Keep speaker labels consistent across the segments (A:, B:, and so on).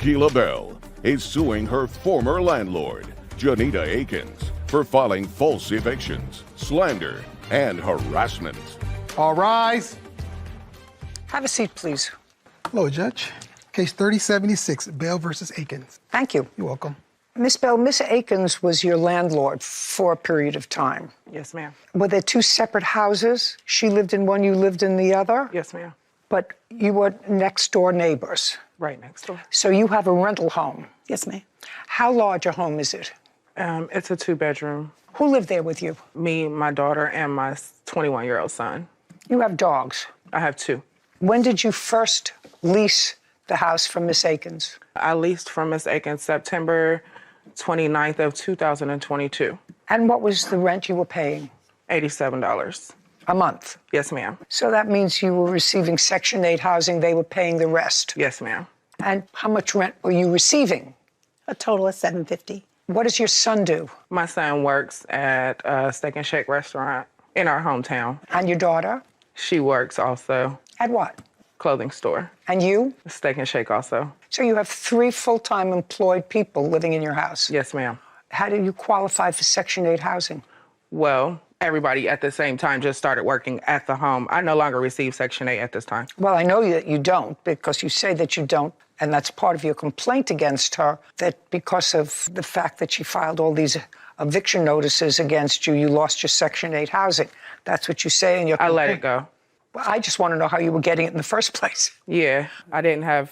A: Keila Bell is suing her former landlord, Janita Akins, for filing false evictions, slander, and harassment.
B: All rise.
C: Have a seat, please.
B: Hello, Judge. Case 3076, Bell versus Akins.
C: Thank you.
B: You're welcome.
C: Miss Bell, Miss Akins was your landlord for a period of time.
D: Yes, ma'am.
C: Were there two separate houses? She lived in one, you lived in the other?
D: Yes, ma'am.
C: But you were next door neighbors.
D: Right next door.
C: So you have a rental home.
D: Yes, ma'am.
C: How large a home is it?
D: It's a 2-bedroom.
C: Who lived there with you?
D: Me, my daughter, and my 21-year-old son.
C: You have dogs.
D: I have 2.
C: When did you first lease the house from Miss Akins?
D: I leased from Miss Akins September 29th of 2022.
C: And what was the rent you were paying?
D: $87.
C: A month.
D: Yes, ma'am.
C: So that means you were receiving Section 8 housing, they were paying the rest.
D: Yes, ma'am.
C: And how much rent were you receiving?
E: A total of $750.
C: What does your son do?
D: My son works at a Steak and Shake restaurant in our hometown.
C: And your daughter?
D: She works also.
C: At what?
D: Clothing store.
C: And you?
D: Steak and Shake also.
C: So you have 3 full-time employed people living in your house.
D: Yes, ma'am.
C: How do you qualify for Section 8 housing?
D: Well, everybody at the same time just started working at the home. I no longer receive Section 8 at this time.
C: Well, I know that you don't because you say that you don't, and that's part of your complaint against her, that because of the fact that she filed all these eviction notices against you, you lost your Section 8 housing. That's what you say in your complaint.
D: I let it go.
C: Well, I just want to know how you were getting it in the first place.
D: Yeah, I didn't have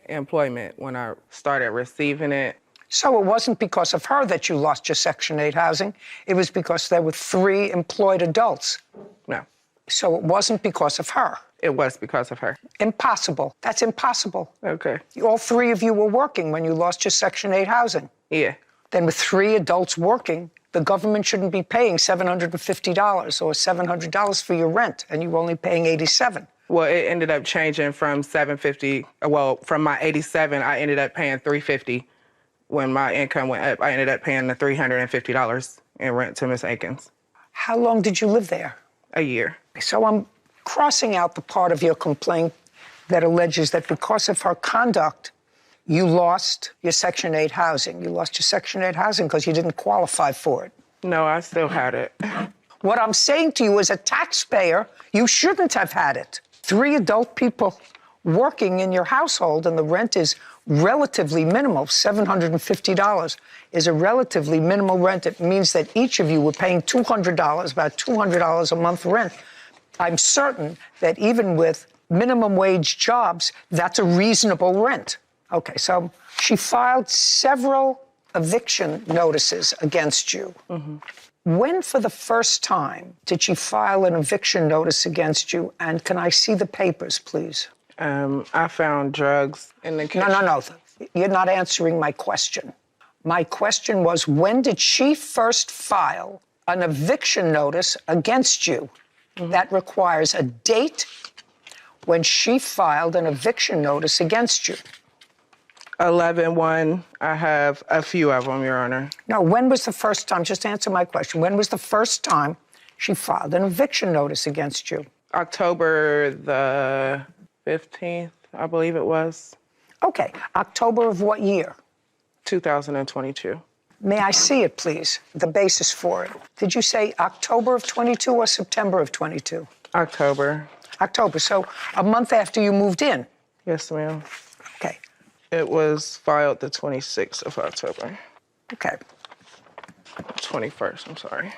D: employment when I started receiving it.
C: So it wasn't because of her that you lost your Section 8 housing. It was because there were 3 employed adults.
D: No,
C: So it wasn't because of her.
D: it was because of her.
C: Impossible. That's impossible.
D: Okay.
C: All 3 of you were working when you lost your Section 8 housing.
D: Yeah.
C: Then with 3 adults working, the government shouldn't be paying $750 or $700 for your rent, and you're only paying $87.
D: Well, it ended up changing from $750. Well, from my $87, I ended up paying $350. When my income went up, I ended up paying the $350 in rent to Miss Akins.
C: How long did you live there?
D: A year.
C: So I'm crossing out the part of your complaint that alleges that because of her conduct, you lost your Section 8 housing. You lost your Section 8 housing because you didn't qualify for it.
D: No, I still had it.
C: What I'm saying to you as a taxpayer, you shouldn't have had it. 3 adult people working in your household, and the rent is relatively minimal. $750 is a relatively minimal rent. It means that each of you were paying $200, about $200 a month rent. I'm certain that even with minimum wage jobs, that's a reasonable rent. Okay, so she filed several eviction notices against you. Mm-hmm. When, for the first time, did she file an eviction notice against you? And can I see the papers, please?
D: I found drugs in the kitchen.
C: No. You're not answering my question. My question was, when did she first file an eviction notice against you? Mm-hmm. That requires a date when she filed an eviction notice against you.
D: 11/1. I have a few of them, Your Honor.
C: No, when was the first time? Just answer my question. When was the first time she filed an eviction notice against you?
D: October the 15th, I believe it was.
C: Okay. October of what year?
D: 2022.
C: May I see it, please? The basis for it. Did you say October of 22 or September of 22?
D: October.
C: October. So a month after you moved in.
D: Yes, ma'am.
C: Okay.
D: It was filed the 26th of October.
C: Okay.
D: 21st, I'm sorry.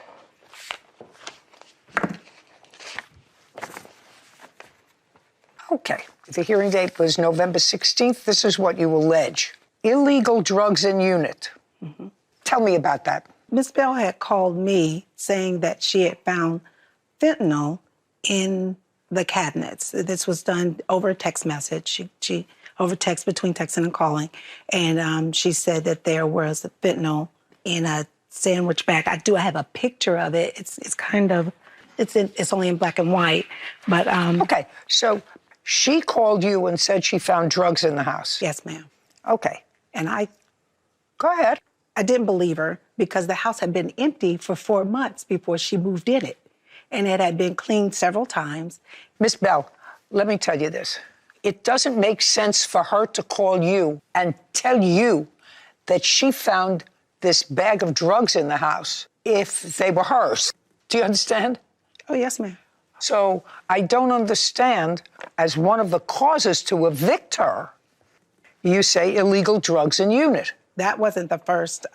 C: Okay. The hearing date was November 16th. This is what you allege. Illegal drugs in unit. Mm-hmm. Tell me about that.
E: Miss Bell had called me saying that she had found fentanyl in the cabinets. This was done over a text message. She over text, between texting and calling. And she said that there was fentanyl in a sandwich bag. I have a picture of it. It's only in black and white, but.
C: Okay, so she called you and said she found drugs in the house?
E: Yes, ma'am.
C: Okay, go ahead.
E: I didn't believe her because the house had been empty for 4 months before she moved in it. And it had been cleaned several times.
C: Miss Bell, let me tell you this. it doesn't make sense for her to call you and tell you that she found this bag of drugs in the house if they were hers. Do you understand?
E: Oh, yes, ma'am.
C: So I don't understand, as one of the causes to evict her, you say illegal drugs in unit.
E: That wasn't the first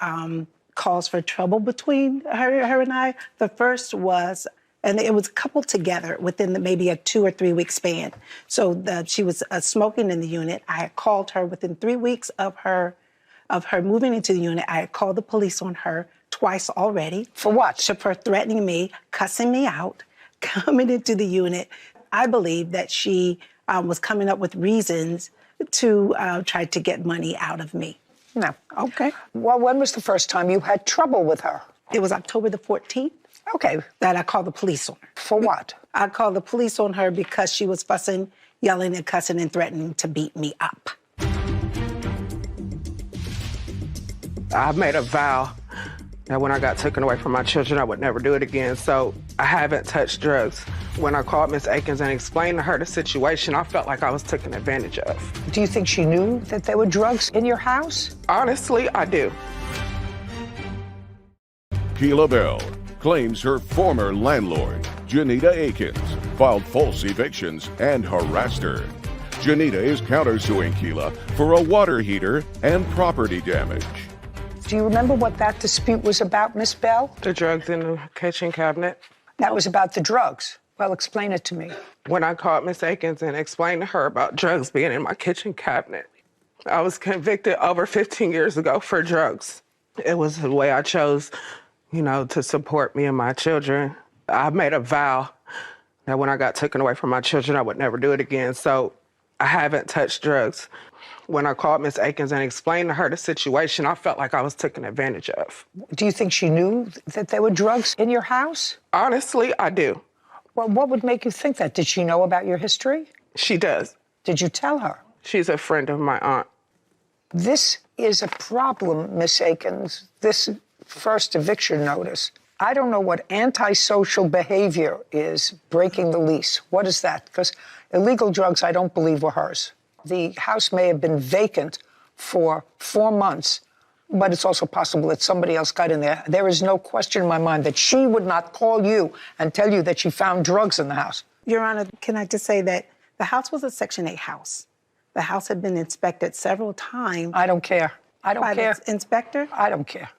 E: cause for trouble between her and I. The first was, and it was coupled together within maybe a 2 or 3 week span. So she was smoking in the unit. I had called her within 3 weeks of her moving into the unit. I had called the police on her twice already.
C: For what?
E: For threatening me, cussing me out, coming into the unit. I believe that she was coming up with reasons to try to get money out of me.
C: No. Okay. Well, when was the first time you had trouble with her?
E: It was October the 14th.
C: Okay.
E: That I called the police on her.
C: For what?
E: I called the police on her because she was fussing, yelling, and cussing and threatening to beat me up.
D: I made a vow that when I got taken away from my children, I would never do it again. So I haven't touched drugs. When I called Miss Akins and explained to her the situation, I felt like I was taken advantage of.
C: Do you think she knew that there were drugs in your house?
D: Honestly, I do.
A: Keila Bell claims her former landlord, Janita Akins, filed false evictions and harassed her. Janita is countersuing Keila for a water heater and property damage.
C: Do you remember what that dispute was about, Miss Bell?
D: The drugs in the kitchen cabinet.
C: That was about the drugs. Well, explain it to me.
D: When I called Miss Akins and explained to her about drugs being in my kitchen cabinet, I was convicted over 15 years ago for drugs. It was the way I chose, to support me and my children. I made a vow that when I got taken away from my children, I would never do it again. So I haven't touched drugs. When I called Miss Akins and explained to her the situation, I felt like I was taken advantage of.
C: Do you think she knew that there were drugs in your house?
D: Honestly, I do.
C: Well, what would make you think that? Did she know about your history?
D: She does.
C: Did you tell her?
D: She's a friend of my aunt.
C: This is a problem, Miss Akins, this first eviction notice. I don't know what antisocial behavior is, breaking the lease. What is that? Because illegal drugs, I don't believe, were hers. The house may have been vacant for 4 months, but it's also possible that somebody else got in there. There is no question in my mind that she would not call you and tell you that she found drugs in the house.
E: Your Honor, can I just say that the house was a Section 8 house. The house had been inspected several times.
C: I don't care. I don't care.
E: By the inspector?
C: I don't care.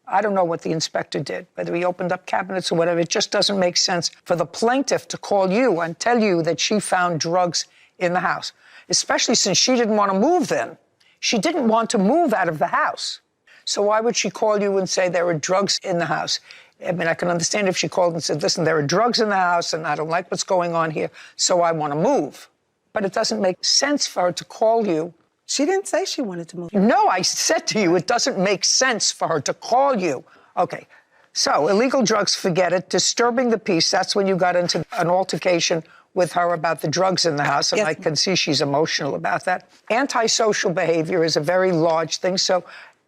C: I don't know what the inspector did, whether he opened up cabinets or whatever. It just doesn't make sense for the plaintiff to call you and tell you that she found drugs in the house, especially since she didn't want to move then. She didn't want to move out of the house. So why would she call you and say there were drugs in the house? I mean, I can understand if she called and said, listen, there are drugs in the house and I don't like what's going on here, so I want to move. But it doesn't make sense for her to call you.
E: She didn't say she wanted to move.
C: No, I said to you, it doesn't make sense for her to call you. Okay, so illegal drugs, forget it. Disturbing the peace, that's when you got into an altercation with her about the drugs in the house, and
E: yes.
C: I can see she's emotional about that. Antisocial behavior is a very large thing, so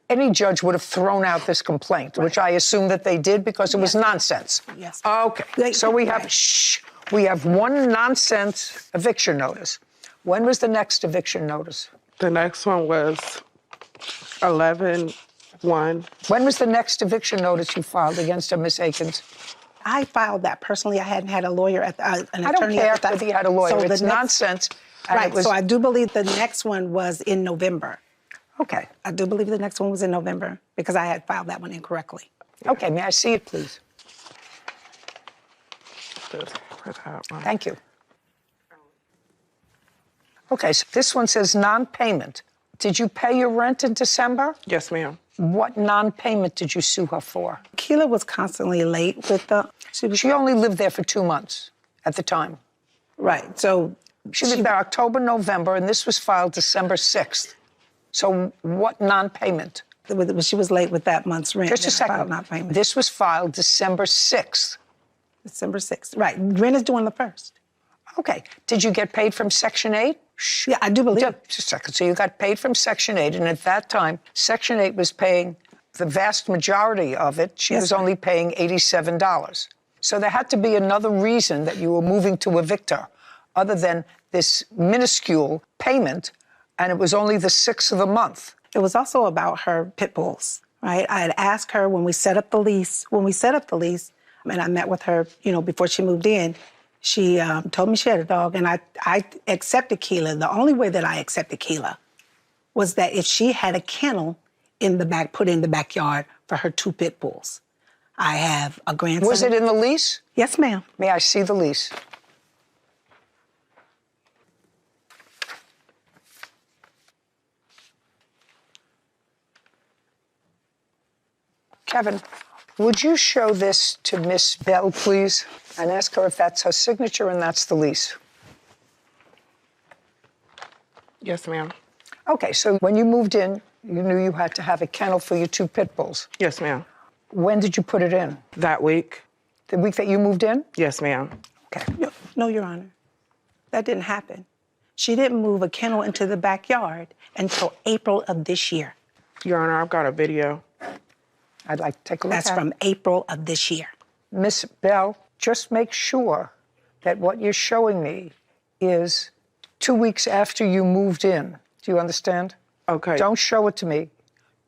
C: any judge would have thrown out this complaint, which I assume that they did because it was nonsense.
E: Yes.
C: Okay, so we have one nonsense eviction notice. When was the next eviction notice?
D: The next one was 11/1.
C: When was the next eviction notice you filed against her, Miss Akins?
E: I filed that personally. I hadn't had a lawyer an attorney.
C: I don't care
E: at the time.
C: whether you had a lawyer.
E: So
C: it's nonsense.
E: Right, so I do believe the next one was in November.
C: Okay.
E: I do believe the next one was in November because I had filed that one incorrectly.
C: Okay, may I see it, please? Thank you. Okay, so this one says non-payment. Did you pay your rent in December?
D: Yes, ma'am.
C: What non-payment did you sue her for?
E: Keila was constantly late with the...
C: She only lived there for 2 months at the time.
E: Right, so...
C: She lived there October, November, and this was filed December 6th. So what non-payment?
E: She was late with that month's rent.
C: Just a second.
E: Non-payment.
C: This was filed December 6th.
E: December 6th, right. Rent is due on the 1st.
C: Okay. Did you get paid from Section 8?
E: Yeah, I do believe.
C: Just a second. So you got paid from Section 8, and at that time, Section 8 was paying the vast majority of it. She was only paying $87. So there had to be another reason that you were moving to evict her, other than this minuscule payment, and it was only the 6th of the month.
E: It was also about her pit bulls, right? I had asked her when we set up the lease, and I met with her, before she moved in, she told me she had a dog, and I accepted Keela. The only way that I accepted Keela was that if she had a kennel put in the backyard for her 2 pit bulls. I have a grandson.
C: Was it in the lease?
E: Yes, ma'am.
C: May I see the lease? Kevin, would you show this to Miss Bell, please, and ask her if that's her signature and that's the lease?
D: Yes, ma'am.
C: Okay, so when you moved in, you knew you had to have a kennel for your 2 pit bulls.
D: Yes, ma'am.
C: When did you put it in?
D: That week?
C: The week that you moved in?
D: Yes, ma'am.
C: Okay.
E: No, Your Honor. That didn't happen. She didn't move a kennel into the backyard until April of this year.
D: Your Honor, I've got a video.
C: I'd like to take a look
E: That's
C: at it.
E: from April of this year.
C: Miss Bell, just make sure that what you're showing me is 2 weeks after you moved in. Do you understand?
D: Okay.
C: Don't show it to me.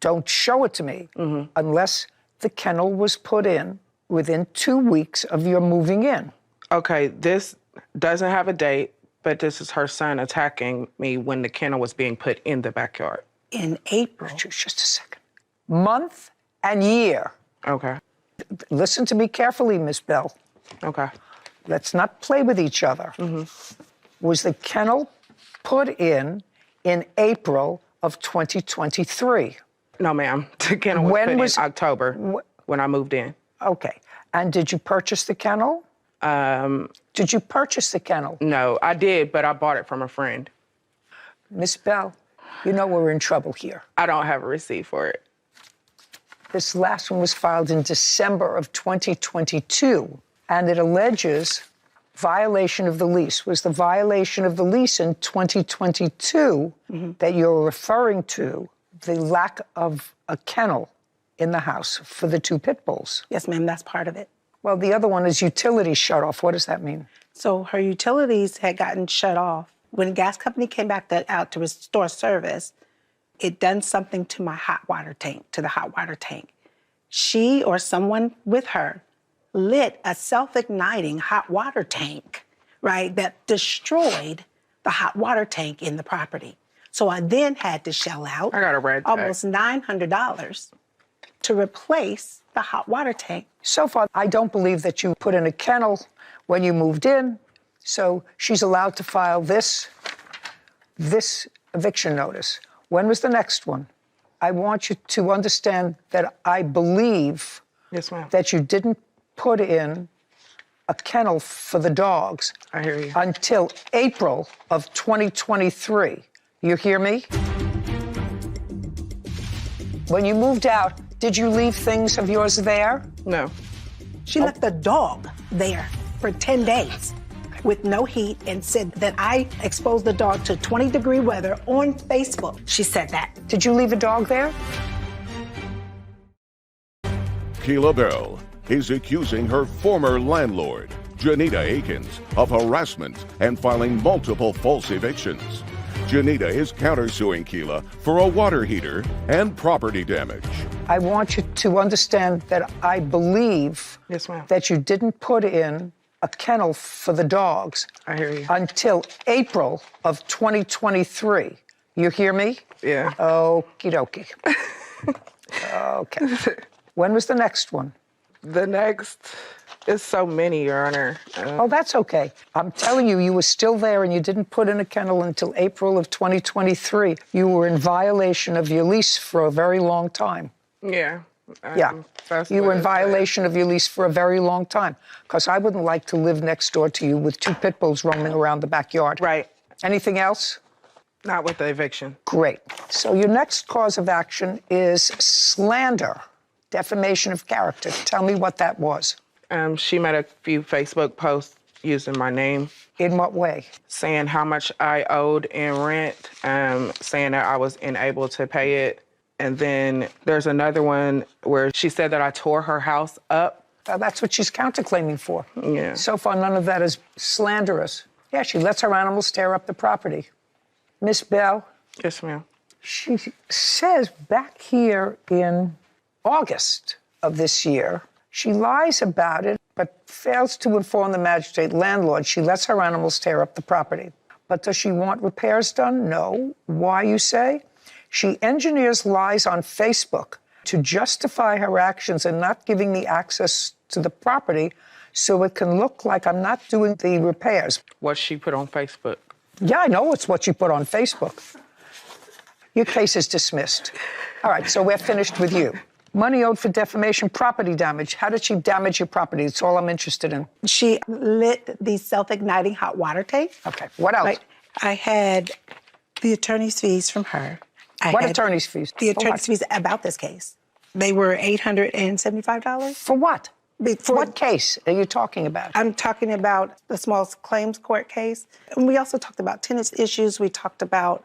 C: Don't show it to me unless the kennel was put in within 2 weeks of your moving in.
D: Okay, this doesn't have a date, but this is her son attacking me when the kennel was being put in the backyard.
E: In April.
C: Just a second. Month and year.
D: Okay.
C: Listen to me carefully, Miss Bell.
D: Okay.
C: Let's not play with each other. Was the kennel put in April of 2023?
D: No, ma'am. The kennel was put in October when I moved in.
C: Okay. And did you purchase the kennel? Did you purchase the kennel?
D: No, I did, but I bought it from a friend.
C: Miss Bell, you know we're in trouble here.
D: I don't have a receipt for it.
C: This last one was filed in December of 2022, and it alleges violation of the lease. Was the violation of the lease in 2022 that you're referring to the lack of a kennel in the house for the 2 pit bulls?
E: Yes, ma'am, that's part of it.
C: Well, the other one is utility shut off. What does that mean?
E: So her utilities had gotten shut off. When the gas company came back out to restore service, it done something to my hot water tank, to the hot water tank. She or someone with her lit a self-igniting hot water tank, right, that destroyed the hot water tank in the property. So I then had to shell out
D: I got a red tag.
E: almost $900 to replace the hot water tank.
C: So far, I don't believe that you put in a kennel when you moved in, so she's allowed to file this eviction notice. When was the next one? I want you to understand that I believe
D: Yes, ma'am.
C: that you didn't put in a kennel for the dogs
D: I hear you.
C: until April of 2023. You hear me? When you moved out, did you leave things of yours there?
D: No.
E: She left the dog there for 10 days with no heat and said that I exposed the dog to 20-degree weather on Facebook. She said that.
C: Did you leave a dog there?
A: Keela Bell is accusing her former landlord, Janita Akins, of harassment and filing multiple false evictions. Janita is countersuing Keela for a water heater and property damage.
C: I want you to understand that I believe
D: Yes, ma'am.
C: that you didn't put in a kennel for the dogs
D: I hear you.
C: until April of 2023. You hear me?
D: Yeah.
C: Okie dokie. Okay. When was the next one?
D: The next is so many, Your Honor.
C: Oh, that's okay. I'm telling you, you were still there and you didn't put in a kennel until April of 2023. You were in violation of your lease for a very long time.
D: Yeah.
C: Yeah.
D: That's
C: You
D: what
C: were in
D: it said.
C: violation of your lease for a very long time. Because I wouldn't like to live next door to you with 2 pit bulls roaming around the backyard.
D: Right.
C: Anything else?
D: Not with the eviction.
C: Great. So your next cause of action is slander, defamation of character. Tell me what that was.
D: She made a few Facebook posts using my name,
C: In what way?
D: saying how much I owed in rent, saying that I was unable to pay it. And then there's another one where she said that I tore her house up.
C: That's what she's counterclaiming for.
D: Yeah.
C: So far, none of that is slanderous. Yeah, she lets her animals tear up the property. Miss Bell,
D: Yes, ma'am.
C: she says back here in August of this year, she lies about it, but fails to inform the magistrate landlord she lets her animals tear up the property. But does she want repairs done? No. Why, you say? She engineers lies on Facebook to justify her actions and not giving me access to the property so it can look like I'm not doing the repairs.
D: What she put on Facebook.
C: Yeah, I know it's what you put on Facebook. Your case is dismissed. All right, so we're finished with you. Money owed for defamation, property damage. How did she damage your property? That's all I'm interested in.
E: She lit the self-igniting hot water tank.
C: Okay, what else?
E: Right. I had the attorney's fees from her.
C: What attorney's fees?
E: The
C: For
E: attorney's
C: what?
E: fees about this case. They were $875.
C: For what?
E: For
C: What case are you talking about?
E: I'm talking about the small claims court case. And we also talked about tenants issues. We talked about,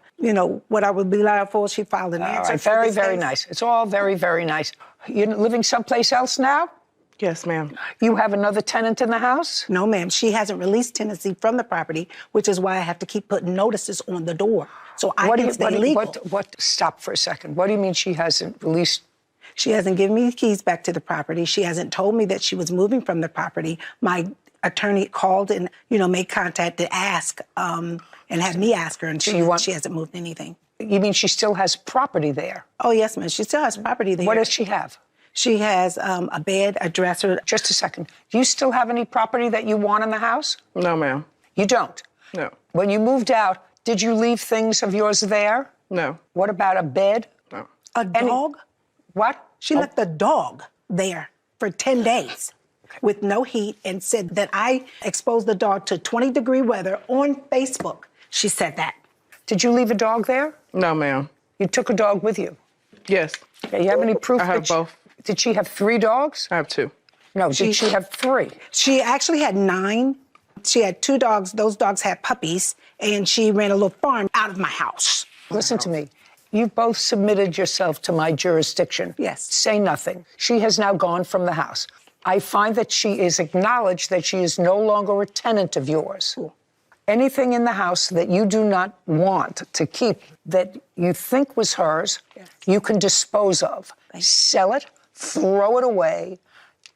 E: what I would be liable for. She filed an
C: All
E: answer.
C: right,
E: for
C: very,
E: this
C: very
E: case.
C: nice. It's all very, very nice. You're living someplace else now?
D: Yes, ma'am.
C: You have another tenant in the house?
E: No, ma'am. She hasn't released tenancy from the property, which is why I have to keep putting notices on the door so I can stay legal.
C: Stop for a second. What do you mean she hasn't released?
E: She hasn't given me the keys back to the property. She hasn't told me that she was moving from the property. My attorney called and, made contact to ask and had me ask her, and she hasn't moved anything.
C: You mean she still has property there?
E: Oh, yes, ma'am. She still has property there.
C: What does she have?
E: She has a bed, a dresser.
C: Just a second. Do you still have any property that you want in the house?
D: No, ma'am.
C: You don't?
D: No.
C: When you moved out, did you leave things of yours there?
D: No.
C: What about a bed?
D: No.
E: A dog?
C: What?
E: She left the dog there for 10 days with no heat and said that I exposed the dog to 20-degree weather on Facebook. She said that.
C: Did you leave a dog there?
D: No, ma'am.
C: You took a dog with you?
D: Yes.
C: Okay, you have any proof?
D: I have both.
C: Did she have 3 dogs?
D: I have 2.
C: No, did she have 3?
E: She actually had 9. She had 2 dogs. Those dogs had puppies, and she ran a little farm out of my house.
C: Listen to me. You both submitted yourself to my jurisdiction.
E: Yes.
C: Say nothing. She has now gone from the house. I find that she is acknowledged that she is no longer a tenant of yours.
E: Cool.
C: Anything in the house that you do not want to keep that you think was hers, you can dispose of. Sell it, throw it away,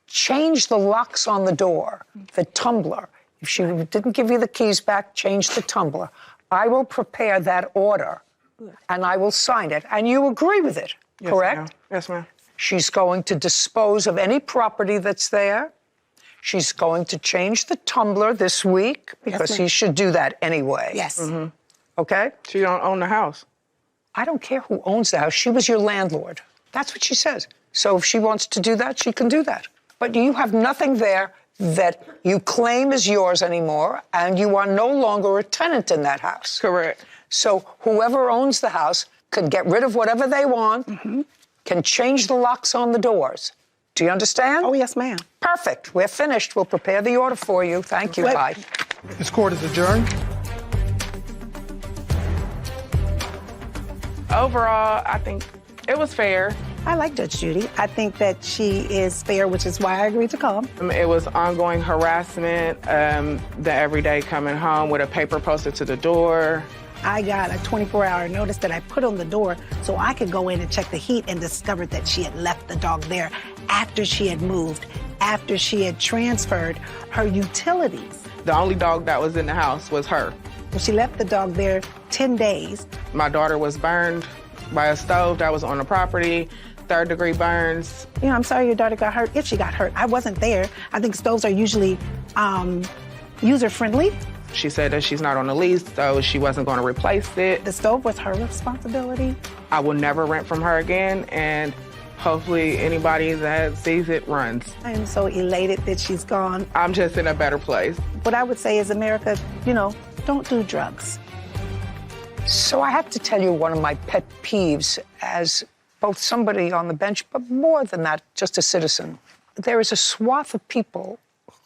C: change the locks on the door, the tumbler. If she didn't give you the keys back, change the tumbler. I will prepare that order and I will sign it. And you agree with it,
D: Yes,
C: correct?
D: Ma'am. Yes, ma'am.
C: She's going to dispose of any property that's there. She's going to change the tumbler this week because
E: ma'am.
C: he should do that anyway.
E: Yes.
C: Okay?
D: She don't own the house.
C: I don't care who owns the house. She was your landlord. That's what she says. So if she wants to do that, she can do that. But you have nothing there that you claim is yours anymore, and you are no longer a tenant in that house.
D: Correct.
C: So whoever owns the house can get rid of whatever they want, can change the locks on the doors. Do you understand?
E: Oh, yes, ma'am.
C: Perfect. We're finished. We'll prepare the order for you. Thank you.
E: Wait.
C: Bye.
B: This court is adjourned.
D: Overall, I think it was fair.
E: I like Judge Judy. I think that she is fair, which is why I agreed to come.
D: It was ongoing harassment, the everyday coming home with a paper posted to the door.
E: I got a 24-hour notice that I put on the door so I could go in and check the heat and discovered that she had left the dog there after she had moved, after she had transferred her utilities.
D: The only dog that was in the house was her.
E: She left the dog there 10 days.
D: My daughter was burned by a stove that was on the property, 3rd-degree burns.
E: I'm sorry your daughter got hurt, if she got hurt. I wasn't there. I think stoves are usually user-friendly.
D: She said that she's not on the lease, so she wasn't going to replace it.
E: The stove was her responsibility.
D: I will never rent from her again, and hopefully anybody that sees it runs.
E: I am so elated that she's gone.
D: I'm just in a better place.
E: What I would say is, America, don't do drugs.
C: So I have to tell you one of my pet peeves as both somebody on the bench, but more than that, just a citizen. There is a swath of people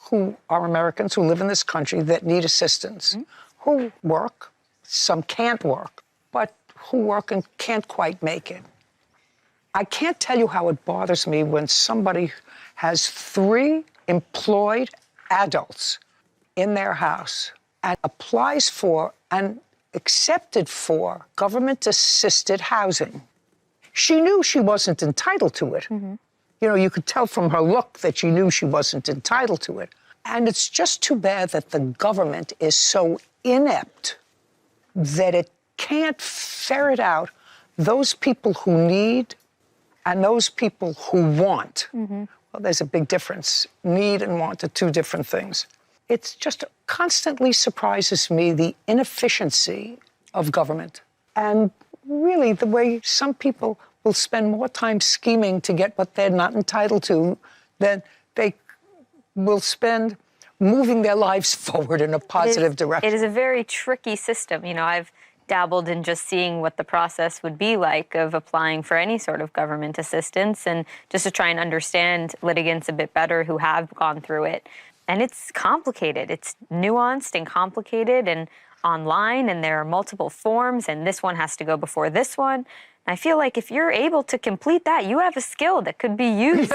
C: who are Americans who live in this country that need assistance, who work, some can't work, but who work and can't quite make it. I can't tell you how it bothers me when somebody has 3 employed adults in their house and applies for and accepted for government-assisted housing. She knew she wasn't entitled to it. You know, you could tell from her look that she knew she wasn't entitled to it. And it's just too bad that the government is so inept that it can't ferret out those people who need and those people who want. Well, there's a big difference. Need and want are two different things. It just constantly surprises me, the inefficiency of government. And really, the way some people will spend more time scheming to get what they're not entitled to than they will spend moving their lives forward in a positive direction.
F: It is a very tricky system. You know, I've dabbled in just seeing what the process would be like of applying for any sort of government assistance and just to try and understand litigants a bit better who have gone through it. And it's complicated. It's nuanced and complicated and online, and there are multiple forms, and this one has to go before this one. I feel like if you're able to complete that, you have a skill that could be used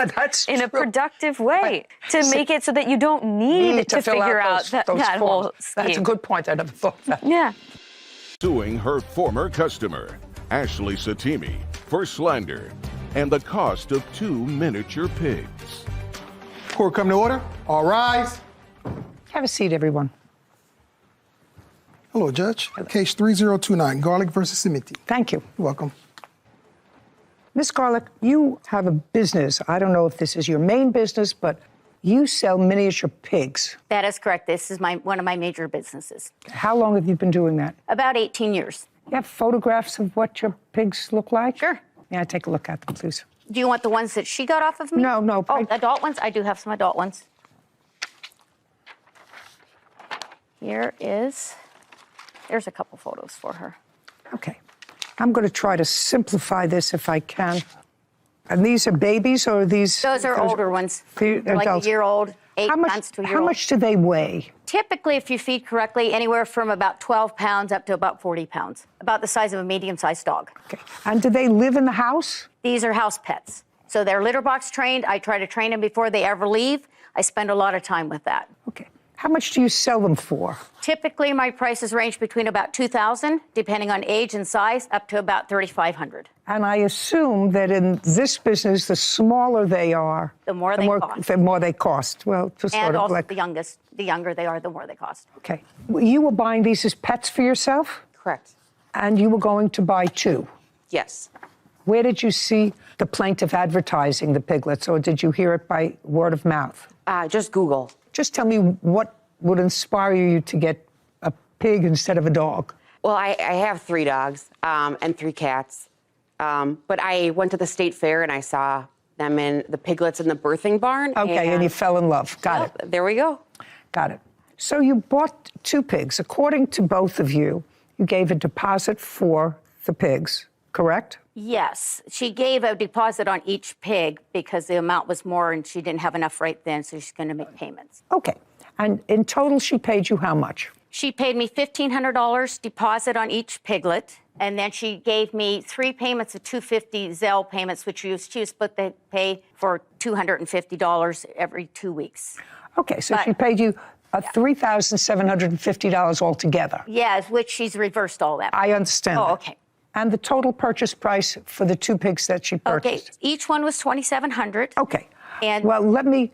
F: in a productive way to make it so that you don't need to figure out that whole scheme.
C: That's a good point. I never thought of that.
F: Yeah.
A: Suing her former customer, Ashley Satimi, for slander and the cost of 2 miniature pigs.
B: Court come to order. All rise.
C: Have a seat, everyone.
B: Hello, Judge. Case 3029, Garlic versus Simiti.
C: Thank you.
B: You're welcome.
C: Miss Garlic, you have a business. I don't know if this is your main business, but you sell miniature pigs.
G: That is correct. This is one of my major businesses.
C: How long have you been doing that?
G: About 18 years.
C: You have photographs of what your pigs look like?
G: Sure.
C: Yeah, take a look at them, please.
G: Do you want the ones that she got off of me?
C: No.
G: Oh, adult ones? I do have some adult ones. There's a couple photos for her.
C: Okay. I'm going to try to simplify this if I can. And these are babies, or are these?
G: Those are older ones.
C: They're
G: Like
C: adults.
G: a year old, 8 months to a year
C: How
G: old.
C: much do they weigh?
G: Typically, if you feed correctly, anywhere from about 12 pounds up to about 40 pounds. About the size of a medium-sized dog.
C: Okay. And do they live in the house?
G: These are house pets. So they're litter box trained. I try to train them before they ever leave. I spend a lot of time with that.
C: Okay. How much do you sell them for?
G: Typically, my prices range between about $2,000, depending on age and size, up to about $3,500.
C: And I assume that in this business, the smaller they are,
G: The more they cost.
C: the more they cost. Well, to sort
G: And
C: of
G: also
C: like,
G: the younger they are, the more they cost.
C: okay. You were buying these as pets for yourself,
H: Correct.
C: and you were going to buy 2.
H: Yes.
C: Where did you see the plaintiff advertising the piglets, or did you hear it by word of mouth?
H: Just Google.
C: Just tell me what would inspire you to get a pig instead of a dog.
H: Well, I have 3 dogs and 3 cats. But I went to the state fair and I saw them in the piglets in the birthing barn.
C: Okay, and you fell in love. Got it.
H: There we go.
C: Got it. So you bought 2 pigs. According to both of you, you gave a deposit for the pigs, correct?
G: Yes, she gave a deposit on each pig because the amount was more and she didn't have enough right then, so she's going to make payments.
C: Okay. And in total, she paid you how much?
G: She paid me $1,500 deposit on each piglet, and then she gave me 3 payments of $250 Zelle payments, which she was split the pay for $250 every 2 weeks.
C: Okay, so she paid you $3,750 altogether.
G: Yes, which she's reversed all that.
C: I understand.
G: Oh,
C: that.
G: okay.
C: And the total purchase price for the 2 pigs that she purchased?
G: Okay, each one was $2,700.
C: Okay.
G: And
C: well, let me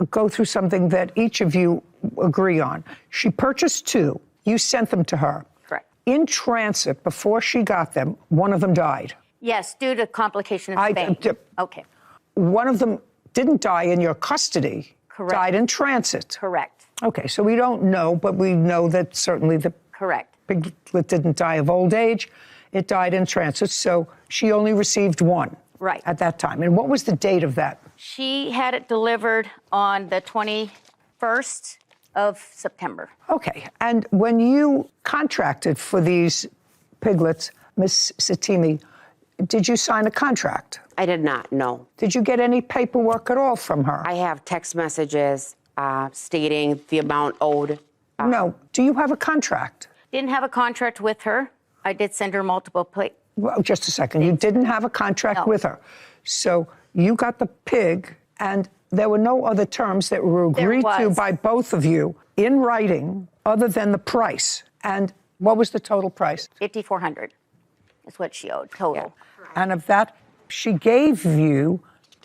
C: go through something that each of you agree on. She purchased 2. You sent them to her.
G: Correct.
C: In transit, before she got them, one of them died.
G: Yes, due to complication in Spain. Okay,
C: One of them didn't die in your custody.
G: Correct.
C: Died in transit.
G: correct,
C: Okay, so we don't know, but we know that certainly the
G: correct.
C: piglet didn't die of old age. It died in transit, so she only received 1
G: Right.
C: at that time. And what was the date of that?
G: She had it delivered on the 21st of September.
C: Okay, and when you contracted for these piglets, Miss Satimi, did you sign a contract?
H: I did not, no.
C: Did you get any paperwork at all from her?
H: I have text messages stating the amount owed.
C: No. Do you have a contract?
G: Didn't have a contract with her. I did send her multiple
C: Well, just a second. You didn't have a contract
G: No.
C: with her. So you got the pig, and There were no other terms that were agreed to
G: was.
C: by both of you in writing other than the price. And what was the total price?
G: $5,400 is what she owed total.
C: And of that, she gave you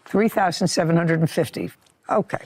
C: $3,750. Okay.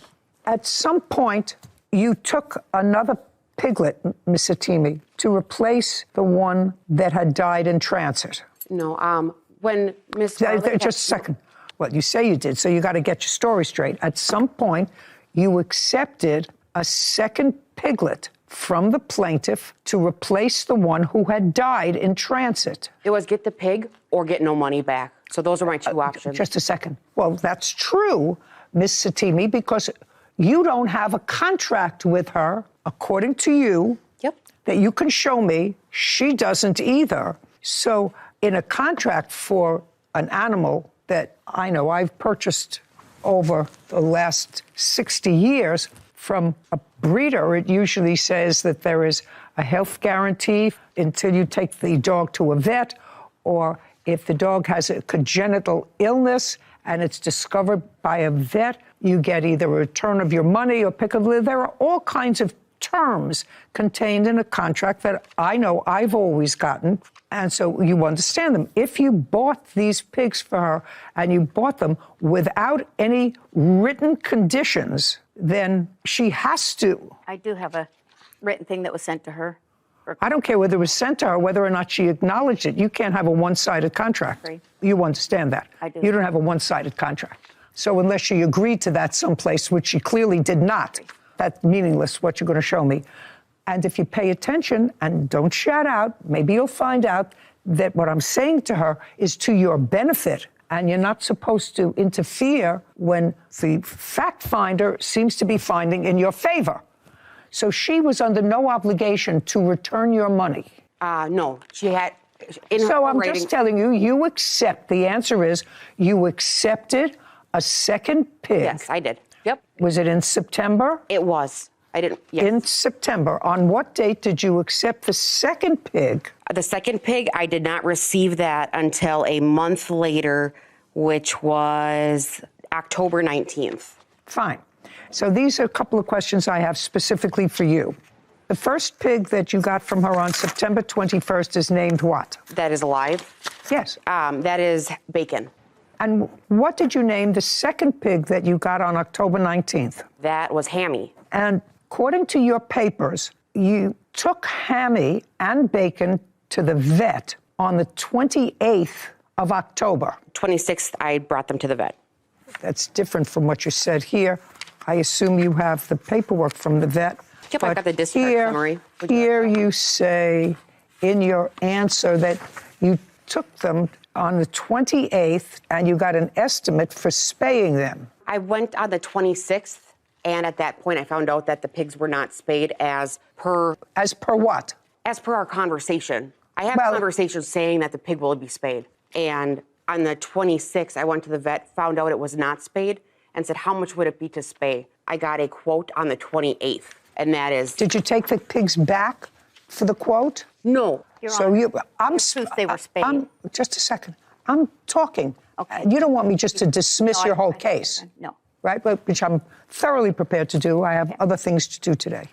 C: At some point, you took another piglet, Miss Satimi, to replace the one that had died in transit.
H: No, when Miss
C: Just a second. Well, you say you did, so you got to get your story straight. At some point, you accepted a second piglet from the plaintiff to replace the one who had died in transit.
H: It was get the pig or get no money back. So those are my two options.
C: Just a second. Well, that's true, Miss Satimi, because you don't have a contract with her, according to you,
H: Yep.
C: that you can show me. She doesn't either. So in a contract for an animal that I know I've purchased over the last 60 years from a breeder, it usually says that there is a health guarantee until you take the dog to a vet, or if the dog has a congenital illness and it's discovered by a vet, you get either a return of your money or pick of litter. There are all kinds of terms contained in a contract that I know I've always gotten, and so you understand them. If you bought these pigs for her and you bought them without any written conditions, then she has to.
G: I do have a written thing that was sent to her.
C: I don't care whether it was sent to her, whether or not she acknowledged it. You can't have a one-sided contract.
G: Agree.
C: You understand that.
G: I do.
C: You don't have a one-sided contract. So unless she agreed to that someplace, which she clearly did not, that's meaningless, what you're going to show me. And if you pay attention and don't shout out, maybe you'll find out that what I'm saying to her is to your benefit, and you're not supposed to interfere when the fact finder seems to be finding in your favor. So she was under no obligation to return your money.
H: No, she had.
C: So I'm just telling you, you accept. The answer is you accepted a second pig.
H: Yes, I did. Yep.
C: Was it in September?
H: It was. I didn't. Yes.
C: In September. On what date did you accept the second pig?
H: The second pig, I did not receive that until a month later, which was October 19th.
C: Fine. So these are a couple of questions I have specifically for you. The first pig that you got from her on September 21st is named what?
H: That is alive.
C: Yes.
H: That is Bacon.
C: And what did you name the second pig that you got on October 19th?
H: That was Hammy.
C: And according to your papers, you took Hammy and Bacon to the vet on the 28th of October.
H: 26th, I brought them to the vet.
C: That's different from what you said here. I assume you have the paperwork from the vet.
H: Yep, I got the discharge summary.
C: Here you say in your answer that you took them on the 28th and you got an estimate for spaying them.
H: I went on the 26th, and at that point I found out that the pigs were not spayed as per...
C: As per what?
H: As per our conversation. I had conversations saying that the pig will be spayed. And on the 26th, I went to the vet, found out it was not spayed, and said, how much would it be to spay? I got a quote on the 28th, and that is...
C: Did you take the pigs back for the quote?
H: No.
C: So you,
G: they were spayed.
C: Just a second. I'm talking.
G: Okay.
C: You don't want me just to dismiss
G: No,
C: your whole
G: I
C: case.
G: No.
C: Right? But which I'm thoroughly prepared to do. I have other things to do today.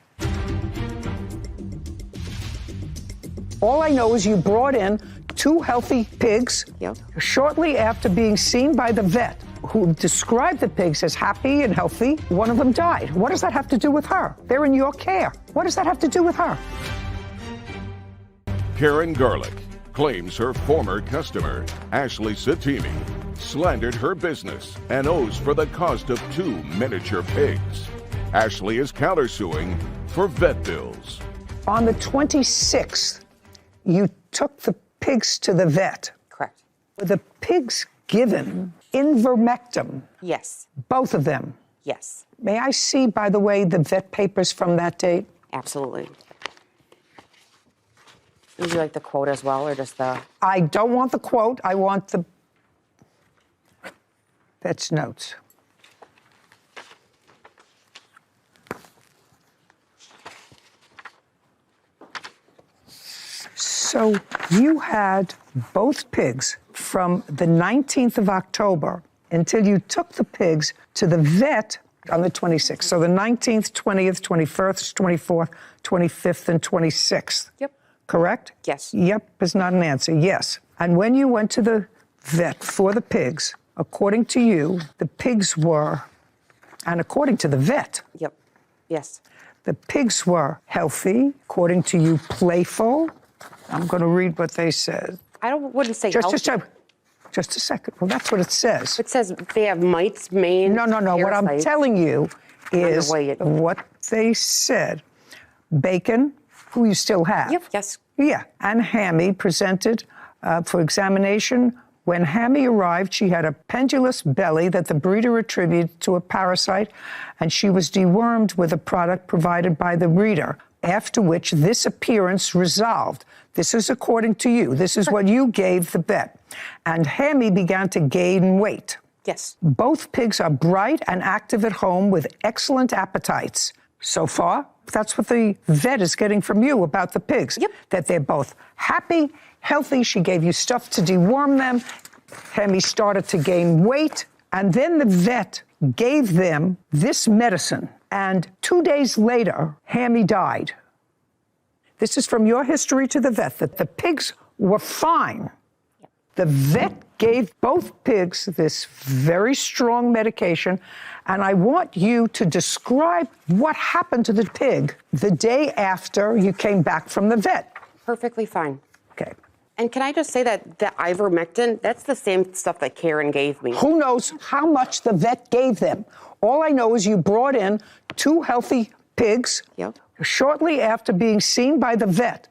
C: All I know is you brought in 2 healthy pigs shortly after being seen by the vet, who described the pigs as happy and healthy. One of them died. What does that have to do with her? They're in your care. What does that have to do with her?
A: Karen Garlick claims her former customer, Ashley Satimi, slandered her business and owes for the cost of 2 miniature pigs. Ashley is countersuing for vet bills.
C: On the 26th, you took the pigs to the vet.
H: Correct.
C: Were the pigs given ivermectin?
H: Yes.
C: Both of them?
H: Yes.
C: May I see, by the way, the vet papers from that date?
H: Absolutely. Would you like the quote as well, or just the...
C: I don't want the quote. I want the vet's notes. So you had both pigs from the 19th of October until you took the pigs to the vet on the 26th. So the 19th, 20th, 21st, 24th, 25th, and 26th.
H: Yep.
C: Correct?
H: Yes.
C: Yep is not an answer. Yes. And when you went to the vet for the pigs, according to you, the pigs were, and according to the vet,
H: Yep. Yes.
C: the pigs were healthy, according to you, playful. I'm going to read what they said.
H: Wouldn't say healthy.
C: Just a second. Well, that's what it says.
H: It says they have mites, mange,
C: No. What I'm
H: parasites.
C: telling you is
H: Underweight.
C: what they said. Bacon, who you still have.
H: Yep. Yes.
C: Yeah. And Hammy presented for examination. When Hammy arrived, she had a pendulous belly that the breeder attributed to a parasite, and she was dewormed with a product provided by the breeder, after which this appearance resolved. This is according to you. This is what you gave the vet. And Hammy began to gain weight.
H: Yes.
C: Both pigs are bright and active at home with excellent appetites. So far, that's what the vet is getting from you about the pigs.
H: Yep.
C: That they're both happy, healthy. She gave you stuff to deworm them. Hammy started to gain weight. And then the vet gave them this medicine. And 2 days later, Hammy died. This is from your history to the vet, that the pigs were fine. The vet gave both pigs this very strong medication, and I want you to describe what happened to the pig the day after you came back from the vet.
H: Perfectly fine.
C: Okay.
H: And can I just say that the ivermectin, that's the same stuff that Karen gave me.
C: Who knows how much the vet gave them? All I know is you brought in 2 healthy pigs
H: Yep.
C: shortly after being seen by the vet,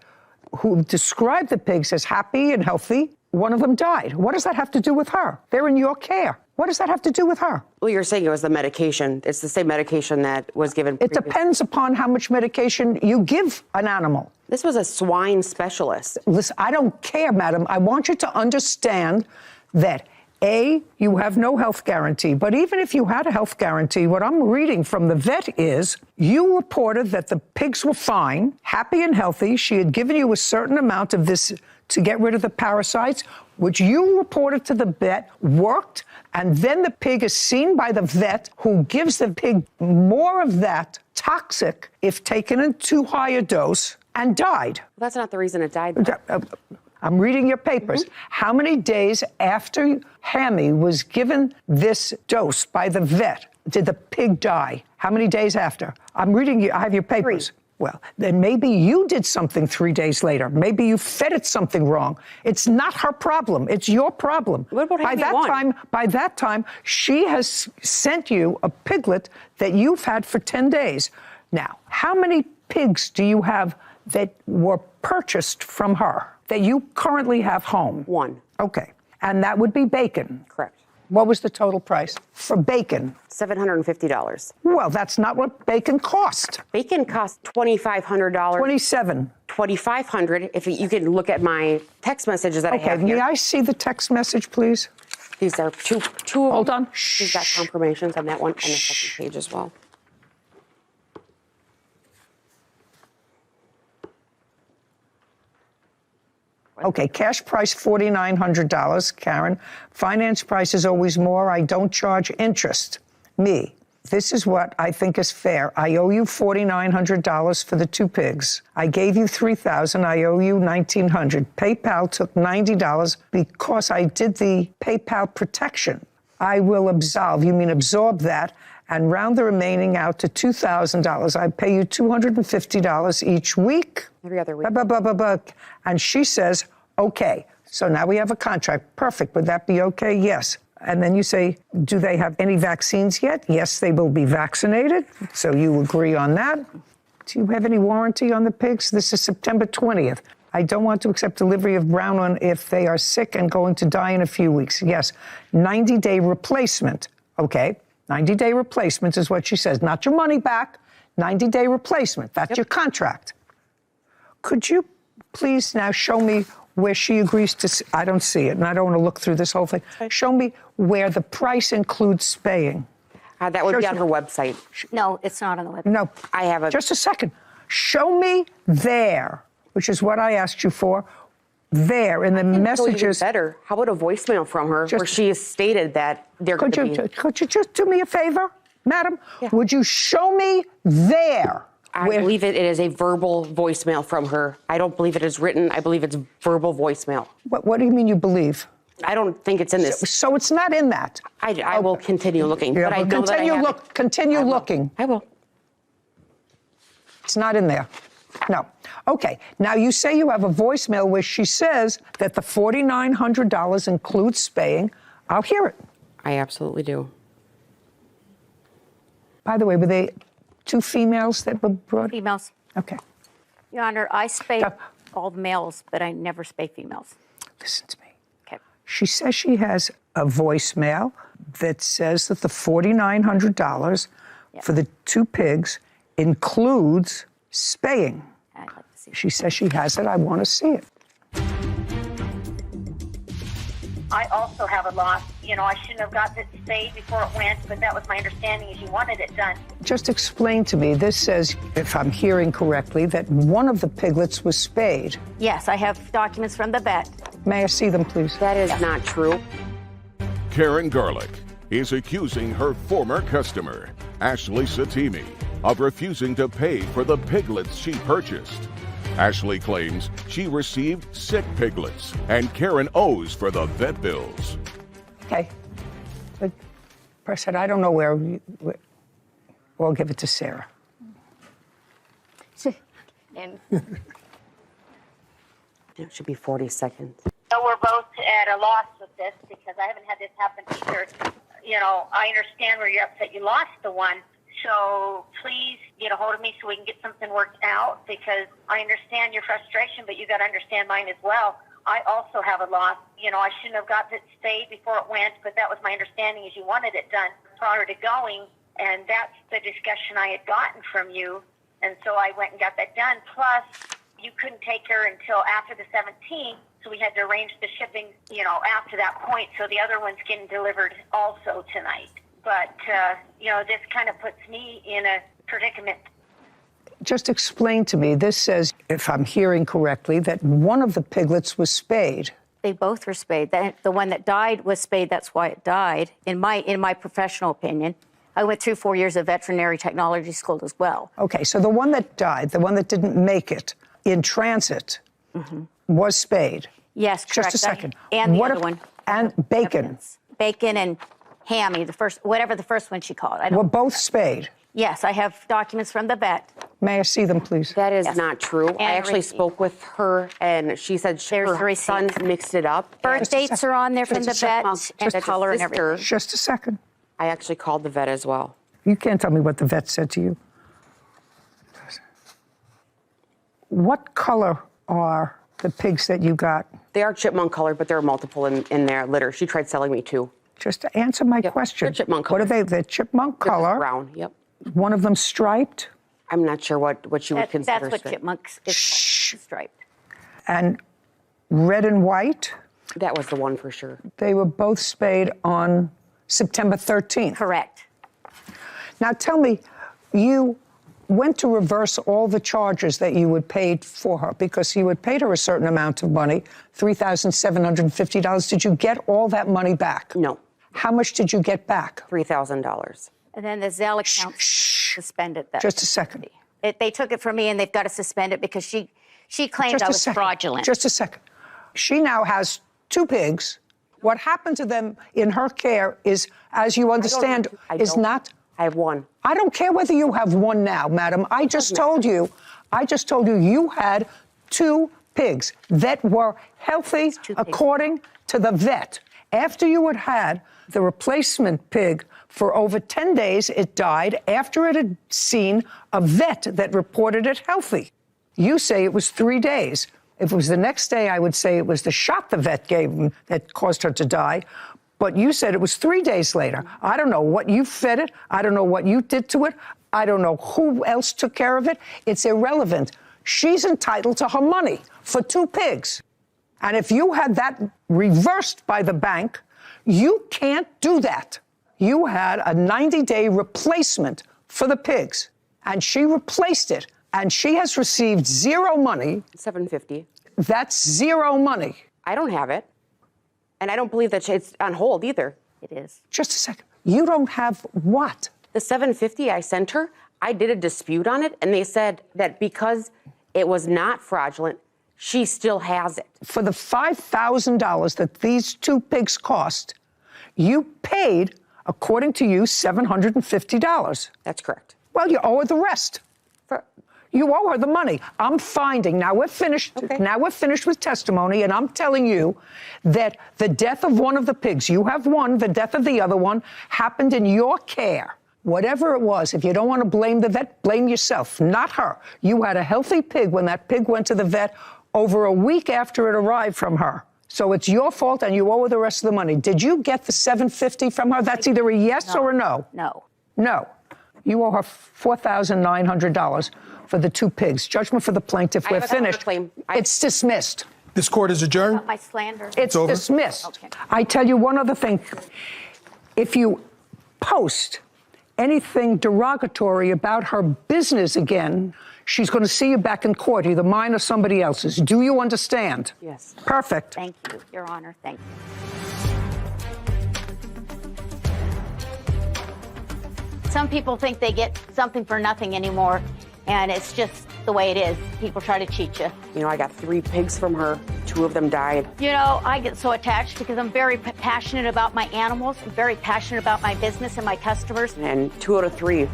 C: who described the pigs as happy and healthy. One of them died. What does that have to do with her? They're in your care. What does that have to do with her?
H: Well, you're saying it was the medication. It's the same medication that was given
C: It
H: previous-
C: depends upon how much medication you give an animal.
H: This was a swine specialist.
C: Listen, I don't care, madam. I want you to understand that A, you have no health guarantee. But even if you had a health guarantee, what I'm reading from the vet is you reported that the pigs were fine, happy and healthy. She had given you a certain amount of this to get rid of the parasites, which you reported to the vet worked. And then the pig is seen by the vet, who gives the pig more of that toxic if taken in too high a dose, and died.
H: That's not the reason it died. though.
C: I'm reading your papers. How many days after Hammy was given this dose by the vet did the pig die? How many days after? I'm reading you. I have your papers.
H: 3.
C: Well, then maybe you did something 3 days later. Maybe you fed it something wrong. It's not her problem. It's your problem.
H: What about Hammy 1?
C: By that time, she has sent you a piglet that you've had for 10 days. Now, how many pigs do you have that were purchased from her that you currently have home?
H: 1.
C: Okay. And that would be bacon.
H: Correct.
C: What was the total price for bacon?
H: $750.
C: Well, that's not what bacon cost.
H: Bacon cost $2,500.
C: 27.
H: $2,500. If you can look at my text messages that I
C: Okay,
H: have here.
C: may I see the text message, please?
H: These are two.
C: Hold on.
H: She's got confirmations on that one and the second page as well.
C: Okay, cash price $4,900, Karen. Finance price is always more. I don't charge interest. Me. This is what I think is fair. I owe you $4,900 for the 2 pigs. I gave you $3,000. I owe you $1,900. PayPal took $90 because I did the PayPal protection. I will absolve. You mean absorb that and round the remaining out to $2,000. I pay you $250 each week.
H: Every other week.
C: And she says, okay. So now we have a contract. Perfect. Would that be okay? Yes. And then you say, do they have any vaccines yet? Yes, they will be vaccinated. So you agree on that. Do you have any warranty on the pigs? This is September 20th. I don't want to accept delivery of brown one if they are sick and going to die in a few weeks. Yes. 90-day replacement. Okay. 90-day replacement is what she says. Not your money back. 90-day replacement. That's your contract. Could you please now show me where she agrees to, I don't see it, and I don't want to look through this whole thing. Show me where the price includes spaying.
H: That would be on her website.
G: No, it's not on the website.
C: No.
H: I have a.
C: Just a second. Show me there, which is what I asked you for, there in the
H: Even
C: messages.
H: better. How about a voicemail from her where she has stated that they're going to be...
C: Could you just do me a favor, madam?
H: Yeah.
C: Would you show me there?
H: I believe it is a verbal voicemail from her. I don't believe it is written. I believe it's verbal voicemail.
C: What do you mean you believe?
H: I don't think it's in this.
C: So it's not in that.
H: I will continue looking.
C: Yeah,
H: but I know
C: continue
H: that I have
C: continue looking.
H: I will.
C: It's not in there. No. Okay. Now you say you have a voicemail where she says that the $4,900 includes spaying. I'll hear it.
H: I absolutely do.
C: By the way, were they two females that were brought?
G: Females.
C: Okay.
G: Your Honor, I spay
C: Stop.
G: all the males, but I never spay females.
C: Listen to me.
G: Okay.
C: She says she has a voicemail that says that the $4,900 for the two pigs includes spaying.
G: I'd like to see.
C: She says she has it. I want to see it.
I: I also have a loss. You know, I shouldn't have got it spayed before it went, but that was my understanding is you wanted it done.
C: Just explain to me. This says, if I'm hearing correctly, that one of the piglets was spayed.
G: Yes, I have documents from the vet.
C: May I see them, please?
H: That is not true.
A: Karen Garlick is accusing her former customer, Ashley Satimi, of refusing to pay for the piglets she purchased. Ashley claims she received sick piglets and Karen owes for the vet bills.
C: Okay. But Press said, I don't know where. We'll give it to Sarah.
I: And
H: It should be 40 seconds.
I: so we're both at a loss with this because I haven't had this happen either. You know, I understand where you're upset you lost the one. So please get a hold of me so we can get something worked out because I understand your frustration, but you got to understand mine as well. I also have a loss. You know, I shouldn't have got it stayed before it went, but that was my understanding is you wanted it done prior to going, and that's the discussion I had gotten from you, and so I went and got that done. Plus, you couldn't take her until after the 17th, so we had to arrange the shipping, you know, after that point, so the other one's getting delivered also tonight. But, you know, this kind of puts me in a predicament.
C: Just explain to me. This says, if I'm hearing correctly, that one of the piglets was spayed.
G: They both were spayed. The one that died was spayed. That's why it died. In my professional opinion, I went through 4 years of veterinary technology school as well.
C: Okay, so the one that died, the one that didn't make it in transit, was spayed.
G: Yes, correct.
C: Just a second.
G: And the
C: What
G: other
C: if-
G: one.
C: And bacon
G: Evidence. Bacon and Hammy, whatever the first one she called.
C: were both spayed.
G: Yes, I have documents from the vet.
C: May I see them, please?
H: That is
G: Yes.
H: not true. I
G: And
H: actually
G: receipt.
H: spoke with her, and she said
G: There's the
H: her
G: receipt.
H: sons mixed it up.
G: Birth dates are on there from the
H: Just a
G: vet
H: second.
G: and the
H: Just a
G: color and
H: sister.
G: everything.
C: Just a second.
H: I actually called the vet as well.
C: You can't tell me what the vet said to you. What color are the pigs that you got?
H: They are chipmunk color, but there are multiple in their litter. She tried selling me two.
C: Just to answer my question.
H: they're chipmunk
C: What are
H: color.
C: they? They're chipmunk
H: They're just
C: color.
H: brown. Yep.
C: One of them striped
H: I'm not sure what you would consider.
G: That's what
H: straight.
G: chipmunks is called, striped.
C: and red and white.
H: That was the one for sure.
C: They were both spayed on September 13th.
G: Correct.
C: Now tell me, you went to reverse all the charges that you had paid for her because you had paid her a certain amount of money, $3,750. Did you get all that money back?
H: No.
C: How much did you get back?
H: $3,000.
G: And then the Zelle account suspended that.
C: Just a second.
G: They took it from me and they've got to suspend it because she claimed
C: Just
G: I
C: a
G: was
C: second.
G: fraudulent.
C: Just a second. She now has two pigs. What happened to them in her care is, as you understand, is not.
H: I have one.
C: I don't care whether you have one now, madam. I just told you you had two pigs that were healthy according to the vet. After you had had the replacement pig for over 10 days, it died after it had seen a vet that reported it healthy. You say it was 3 days. If it was the next day, I would say it was the shot the vet gave him that caused her to die. But you said it was 3 days later. I don't know what you fed it. I don't know what you did to it. I don't know who else took care of it. It's irrelevant. She's entitled to her money for two pigs. And if you had that reversed by the bank, you can't do that. You had a 90-day replacement for the pigs, and she replaced it, and she has received zero money.
H: $750.
C: That's zero money.
H: I don't have it. And I don't believe that it's on hold either.
G: It is.
C: Just a second. You don't have what?
H: The $750 I sent her, I did a dispute on it, and they said that because it was not fraudulent, she still has it.
C: For the $5,000 that these two pigs cost, you paid, according to you, $750.
H: That's correct.
C: Well, you owe her the rest.
H: For,
C: You owe her the money. I'm finding, now we're finished.
H: Okay.
C: Now we're finished with testimony, and I'm telling you that the death of one of the pigs, you have one, the death of the other one, happened in your care. Whatever it was, if you don't want to blame the vet, blame yourself, not her. You had a healthy pig when that pig went to the vet over a week after it arrived from her. So it's your fault, and you owe her the rest of the money. Did you get the $750 from her? That's either a yes or a no.
G: No.
C: No. You owe her $4,900 for the two pigs. Judgment for the plaintiff.
H: I
C: We're
H: have a
C: finished.
H: counterclaim.
C: It's dismissed.
B: This court is adjourned.
G: My slander.
C: It's
B: over.
C: dismissed.
G: Okay.
C: I tell you one other thing. If you post anything derogatory about her business again, she's going to see you back in court, either mine or somebody else's. Do you understand?
H: Yes.
C: Perfect.
G: Thank you, Your Honor. Thank you. Some people think they get something for nothing anymore, and it's just the way it is. People try to cheat you.
H: You know, I got 3 pigs from her. 2 of them died.
G: You know, I get so attached because I'm very passionate about my animals. I'm very passionate about my business and my customers.
H: And 2 out of 3,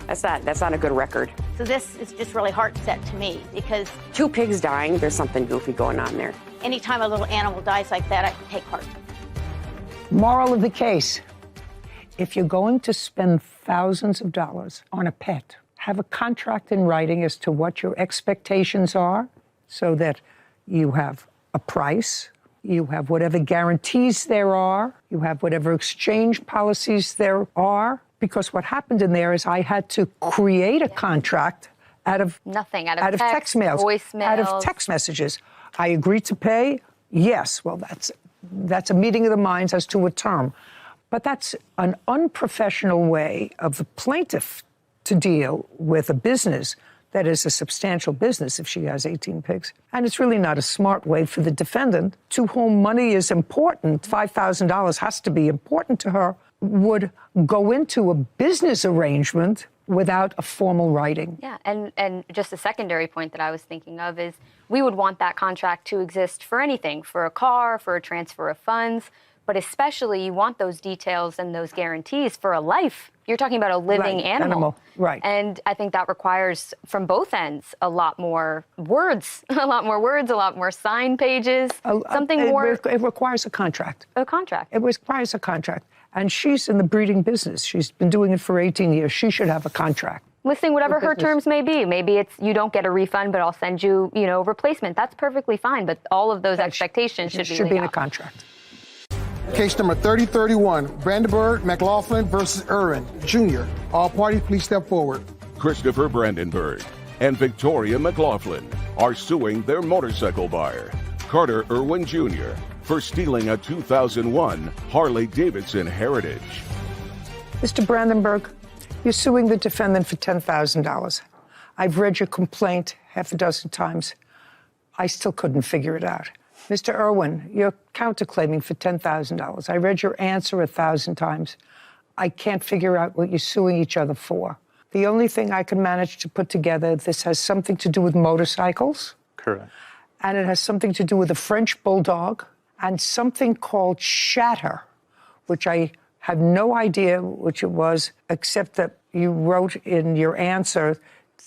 H: that's not a good record.
G: So this is just really heart set to me because
H: 2 pigs dying, there's something goofy going on there.
G: anytime a little animal dies like that, I take heart.
C: Moral of the case, if you're going to spend thousands of dollars on a pet, have a contract in writing as to what your expectations are so that you have a price, you have whatever guarantees there are, you have whatever exchange policies there are. Because what happened in there is I had to create a contract out of
F: Nothing, out of text
C: mails,
F: voicemails.
C: out of text messages. I agreed to pay. Yes, well, that's a meeting of the minds as to a term. But that's an unprofessional way of the plaintiff to deal with a business that is a substantial business if she has 18 pigs. And it's really not a smart way for the defendant, to whom money is important, $5,000 has to be important to her, would go into a business arrangement without a formal writing.
F: Yeah, and just a secondary point that I was thinking of is we would want that contract to exist for anything, for a car, for a transfer of funds, but especially you want those details and those guarantees for a life. You're talking about a living
C: Right,
F: animal.
C: right.
F: And I think that requires, from both ends, a lot more words, a lot more sign pages, something more.
C: It requires a contract.
F: A contract.
C: It requires a contract. And she's in the breeding business. She's been doing it for 18 years. She should have a contract.
F: Listing whatever her
C: business.
F: terms may be. Maybe it's you don't get a refund, but I'll send you, a replacement. That's perfectly fine. But all of those expectations should be
C: Should
F: laid
C: be in a
F: out.
C: contract.
B: Case number 3031, Brandenburg McLaughlin versus Irwin Jr. All parties, please step forward.
A: Christopher Brandenburg and Victoria McLaughlin are suing their motorcycle buyer, Carter Irwin Jr., for stealing a 2001 Harley-Davidson Heritage.
C: Mr. Brandenburg, you're suing the defendant for $10,000. I've read your complaint half a dozen times. I still couldn't figure it out. Mr. Irwin, you're counterclaiming for $10,000. I read your answer 1,000 times. I can't figure out what you're suing each other for. The only thing I can manage to put together, this has something to do with motorcycles.
J: Correct.
C: And it has something to do with a French bulldog and something called shatter, which I have no idea which it was, except that you wrote in your answer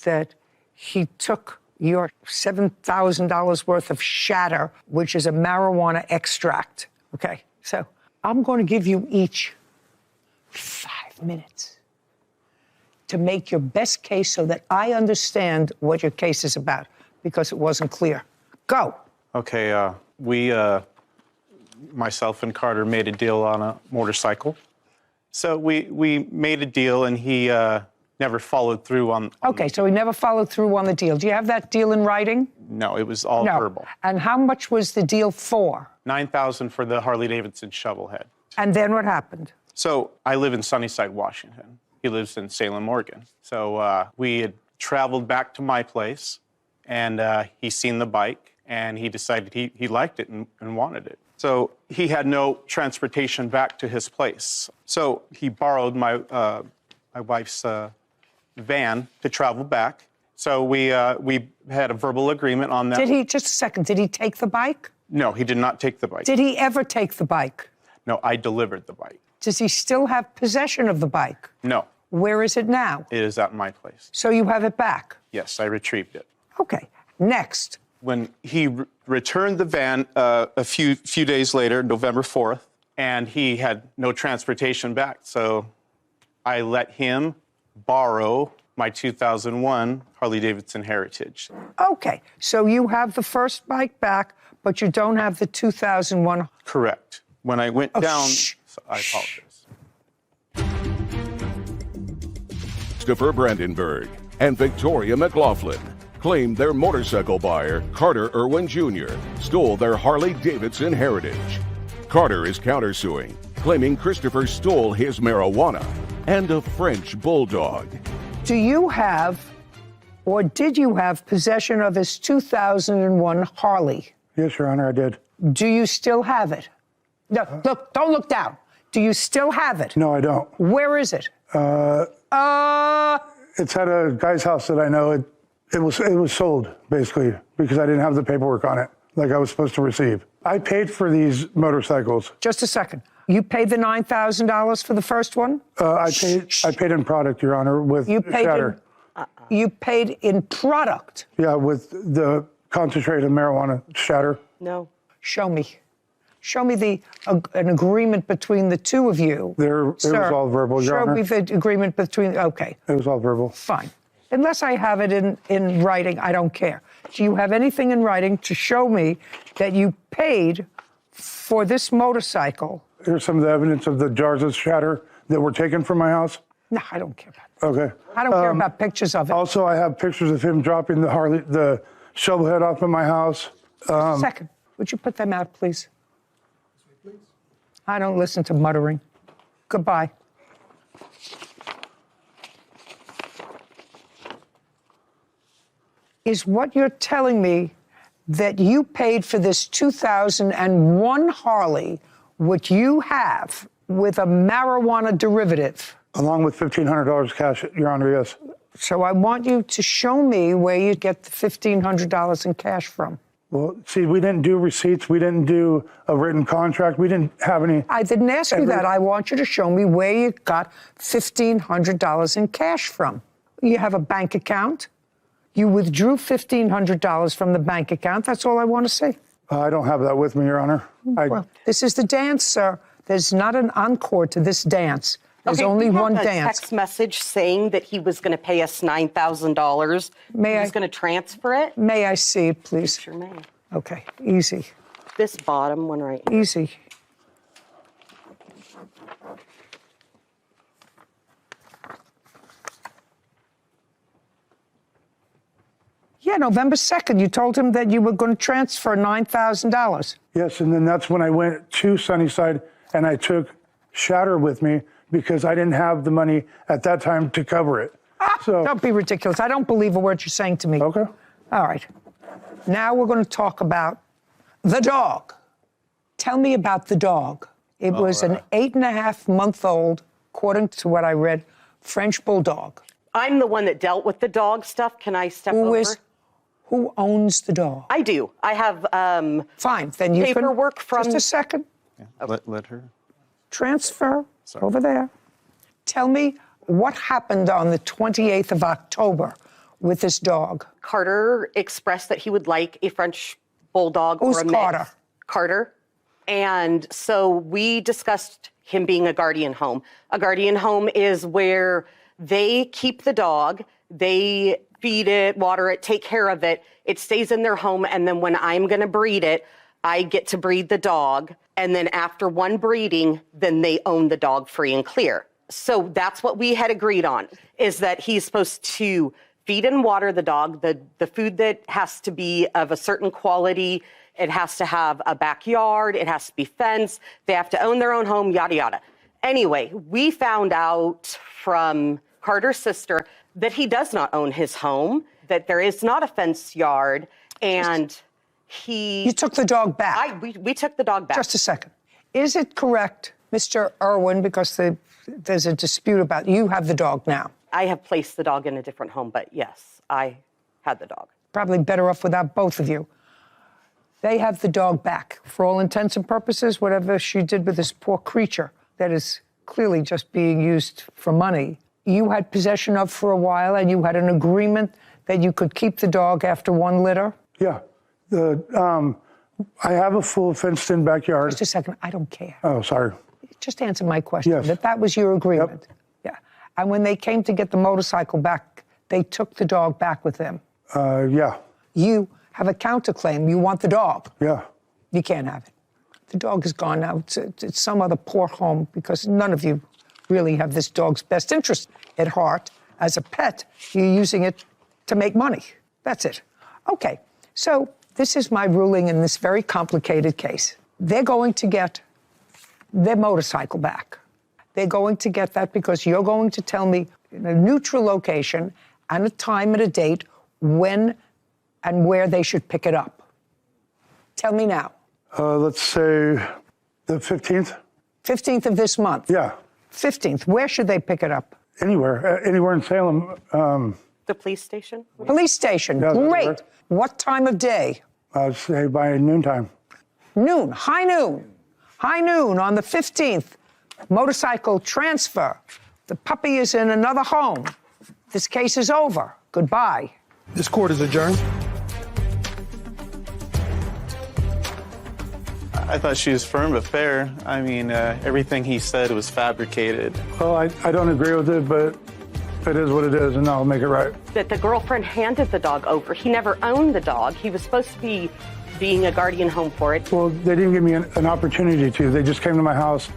C: that he took your $7,000 worth of shatter, which is a marijuana extract. Okay, so I'm going to give you each 5 minutes to make your best case so that I understand what your case is about, because it wasn't clear. Go.
J: Okay, myself and Carter made a deal on a motorcycle. So we made a deal, and he never followed through on.
C: Okay, so he never followed through on the deal. Do you have that deal in writing?
J: No, it was all verbal.
C: And how much was the deal for?
J: $9,000 for the Harley-Davidson Shovelhead.
C: And then what happened?
J: So I live in Sunnyside, Washington. He lives in Salem, Oregon. So we had traveled back to my place, and he seen the bike, and he decided he liked it and wanted it. So he had no transportation back to his place. So he borrowed my wife's van to travel back. So we had a verbal agreement on that.
C: Did he, just a second, did he take the bike?
J: No, he did not take the bike.
C: Did he ever take the bike?
J: No, I delivered the bike.
C: Does he still have possession of the bike?
J: No,
C: Where is it now?
J: it is at my place.
C: So you have it back?
J: Yes, I retrieved it.
C: Okay, next.
J: When he returned the van a few days later, November 4th, and he had no transportation back, so I let him borrow my 2001 Harley-Davidson Heritage.
C: Okay, so you have the first bike back, but you don't have the 2001.
J: Correct. When I went down,
C: shh,
J: I apologize.
A: Christopher Brandenburg and Victoria McLaughlin claimed their motorcycle buyer, Carter Irwin Jr., stole their Harley-Davidson Heritage. Carter is countersuing, claiming Christopher stole his marijuana and a French bulldog.
C: Do you have, or did you have possession of his 2001 Harley?
K: Yes, Your Honor, I did.
C: Do you still have it? No, look, don't look down. Do you still have it?
K: No, I don't.
C: Where is it?
K: It's at a guy's house that I know. It was sold, basically, because I didn't have the paperwork on it like I was supposed to receive. I paid for these motorcycles.
C: Just a second. You paid the $9,000 for the first one?
K: I paid in product, Your Honor, with shatter.
C: You paid in product?
K: Yeah, with the concentrated marijuana shatter.
H: No.
C: Show me. Show me an agreement between the two of you.
K: It was all verbal, Your Honor.
C: Show me the agreement between, okay.
K: It was all verbal.
C: Fine. Unless I have it in writing, I don't care. Do you have anything in writing to show me that you paid for this motorcycle?
K: Here's some of the evidence of the jars of shatter that were taken from my house.
C: No, I don't care about that.
K: Okay.
C: I don't care about pictures of it.
K: Also, I have pictures of him dropping the shovel head off at my house.
C: Second, would you put them out, please? I don't listen to muttering. Goodbye. Is what you're telling me that you paid for this 2001 Harley, which you have, with a marijuana derivative?
K: Along with $1,500 cash, Your Honor, yes.
C: So I want you to show me where you get the $1,500 in cash from.
K: Well, see, we didn't do receipts. We didn't do a written contract. We didn't have any.
C: I didn't ask you that. I want you to show me where you got $1,500 in cash from. You have a bank account. You withdrew $1,500 from the bank account. That's all I want to say.
K: I don't have that with me, Your Honor.
C: Well, this is the dance, sir. There's not an encore to this dance. There's only one
L: a
C: dance.
L: Text message saying that he was going to pay us $9,000.
C: May
L: he
C: I?
L: was going to transfer it.
C: May I see it, please?
L: Sure may.
C: Okay, easy.
L: This bottom one right here.
C: Easy. Yeah, November 2nd, you told him that you were going to transfer $9,000.
K: Yes, and then that's when I went to Sunnyside and I took shatter with me because I didn't have the money at that time to cover it. So
C: Don't be ridiculous. I don't believe a word you're saying to me.
K: Okay.
C: All right. Now we're going to talk about the dog. Tell me about the dog. It was an 8.5-month-old, according to what I read, French bulldog.
L: I'm the one that dealt with the dog stuff. Can I step over?
C: Who owns the dog?
L: I do. I have
C: Fine, then you
L: paperwork
C: can,
L: from.
C: Just a second.
J: Yeah, let her.
C: Transfer over there. Tell me what happened on the 28th of October with this dog.
L: Carter expressed that he would like a French bulldog
C: Who's
L: or a
C: Carter?
L: mix. Carter. And so we discussed him being a guardian home. A guardian home is where they keep the dog, they feed it, water it, take care of it. It stays in their home, and then when I'm going to breed it, I get to breed the dog. And then after one breeding, then they own the dog free and clear. So that's what we had agreed on, is that he's supposed to feed and water the dog, the food that has to be of a certain quality. It has to have a backyard. It has to be fenced. They have to own their own home, yada, yada. Anyway, we found out from Carter's sister that he does not own his home. that there is not a fenced yard, and
C: You took the dog back.
L: We took the dog back.
C: Just a second. Is it correct, Mr. Irwin, because there's a dispute about you have the dog now?
L: I have placed the dog in a different home, but yes, I had the dog.
C: Probably better off without both of you. They have the dog back. For all intents and purposes, whatever she did with this poor creature that is clearly just being used for money, you had possession of for a while, and you had an agreement that you could keep the dog after one litter?
K: Yeah. I have a full fenced-in backyard.
C: Just a second. I don't care.
K: Oh, sorry.
C: Just answer my question.
K: Yes.
C: That was your agreement.
K: Yep.
C: Yeah. And when they came to get the motorcycle back, they took the dog back with them.
K: Yeah.
C: You have a counterclaim. You want the dog.
K: Yeah.
C: You can't have it. The dog is gone now. It's some other poor home because none of you really have this dog's best interest at heart. As a pet, you're using it to make money. That's it. Okay. So this is my ruling in this very complicated case. They're going to get their motorcycle back. They're going to get that because you're going to tell me in a neutral location and a time and a date when and where they should pick it up. Tell me now.
K: Let's say the 15th.
C: 15th of this month?
K: Yeah.
C: 15th. Where should they pick it up?
K: Anywhere. Anywhere in Salem.
L: The police station?
C: Police station.
K: Yeah,
C: Great. What time of day?
K: Say by noontime.
C: Noon. High noon. High noon on the 15th. Motorcycle transfer. The puppy is in another home. This case is over. Goodbye.
B: This court is adjourned.
J: I thought she was firm but fair. I mean, everything he said was fabricated.
K: Well, I don't agree with it, but it is what it is, and I'll make it right.
L: That the girlfriend handed the dog over. He never owned the dog. He was supposed to be being a guardian home for it.
K: Well, they didn't give me an opportunity to. They just came to my house,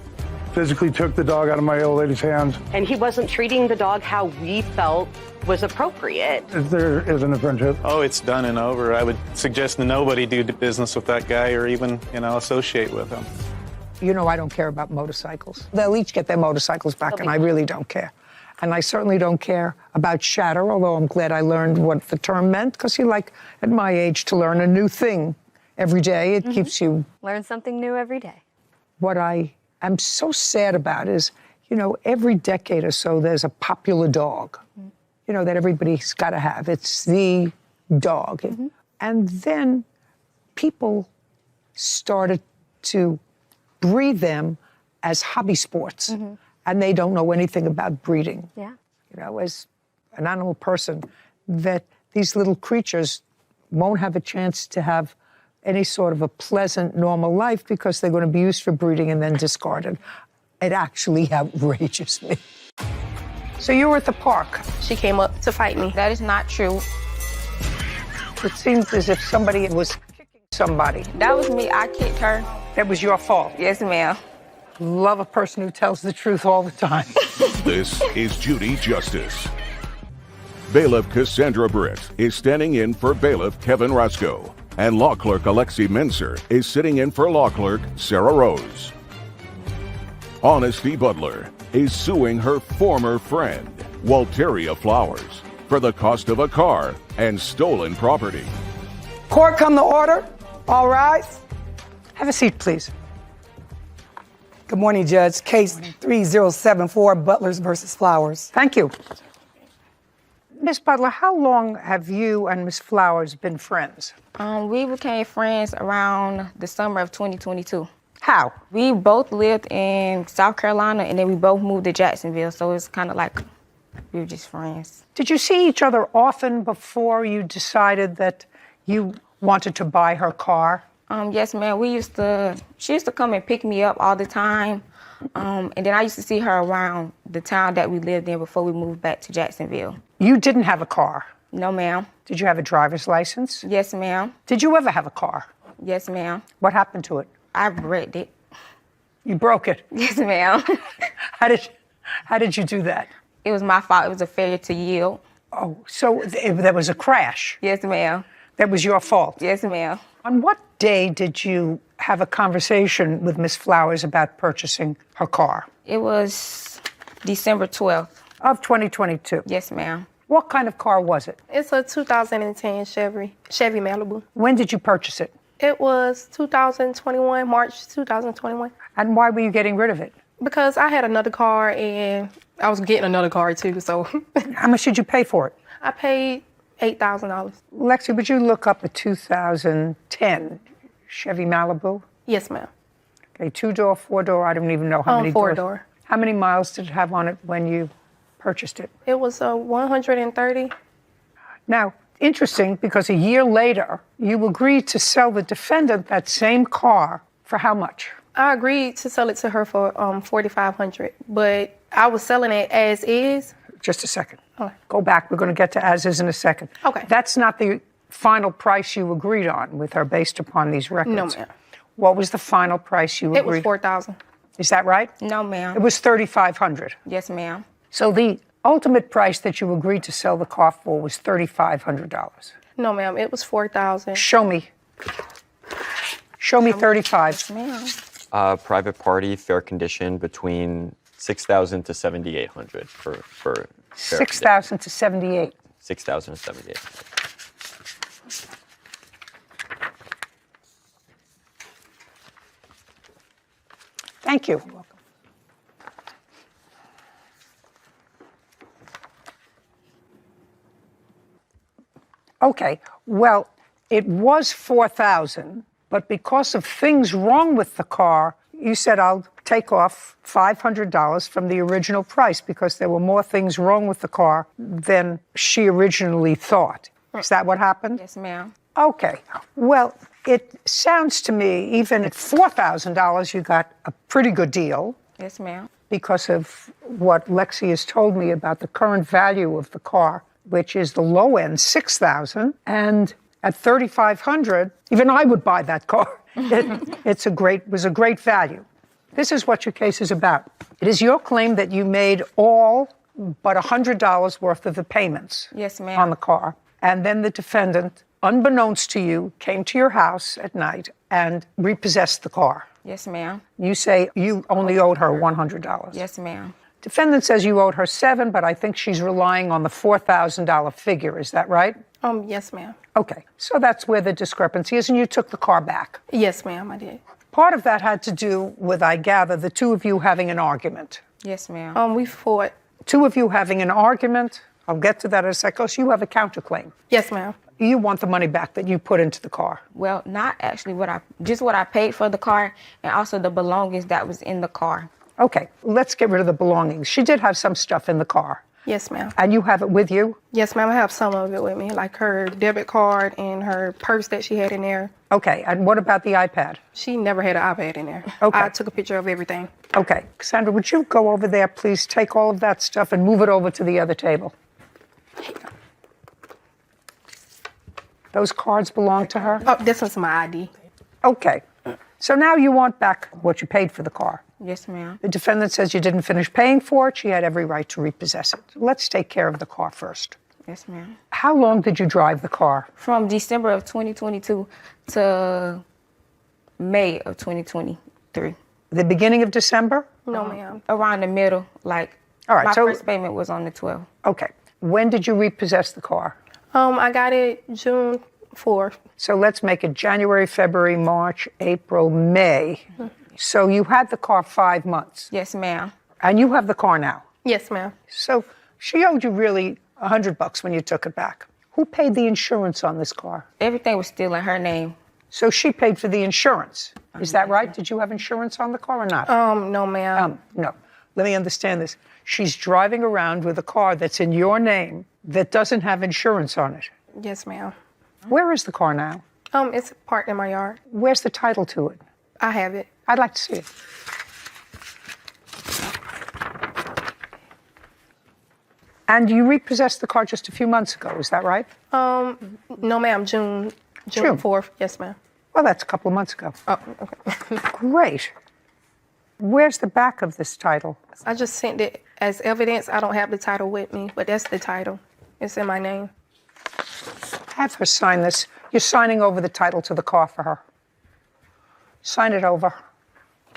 K: physically took the dog out of my old lady's hands.
L: And he wasn't treating the dog how we felt was appropriate.
K: There isn't a friendship.
J: Oh, it's done and over. I would suggest that nobody do business with that guy or even, associate with him.
C: You know I don't care about motorcycles. They'll each get their motorcycles back, and I really don't care. And I certainly don't care about shatter, although I'm glad I learned what the term meant, because you like, at my age, to learn a new thing every day. It keeps you...
F: Learn something new every day.
C: What I am so sad about is, every decade or so, there's a popular dog, that everybody's got to have. It's the dog. And then people started to breed them as hobby sports. And they don't know anything about breeding.
F: Yeah.
C: As an animal person, that these little creatures won't have a chance to have any sort of a pleasant, normal life because they're going to be used for breeding and then discarded. It actually outrages me. So you were at the park.
M: She came up to fight me. That is not true.
C: It seems as if somebody was kicking somebody.
M: That was me. I kicked her.
C: That was your fault.
M: Yes, ma'am.
C: Love a person who tells the truth all the time.
A: This is Judy Justice. Bailiff Cassandra Britt is standing in for Bailiff Kevin Rasco, and Law Clerk Alexi Mincer is sitting in for Law Clerk Sarah Rose. Honesty Butler is suing her former friend, Walteria Flowers, for the cost of a car and stolen property.
C: Court come to order. All rise. Have a seat, please.
N: Good morning, Judge. Case 3074, Butlers versus Flowers.
C: Thank you. Miss Butler, how long have you and Miss Flowers been friends?
M: We became friends around the summer of 2022.
C: How?
M: We both lived in South Carolina, and then we both moved to Jacksonville, so it's kind of like we were just friends.
C: Did you see each other often before you decided that you wanted to buy her car?
M: Yes, ma'am. She used to come and pick me up all the time. And then I used to see her around the town that we lived in before we moved back to Jacksonville.
C: You didn't have a car?
M: No, ma'am.
C: Did you have a driver's license?
M: Yes, ma'am.
C: Did you ever have a car?
M: Yes, ma'am.
C: What happened to it?
M: I wrecked it.
C: You broke it?
M: Yes, ma'am.
C: How did you do that?
M: It was my fault. It was a failure to yield.
C: Oh, so there was a crash?
M: Yes, ma'am.
C: That was your fault?
M: Yes, ma'am.
C: On what day did you have a conversation with Miss Flowers about purchasing her car?
M: It was December 12th.
C: Of 2022?
M: Yes, ma'am.
C: What kind of car was it?
O: It's a 2010 Chevy Malibu.
C: When did you purchase it?
O: It was 2021, March 2021.
C: And why were you getting rid of it?
O: Because I had another car and I was getting another car too, so.
C: How much did you pay for it?
O: I paid $8,000.
C: Lexi, would you look up a 2010 Chevy Malibu?
O: Yes, ma'am.
C: Okay, 2-door, 4-door, I don't even know how many doors.
O: 4-door.
C: How many miles did it have on it when you purchased it?
O: It was 130.
C: Now, interesting, because a year later, you agreed to sell the defendant that same car for how much?
O: I agreed to sell it to her for $4,500, but I was selling it as is.
C: Just a second.
O: Okay.
C: Go back. We're going to get to as is in a second.
O: Okay.
C: That's not the final price you agreed on with her based upon these records.
O: No, ma'am.
C: What was the final price you agreed?
O: It was $4,000.
C: Is that right?
M: No, ma'am.
C: It was $3,500.
M: Yes, ma'am.
C: So the ultimate price that you agreed to sell the car for was $3,500.
O: No, ma'am. It was $4,000.
C: Show me. Show me 35.
M: Yes, ma'am.
P: Private party, fair condition, between $6,000 to $7,800 for fair
C: 6,000 to 78.
P: $6,000 to $7,800.
C: Thank you. Okay, well, it was $4,000, but because of things wrong with the car, you said I'll take off $500 from the original price because there were more things wrong with the car than she originally thought. Is that what happened?
M: Yes, ma'am.
C: Okay, well, it sounds to me, even at $4,000, you got a pretty good deal
M: Yes, ma'am.
C: because of what Lexi has told me about the current value of the car, which is the low end, $6,000, and at $3,500, even I would buy that car. It was a great value. This is what your case is about. It is your claim that you made all but $100 worth of the payments
M: Yes, ma'am.
C: on the car, and then the defendant, unbeknownst to you, came to your house at night and repossessed the car.
M: Yes, ma'am.
C: You say you only owed her $100.
M: Yes, ma'am.
C: Defendant says you owed her $7,000, but I think she's relying on the $4,000 figure. Is that right?
O: Yes, ma'am.
C: Okay, so that's where the discrepancy is, and you took the car back.
O: Yes, ma'am, I did.
C: Part of that had to do with, I gather, the two of you having an argument.
M: Yes, ma'am.
O: We fought.
C: Two of you having an argument. I'll get to that in a second. So you have a counterclaim.
O: Yes, ma'am.
C: You want the money back that you put into the car.
M: Well, not actually what I paid for the car and also the belongings that was in the car.
C: Okay, let's get rid of the belongings. She did have some stuff in the car.
O: Yes, ma'am.
C: And you have it with you?
O: Yes, ma'am. I have some of it with me, like her debit card and her purse that she had in there.
C: Okay, and what about the iPad?
O: She never had an iPad in there.
C: Okay.
O: I took a picture of everything.
C: Okay, Cassandra, would you go over there, please? Take all of that stuff and move it over to the other table. Those cards belong to her?
O: Oh, this one's my ID.
C: Okay. So now you want back what you paid for the car.
M: Yes, ma'am.
C: The defendant says you didn't finish paying for it. She had every right to repossess it. Let's take care of the car first.
M: Yes, ma'am.
C: How long did you drive the car?
M: From December of 2022 to May of 2023.
C: The beginning of December?
O: No, ma'am.
M: Around the middle, like
C: All right,
M: my
C: so-
M: first payment was on the 12th.
C: Okay. When did you repossess the car?
O: I got it June 4th.
C: So let's make it January, February, March, April, May. So you had the car 5 months.
M: Yes, ma'am.
C: And you have the car now.
O: Yes, ma'am.
C: So she owed you really $100 when you took it back. Who paid the insurance on this car?
M: Everything was still in her name.
C: So she paid for the insurance. Is that right? Did you have insurance on the car or not?
O: No, ma'am.
C: No. Let me understand this. She's driving around with a car that's in your name that doesn't have insurance on it.
O: Yes, ma'am.
C: Where is the car now?
O: It's parked in my yard.
C: Where's the title to it?
O: I have it.
C: I'd like to see it. And you repossessed the car just a few months ago, is that right?
O: No, ma'am. June 4th. Yes, ma'am.
C: Well, that's a couple of months ago.
O: Oh, okay.
C: Great. Where's the back of this title?
O: I just sent it as evidence. I don't have the title with me, but that's the title. It's in my name.
C: Have her sign this. You're signing over the title to the car for her. Sign it over.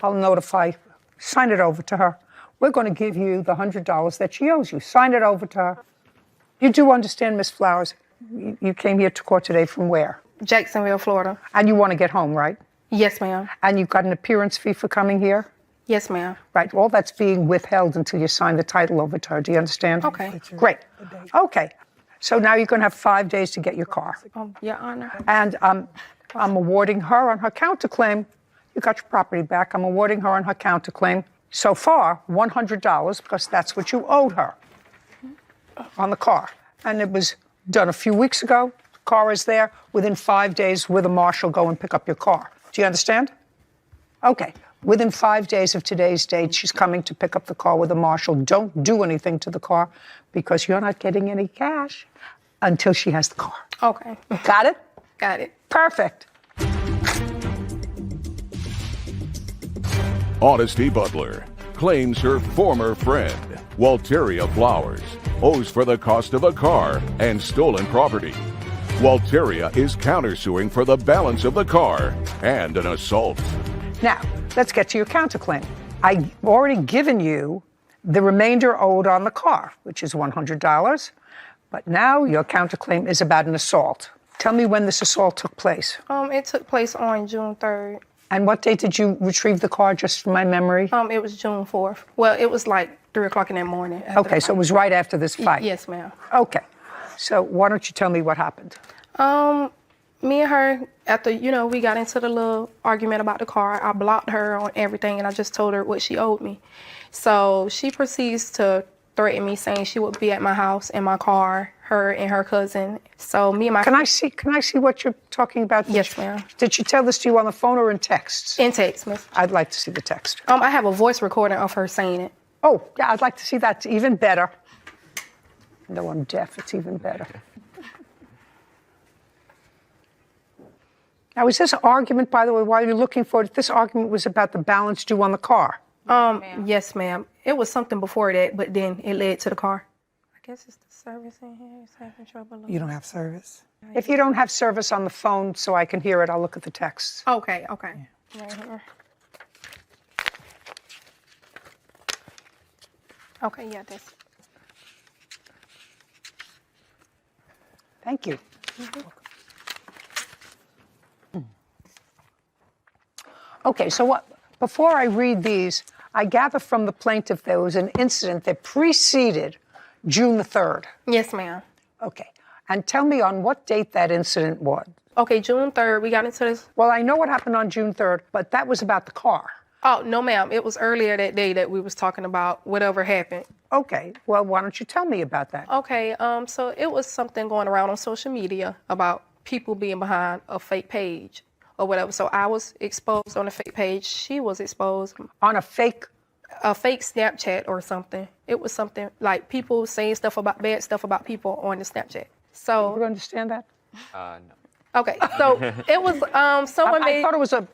C: I'll notify. Sign it over to her. We're going to give you the $100 that she owes you. Sign it over to her. You do understand, Miss Flowers, you came here to court today from where?
O: Jacksonville, Florida.
C: And you want to get home, right?
O: Yes, ma'am.
C: And you've got an appearance fee for coming here?
O: Yes, ma'am.
C: Right, all that's being withheld until you sign the title over to her. Do you understand?
O: Okay.
C: Great. Okay. So now you're going to have 5 days to get your car.
M: Your Honor.
C: And I'm awarding her on her counterclaim. You got your property back. I'm awarding her on her counterclaim. So far, $100, because that's what you owed her on the car. And it was done a few weeks ago. The car is there. Within 5 days, with a marshal, go and pick up your car. Do you understand? Okay. Within 5 days of today's date, she's coming to pick up the car with a marshal. Don't do anything to the car because you're not getting any cash until she has the car.
O: Okay.
C: Got it?
O: Got it.
C: Perfect.
A: Honesty Butler claims her former friend, Walteria Flowers, owes for the cost of a car and stolen property. Walteria is countersuing for the balance of the car and an assault.
C: Now, let's get to your counterclaim. I've already given you the remainder owed on the car, which is $100. But now your counterclaim is about an assault. Tell me when this assault took place.
O: It took place on June 3rd.
C: And what date did you retrieve the car, just from my memory?
O: It was June 4th. Well, it was like 3 o'clock in the morning.
C: Okay, so it was right after this fight.
O: Yes, ma'am.
C: Okay. So why don't you tell me what happened?
O: Me and her, after, we got into the little argument about the car, I blocked her on everything and I just told her what she owed me. So she proceeds to threaten me, saying she would be at my house in my car, her and her cousin. So me and my...
C: Can I see what you're talking about?
O: Yes, ma'am.
C: Did she tell this to you on the phone or in text?
O: In text, miss.
C: I'd like to see the text.
O: I have a voice recording of her saying it.
C: Oh, yeah, I'd like to see that. Even better. No, I'm deaf. It's even better. Now, is this argument, by the way, while you're looking for it, this argument was about the balance due on the car?
O: Yes, ma'am. It was something before that, but then it led to the car. I guess it's the service in here. It's having trouble.
N: You don't have service?
C: If you don't have service on the phone so I can hear it, I'll look at the text.
O: Okay. Right here. Okay, yeah, that's...
C: Thank you. Okay, so before I read these, I gather from the plaintiff there was an incident that preceded June the 3rd.
O: Yes, ma'am.
C: Okay, and tell me on what date that incident was.
O: Okay, June 3rd, we got into this.
C: Well, I know what happened on June 3rd, but that was about the car.
O: Oh, no, ma'am. It was earlier that day that we was talking about whatever happened.
C: Okay, well, why don't you tell me about that?
O: Okay, so it was something going around on social media about people being behind a fake page or whatever. So I was exposed on a fake page. She was exposed
C: on a fake
O: Snapchat or something. It was something like people saying bad stuff about people on the Snapchat. So
C: you understand that?
P: No.
O: Okay, so it was someone
C: I thought it was a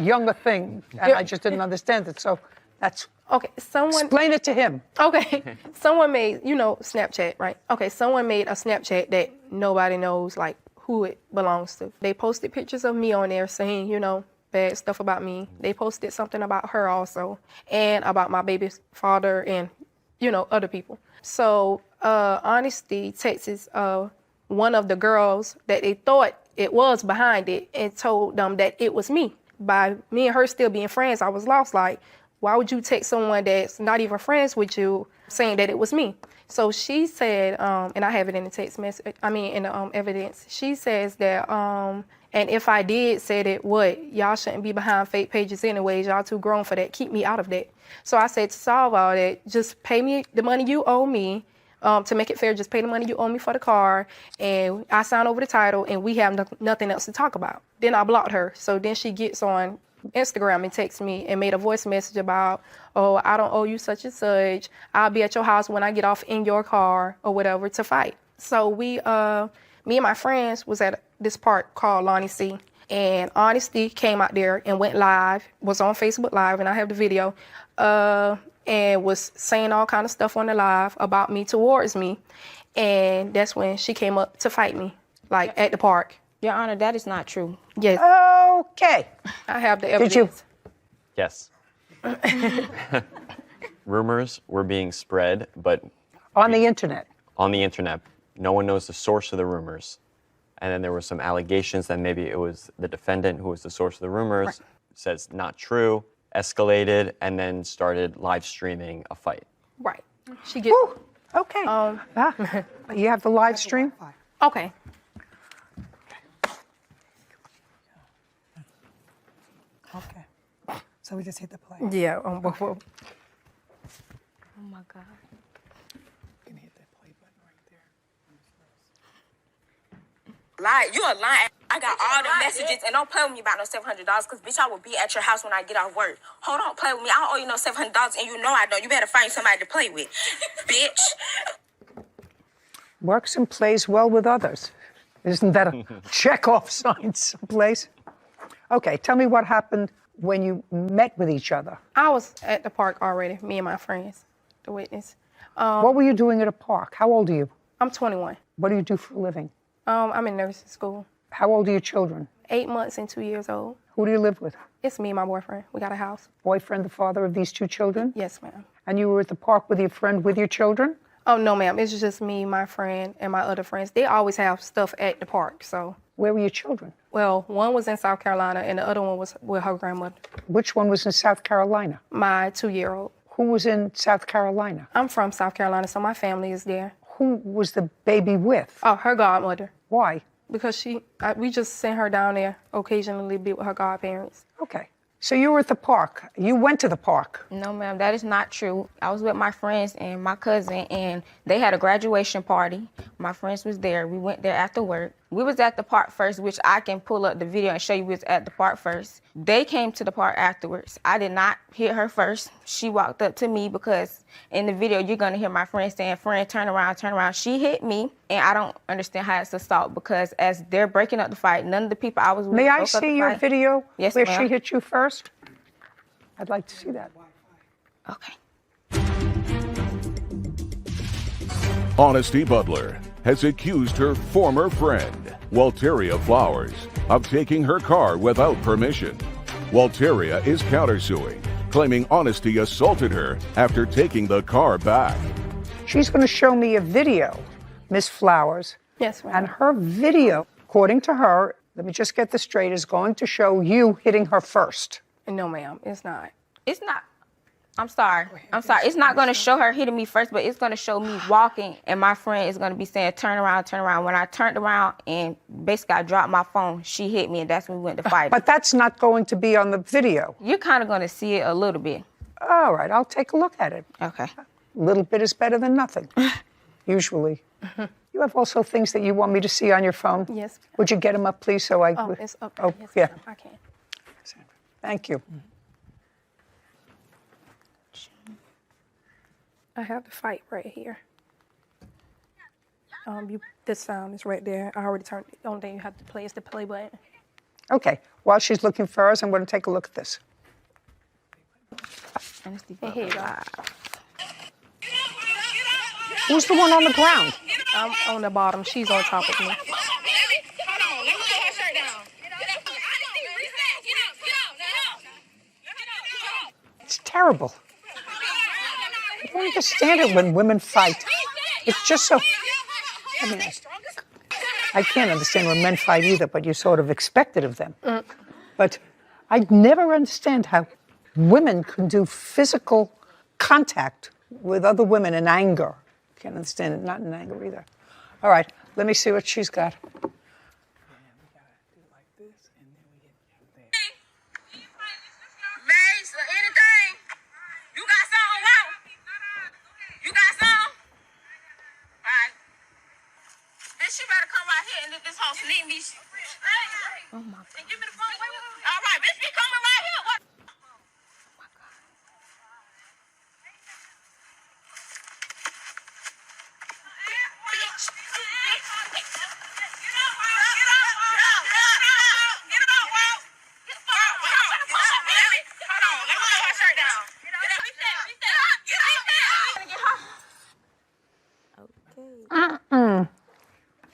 C: younger thing, and I just didn't understand it. So that's
O: okay.
C: Explain it to him.
O: Okay, someone made Snapchat, right? Okay, someone made a Snapchat that nobody knows like who it belongs to. They posted pictures of me on there saying bad stuff about me. They posted something about her also, and about my baby's father and other people. So Honesty texts one of the girls that they thought it was behind it and told them that it was me. By me and her still being friends, I was lost. Like, why would you text someone that's not even friends with you saying that it was me? So she said, and I have it in the text message, in the evidence, she says that, and if I did say that, y'all shouldn't be behind fake pages anyways, y'all too grown for that, keep me out of that. So I said, to solve all that, just pay me the money you owe me. To make it fair, just pay the money you owe me for the car, and I sign over the title, and we have nothing else to talk about. Then I blocked her. So then she gets on Instagram and texts me and made a voice message about, oh, I don't owe you such and such. I'll be at your house when I get off in your car or whatever to fight. So me and my friends was at this park called Lonnie C. And Honesty came out there and went live, was on Facebook Live, and I have the video. And was saying all kind of stuff on the live about me towards me. And that's when she came up to fight me, like at the park.
M: Your Honor, that is not true.
O: Yes.
C: Okay.
O: I have the evidence.
C: Did you?
P: Yes. Rumors were being spread, but...
C: On the internet?
P: on the internet. No one knows the source of the rumors. And then there were some allegations that maybe it was the defendant who was the source of the rumors.
C: Right.
P: Says not true, escalated, and then started live streaming a fight.
O: Right. She get.
C: Okay. You have the live stream?
O: Okay.
N: Okay. So we just hit the play.
O: Yeah. On both of them.
M: Oh my God.
Q: Lie, you a lying. I got all the messages, and don't play with me about no $700, because bitch, I will be at your house when I get off work. Hold on, play with me. I don't owe you no $700, and you know I don't. You better find somebody to play with, bitch.
C: Works and plays well with others. Isn't that a check-off sign someplace? Okay, tell me what happened when you met with each other.
O: I was at the park already, me and my friends, the witness.
C: What were you doing at a park? How old are you?
O: I'm 21.
C: What do you do for a living?
O: I'm in nursing school.
C: How old are your children?
O: 8 months and 2 years old.
C: Who do you live with?
O: It's me and my boyfriend. We got a house.
C: Boyfriend, the father of these 2 children?
O: Yes, ma'am.
C: And you were at the park with your friend with your children?
O: Oh, no, ma'am. It's just me, my friend, and my other friends. They always have stuff at the park, so.
C: Where were your children?
O: Well, one was in South Carolina, and the other one was with her grandmother.
C: Which one was in South Carolina?
O: My 2-year-old.
C: Who was in South Carolina?
O: I'm from South Carolina, so my family is there.
C: Who was the baby with?
O: Oh, her godmother.
C: Why?
O: Because we just sent her down there occasionally to be with her godparents.
C: Okay. So you were at the park. You went to the park.
M: No, ma'am, that is not true. I was with my friends and my cousin, and they had a graduation party. My friends was there. We went there after work. We was at the park first, which I can pull up the video and show you we was at the park first. They came to the park afterwards. I did not hit her first. She walked up to me because in the video, you're gonna hear my friend saying, "Friend, turn around, turn around." She hit me, and I don't understand how it's assault because as they're breaking up the fight, none of the people I was with
C: May I
M: broke up
C: see
M: the
C: your
M: fight.
C: video
M: Yes,
C: where
M: ma'am.
C: she hit you first? I'd like to see that.
M: Okay.
A: Honesty Butler has accused her former friend, Walteria Flowers, of taking her car without permission. Walteria is countersuing, claiming Honesty assaulted her after taking the car back.
C: She's going to show me a video, Miss Flowers.
O: Yes, ma'am.
C: And her video, according to her, let me just get this straight, is going to show you hitting her first.
O: No, ma'am, it's not.
M: It's not. I'm sorry. It's not going to show her hitting me first, but it's going to show me walking, and my friend is going to be saying, turn around, turn around. When I turned around and basically I dropped my phone, she hit me, and that's when we went to fight.
C: But that's not going to be on the video.
M: You're kind of going to see it a little bit.
C: All right, I'll take a look at it.
M: Okay.
C: A little bit is better than nothing, usually. You have also things that you want me to see on your phone?
O: Yes.
C: Would you get them up, please, so I...
O: Oh, it's up.
C: Oh,
O: Yes,
C: yeah.
O: ma'am, I can.
C: Thank you.
O: I have the fight right here. This sound is right there. I already turned it. The only thing you have to play is the play button.
C: Okay, while she's looking for us, I'm going to take a look at this.
O: And here you go.
C: Who's the one on the ground?
O: I'm on the bottom. She's on top of me.
C: It's terrible. I don't understand it when women fight. It's just so... I mean, I can't understand when men fight either, but you sort of expect it of them. But I never understand how women can do physical contact with other women in anger. Can't understand it, not in anger either. All right, let me see what she's got.
Q: She better come right here and let this house need me. Oh my God. Give me the phone. All right, bitch, be coming right here. What?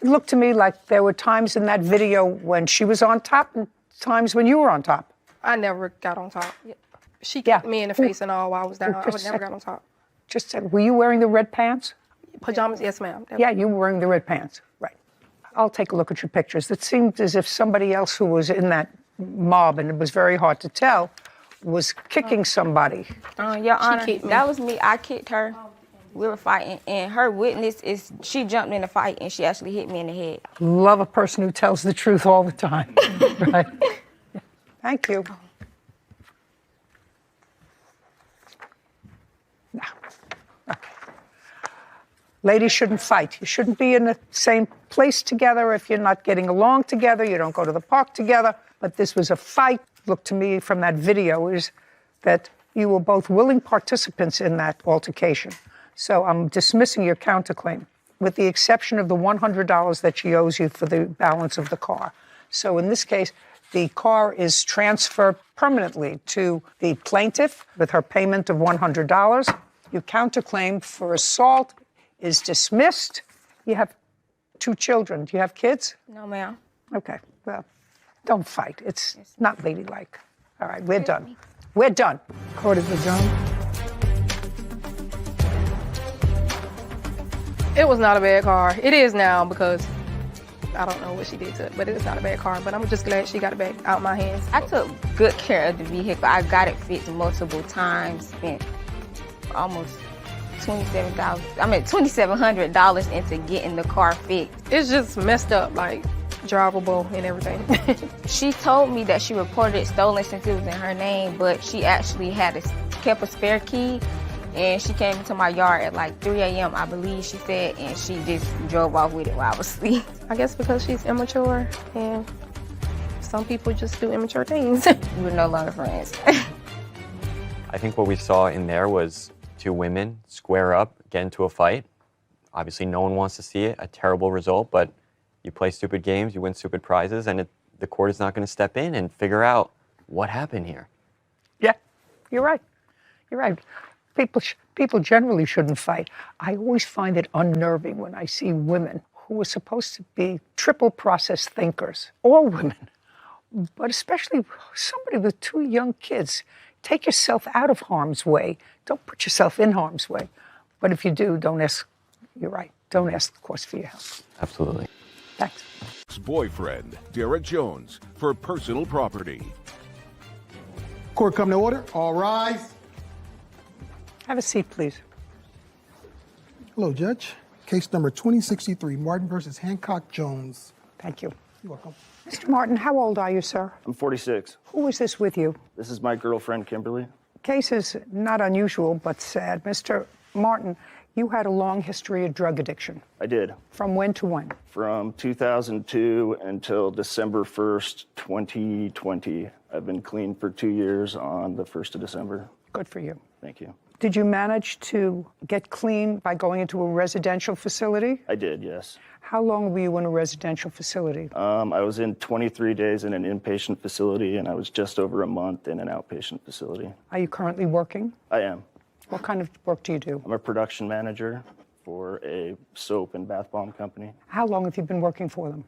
C: It looked to me like there were times in that video when she was on top and times when you were on top.
O: I never got on top. She kicked me in the face and all while I was down. I would never got on top.
C: Just said, were you wearing the red pants?
O: Pajamas, yes, ma'am.
C: Yeah, you were wearing the red pants. Right. I'll take a look at your pictures. It seemed as if somebody else who was in that mob, and it was very hard to tell, was kicking somebody.
M: Your Honor,
O: kicked me.
M: that was me. I kicked her. We were fighting, and her witness is she jumped in the fight and she actually hit me in the head.
C: Love a person who tells the truth all the time. Right. Thank you. No. Okay. Ladies shouldn't fight. You shouldn't be in the same place together if you're not getting along together. You don't go to the park together. But this was a fight. Look to me from that video is that you were both willing participants in that altercation. So I'm dismissing your counterclaim, with the exception of the $100 that she owes you for the balance of the car. So in this case, the car is transferred permanently to the plaintiff with her payment of $100. Your counterclaim for assault is dismissed. You have 2 children. Do you have kids?
M: No, ma'am.
C: Okay, well, don't fight. It's not ladylike. All right, we're done. We're done.
B: Court is adjourned.
O: It was not a bad car. It is now because I don't know what she did to it, but it is not a bad car. But I'm just glad she got it back out my hands.
M: I took good care of the vehicle. I got it fixed multiple times, spent almost $2,700 into getting the car fixed.
O: It's just messed up, like drivable and everything.
M: She told me that she reported it stolen since it was in her name, but she actually kept a spare key, and she came into my yard at like 3 a.m., I believe she said, and she just drove off with it while I was asleep.
O: I guess because she's immature, and some people just do immature things.
M: We're no longer friends.
P: I think what we saw in there was 2 women square up, get into a fight. Obviously, no one wants to see it, a terrible result, but you play stupid games, you win stupid prizes, and the court is not going to step in and figure out what happened here.
C: Yeah, you're right. You're right. People generally shouldn't fight. I always find it unnerving when I see women who are supposed to be triple process thinkers, all women, but especially somebody with 2 young kids. Take yourself out of harm's way. Don't put yourself in harm's way. But if you do, don't ask. You're right. Don't ask, of course, for your help.
P: Absolutely.
C: Thanks.
A: Boyfriend, Derek Jones, for personal property.
B: Court come to order. All rise.
C: Have a seat, please.
B: Hello, Judge. Case number 2063, Martin versus Hancock Jones.
C: Thank you.
B: You're welcome.
C: Mr. Martin, how old are you, sir?
R: I'm 46.
C: Who is this with you?
R: This is my girlfriend, Kimberly.
C: Case is not unusual, but sad. Mr. Martin, you had a long history of drug addiction.
R: I did.
C: From when to when?
R: From 2002 until December 1st, 2020. I've been clean for 2 years on the 1st of December.
C: Good for you.
R: Thank you.
C: Did you manage to get clean by going into a residential facility?
R: I did, yes.
C: How long were you in a residential facility?
R: I was in 23 days in an inpatient facility, and I was just over a month in an outpatient facility.
C: Are you currently working?
R: I am.
C: What kind of work do you do?
R: I'm a production manager for a soap and bath bomb company.
C: How long have you been working for them?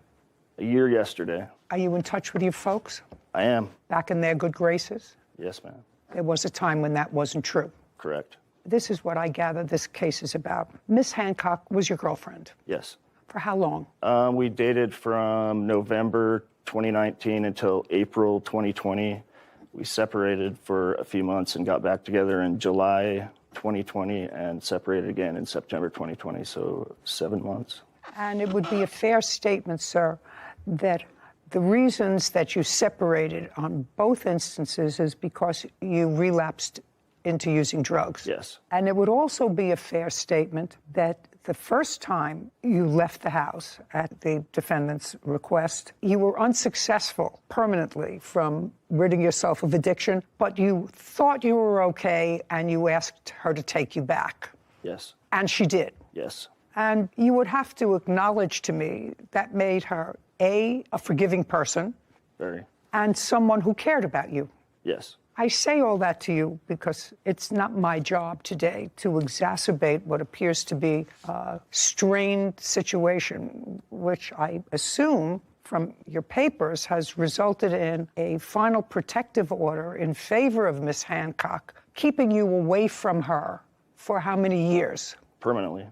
R: A year yesterday.
C: Are you in touch with your folks?
R: I am.
C: Back in their good graces?
R: Yes, ma'am.
C: There was a time when that wasn't true.
R: Correct.
C: This is what I gather this case is about. Miss Hancock was your girlfriend.
R: Yes.
C: For how long?
R: We dated from November 2019 until April 2020. We separated for a few months and got back together in July 2020 and separated again in September 2020, so 7 months.
C: And it would be a fair statement, sir, that the reasons that you separated on both instances is because you relapsed into using drugs.
R: Yes.
C: And it would also be a fair statement that the first time you left the house at the defendant's request, you were unsuccessful permanently from ridding yourself of addiction, but you thought you were okay and you asked her to take you back.
R: Yes.
C: And she did.
R: Yes.
C: And you would have to acknowledge to me that made her, A, a forgiving person.
R: Very.
C: And someone who cared about you.
R: Yes.
C: I say all that to you because it's not my job today to exacerbate what appears to be a strained situation, which I assume from your papers has resulted in a final protective order in favor of Miss Hancock, keeping you away from her for how many years?
R: Permanently.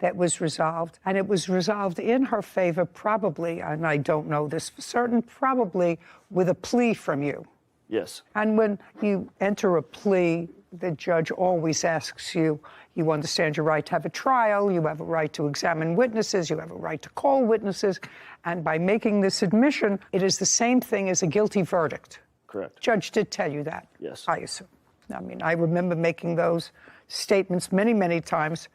C: that was resolved, and it was resolved in her favor, probably, and I don't know this for certain, probably with a plea from you.
R: Yes.
C: And when you enter a plea, the judge always asks you, you understand your right to have a trial, you have a right to examine witnesses, you have a right to call witnesses, and by making this admission, it is the same thing as a guilty verdict.
R: Correct.
C: Judge did tell you that.
R: Yes.
C: I assume. I mean, I remember making those statements many, many times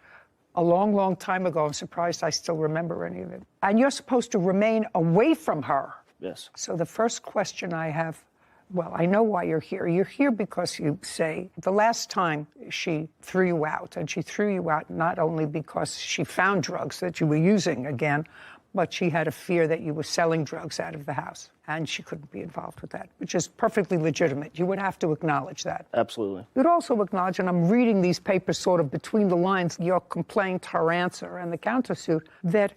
C: a long, long time ago. I'm surprised I still remember any of it. And you're supposed to remain away from her.
R: Yes.
C: So the first question I have, well, I know why you're here. You're here because you say the last time she threw you out, and she threw you out not only because she found drugs that you were using again, but she had a fear that you were selling drugs out of the house, and she couldn't be involved with that, which is perfectly legitimate. You would have to acknowledge that.
R: Absolutely.
C: You'd also acknowledge, and I'm reading these papers sort of between the lines, your complaint, her answer, and the countersuit, that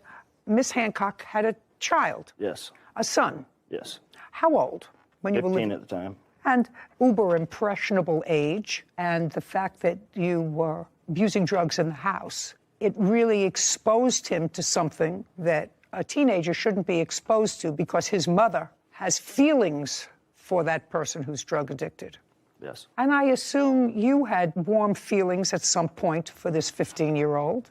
C: Miss Hancock had a child.
R: Yes.
C: A son.
R: Yes.
C: How old? When you were
R: 15
C: living?
R: at the time.
C: And uber impressionable age, and the fact that you were abusing drugs in the house, it really exposed him to something that a teenager shouldn't be exposed to, because his mother has feelings for that person who's drug addicted.
R: Yes.
C: And I assume you had warm feelings at some point for this 15-year-old.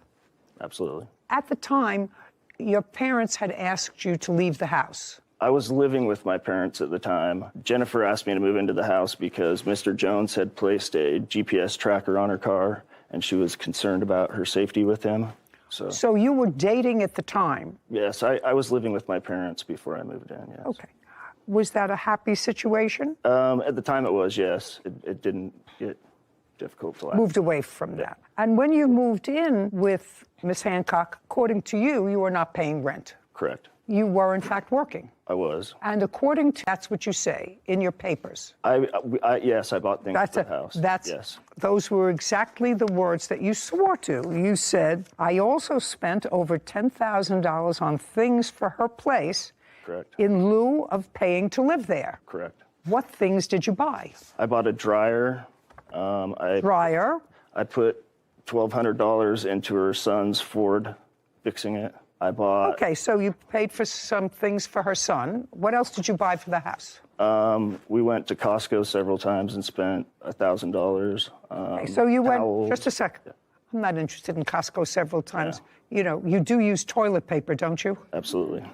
R: Absolutely.
C: At the time, your parents had asked you to leave the house.
R: I was living with my parents at the time. Jennifer asked me to move into the house because Mr. Jones had placed a GPS tracker on her car, and she was concerned about her safety with him.
C: So you were dating at the time?
R: Yes, I was living with my parents before I moved in, yes.
C: Okay. Was that a happy situation?
R: At the time it was, yes. It didn't get difficult to
C: Moved away from that. And when you moved in with Miss Hancock, according to you, you were not paying rent.
R: Correct.
C: You were, in fact, working.
R: I was.
C: And according to, that's what you say in your papers.
R: Yes, I bought things for the house. Yes.
C: Those were exactly the words that you swore to. You said, I also spent over $10,000 on things for her place.
R: Correct.
C: In lieu of paying to live there.
R: Correct.
C: What things did you buy?
R: I bought a dryer.
C: Dryer?
R: I put $1,200 into her son's Ford, fixing it. I bought...
C: Okay, so you paid for some things for her son. What else did you buy for the house?
R: We went to Costco several times and spent $1,000.
C: Okay, so you
R: towels.
C: went, just a second. I'm not interested in Costco several times. Yeah. You know, you do use toilet paper, don't you?
R: Absolutely.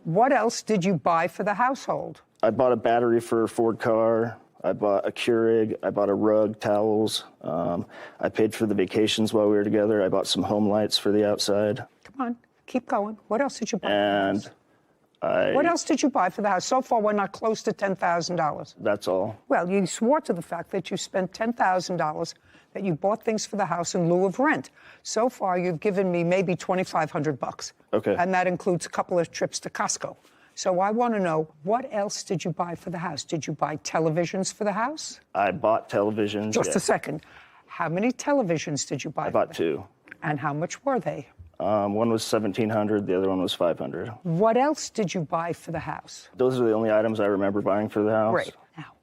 C: What else did you buy for the household?
R: I bought a battery for a Ford car. I bought a Keurig. I bought a rug, towels. I paid for the vacations while we were together. I bought some home lights for the outside.
C: Come on, keep going. What else did you buy?
R: And
C: what else did you buy for the house? So far, we're not close to $10,000.
R: That's all.
C: Well, you swore to the fact that you spent $10,000, that you bought things for the house in lieu of rent. So far, you've given me maybe $2,500.
R: Okay.
C: And that includes a couple of trips to Costco. So I want to know, what else did you buy for the house? Did you buy televisions for the house?
R: I bought televisions.
C: Just a second. How many televisions did you buy?
R: I bought two.
C: And how much were they?
R: One was $1,700, the other one was $500.
C: What else did you buy for the house?
R: Those are the only items I remember buying for the house.
C: Great. Now,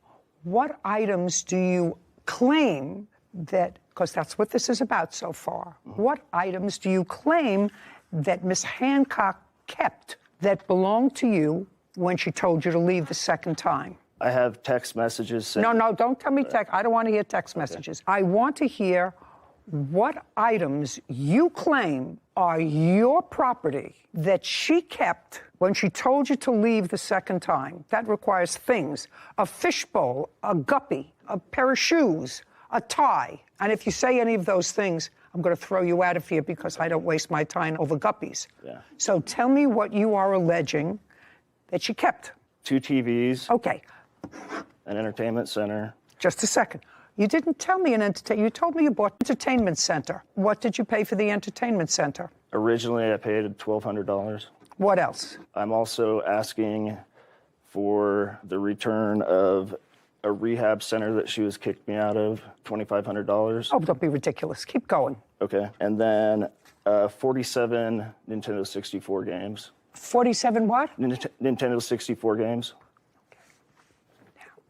C: what items do you claim that, because that's what this is about so far, what items do you claim that Miss Hancock kept that belonged to you when she told you to leave the second time?
R: I have text messages saying...
C: No, don't tell me text. I don't want to hear text messages. I want to hear what items you claim are your property that she kept when she told you to leave the second time. That requires things: a fishbowl, a guppy, a pair of shoes, a tie. And if you say any of those things, I'm going to throw you out of here because I don't waste my time over guppies.
R: Yeah.
C: So tell me what you are alleging that she kept.
R: 2 TVs.
C: Okay.
R: An entertainment center.
C: Just a second. You didn't tell me you told me you bought an entertainment center. What did you pay for the entertainment center?
R: Originally, I paid $1,200.
C: What else?
R: I'm also asking for the return of a rehab center that she was kicked me out of, $2,500.
C: Oh, don't be ridiculous. Keep going.
R: Okay. And then 47 Nintendo 64 games.
C: 47 what?
R: Nintendo 64 games.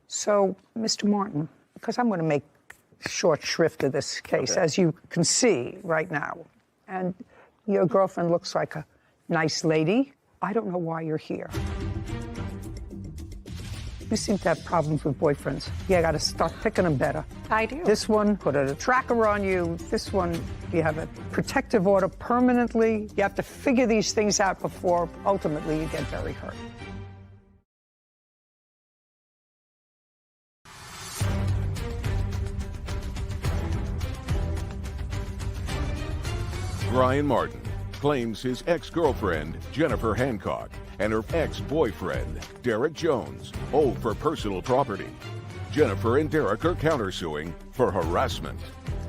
C: So, Mr. Martin, because I'm going to make short shrift of this case, as you can see right now, and Your girlfriend looks like a nice lady. I don't know why you're here. You seem to have problems with boyfriends. You got to start picking them better.
S: I do.
C: This one put a tracker on you. This one, you have a protective order permanently. You have to figure these things out before ultimately you get very hurt.
A: Brian Martin claims his ex-girlfriend, Jennifer Hancock, and her ex-boyfriend, Derek Jones, owe for personal property. Jennifer and Derek are countersuing for harassment.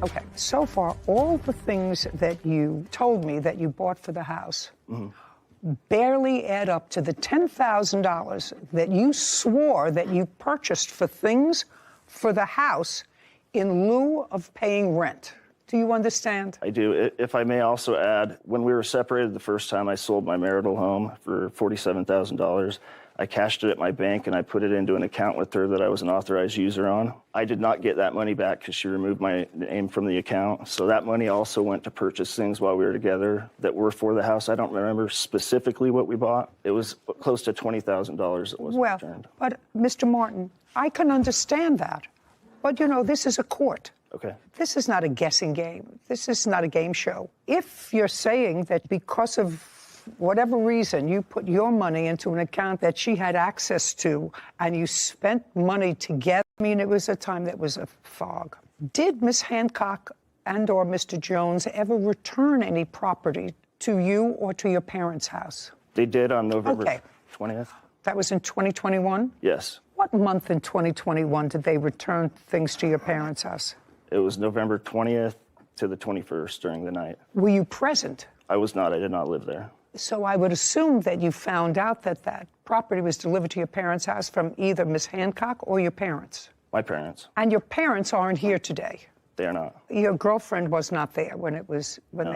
C: Okay, so far, all the things that you told me that you bought for the house barely add up to the $10,000 that you swore that you purchased for things for the house in lieu of paying rent. Do you understand?
R: I do. If I may also add, when we were separated the first time, I sold my marital home for $47,000. I cashed it at my bank and I put it into an account with her that I was an authorized user on. I did not get that money back because she removed my name from the account. So that money also went to purchase things while we were together that were for the house. I don't remember specifically what we bought. It was close to $20,000 that wasn't returned.
C: But Mr. Martin, I can understand that. But you know, this is a court.
R: Okay.
C: This is not a guessing game. This is not a game show. If you're saying that because of whatever reason you put your money into an account that she had access to and you spent money together, I mean, it was a time that was a fog. Did Miss Hancock and or Mr. Jones ever return any property to you or to your parents' house?
R: They did on November 20th.
C: That was in 2021?
R: Yes.
C: What month in 2021 did they return things to your parents' house?
R: It was November 20th to the 21st during the night.
C: Were you present?
R: I was not. I did not live there.
C: So I would assume that you found out that that property was delivered to your parents' house from either Miss Hancock or your parents.
R: My parents.
C: And your parents aren't here today.
R: They are not.
C: Your girlfriend was not there when they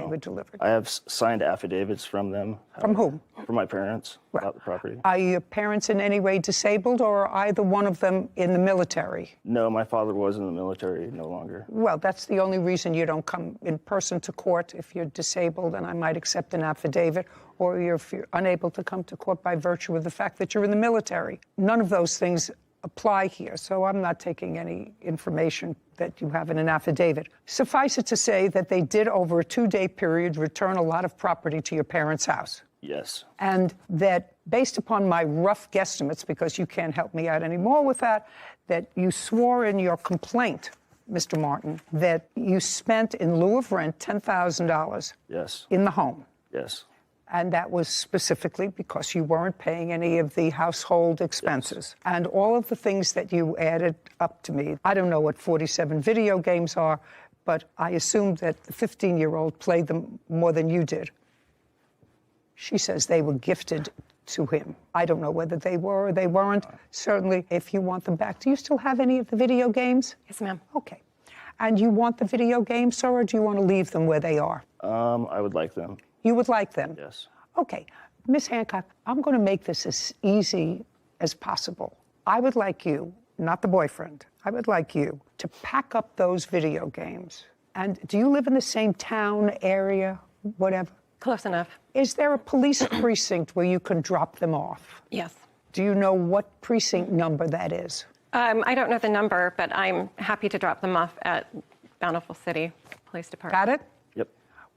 C: were delivered.
R: I have signed affidavits from them.
C: From whom?
R: From my parents about the property.
C: Are your parents in any way disabled, or are either one of them in the military?
R: No, my father was in the military, no longer.
C: Well, that's the only reason you don't come in person to court if you're disabled, and I might accept an affidavit, or if you're unable to come to court by virtue of the fact that you're in the military. None of those things apply here, so I'm not taking any information that you have in an affidavit. Suffice it to say that they did, over a 2-day period, return a lot of property to your parents' house.
R: Yes.
C: And that, based upon my rough guesstimates, because you can't help me out anymore with that you swore in your complaint, Mr. Martin, that you spent in lieu of rent $10,000
R: Yes.
C: in the home.
R: Yes.
C: And that was specifically because you weren't paying any of the household expenses. Yes. And all of the things that you added up to me, I don't know what 47 video games are, but I assume that the 15-year-old played them more than you did. She says they were gifted to him. I don't know whether they were or they weren't. Certainly, if you want them back. Do you still have any of the video games?
S: Yes, ma'am.
C: Okay. And you want the video games, sir, or do you want to leave them where they are?
R: I would like them.
C: You would like them?
R: Yes.
C: Okay. Miss Hancock, I'm going to make this as easy as possible. I would like you, not the boyfriend, I would like you to pack up those video games. And do you live in the same town, area, whatever?
S: Close enough.
C: Is there a police precinct where you can drop them off?
S: Yes.
C: Do you know what precinct number that is?
S: I don't know the number, but I'm happy to drop them off at Bountiful City Police Department.
C: Got it?
R: Yep.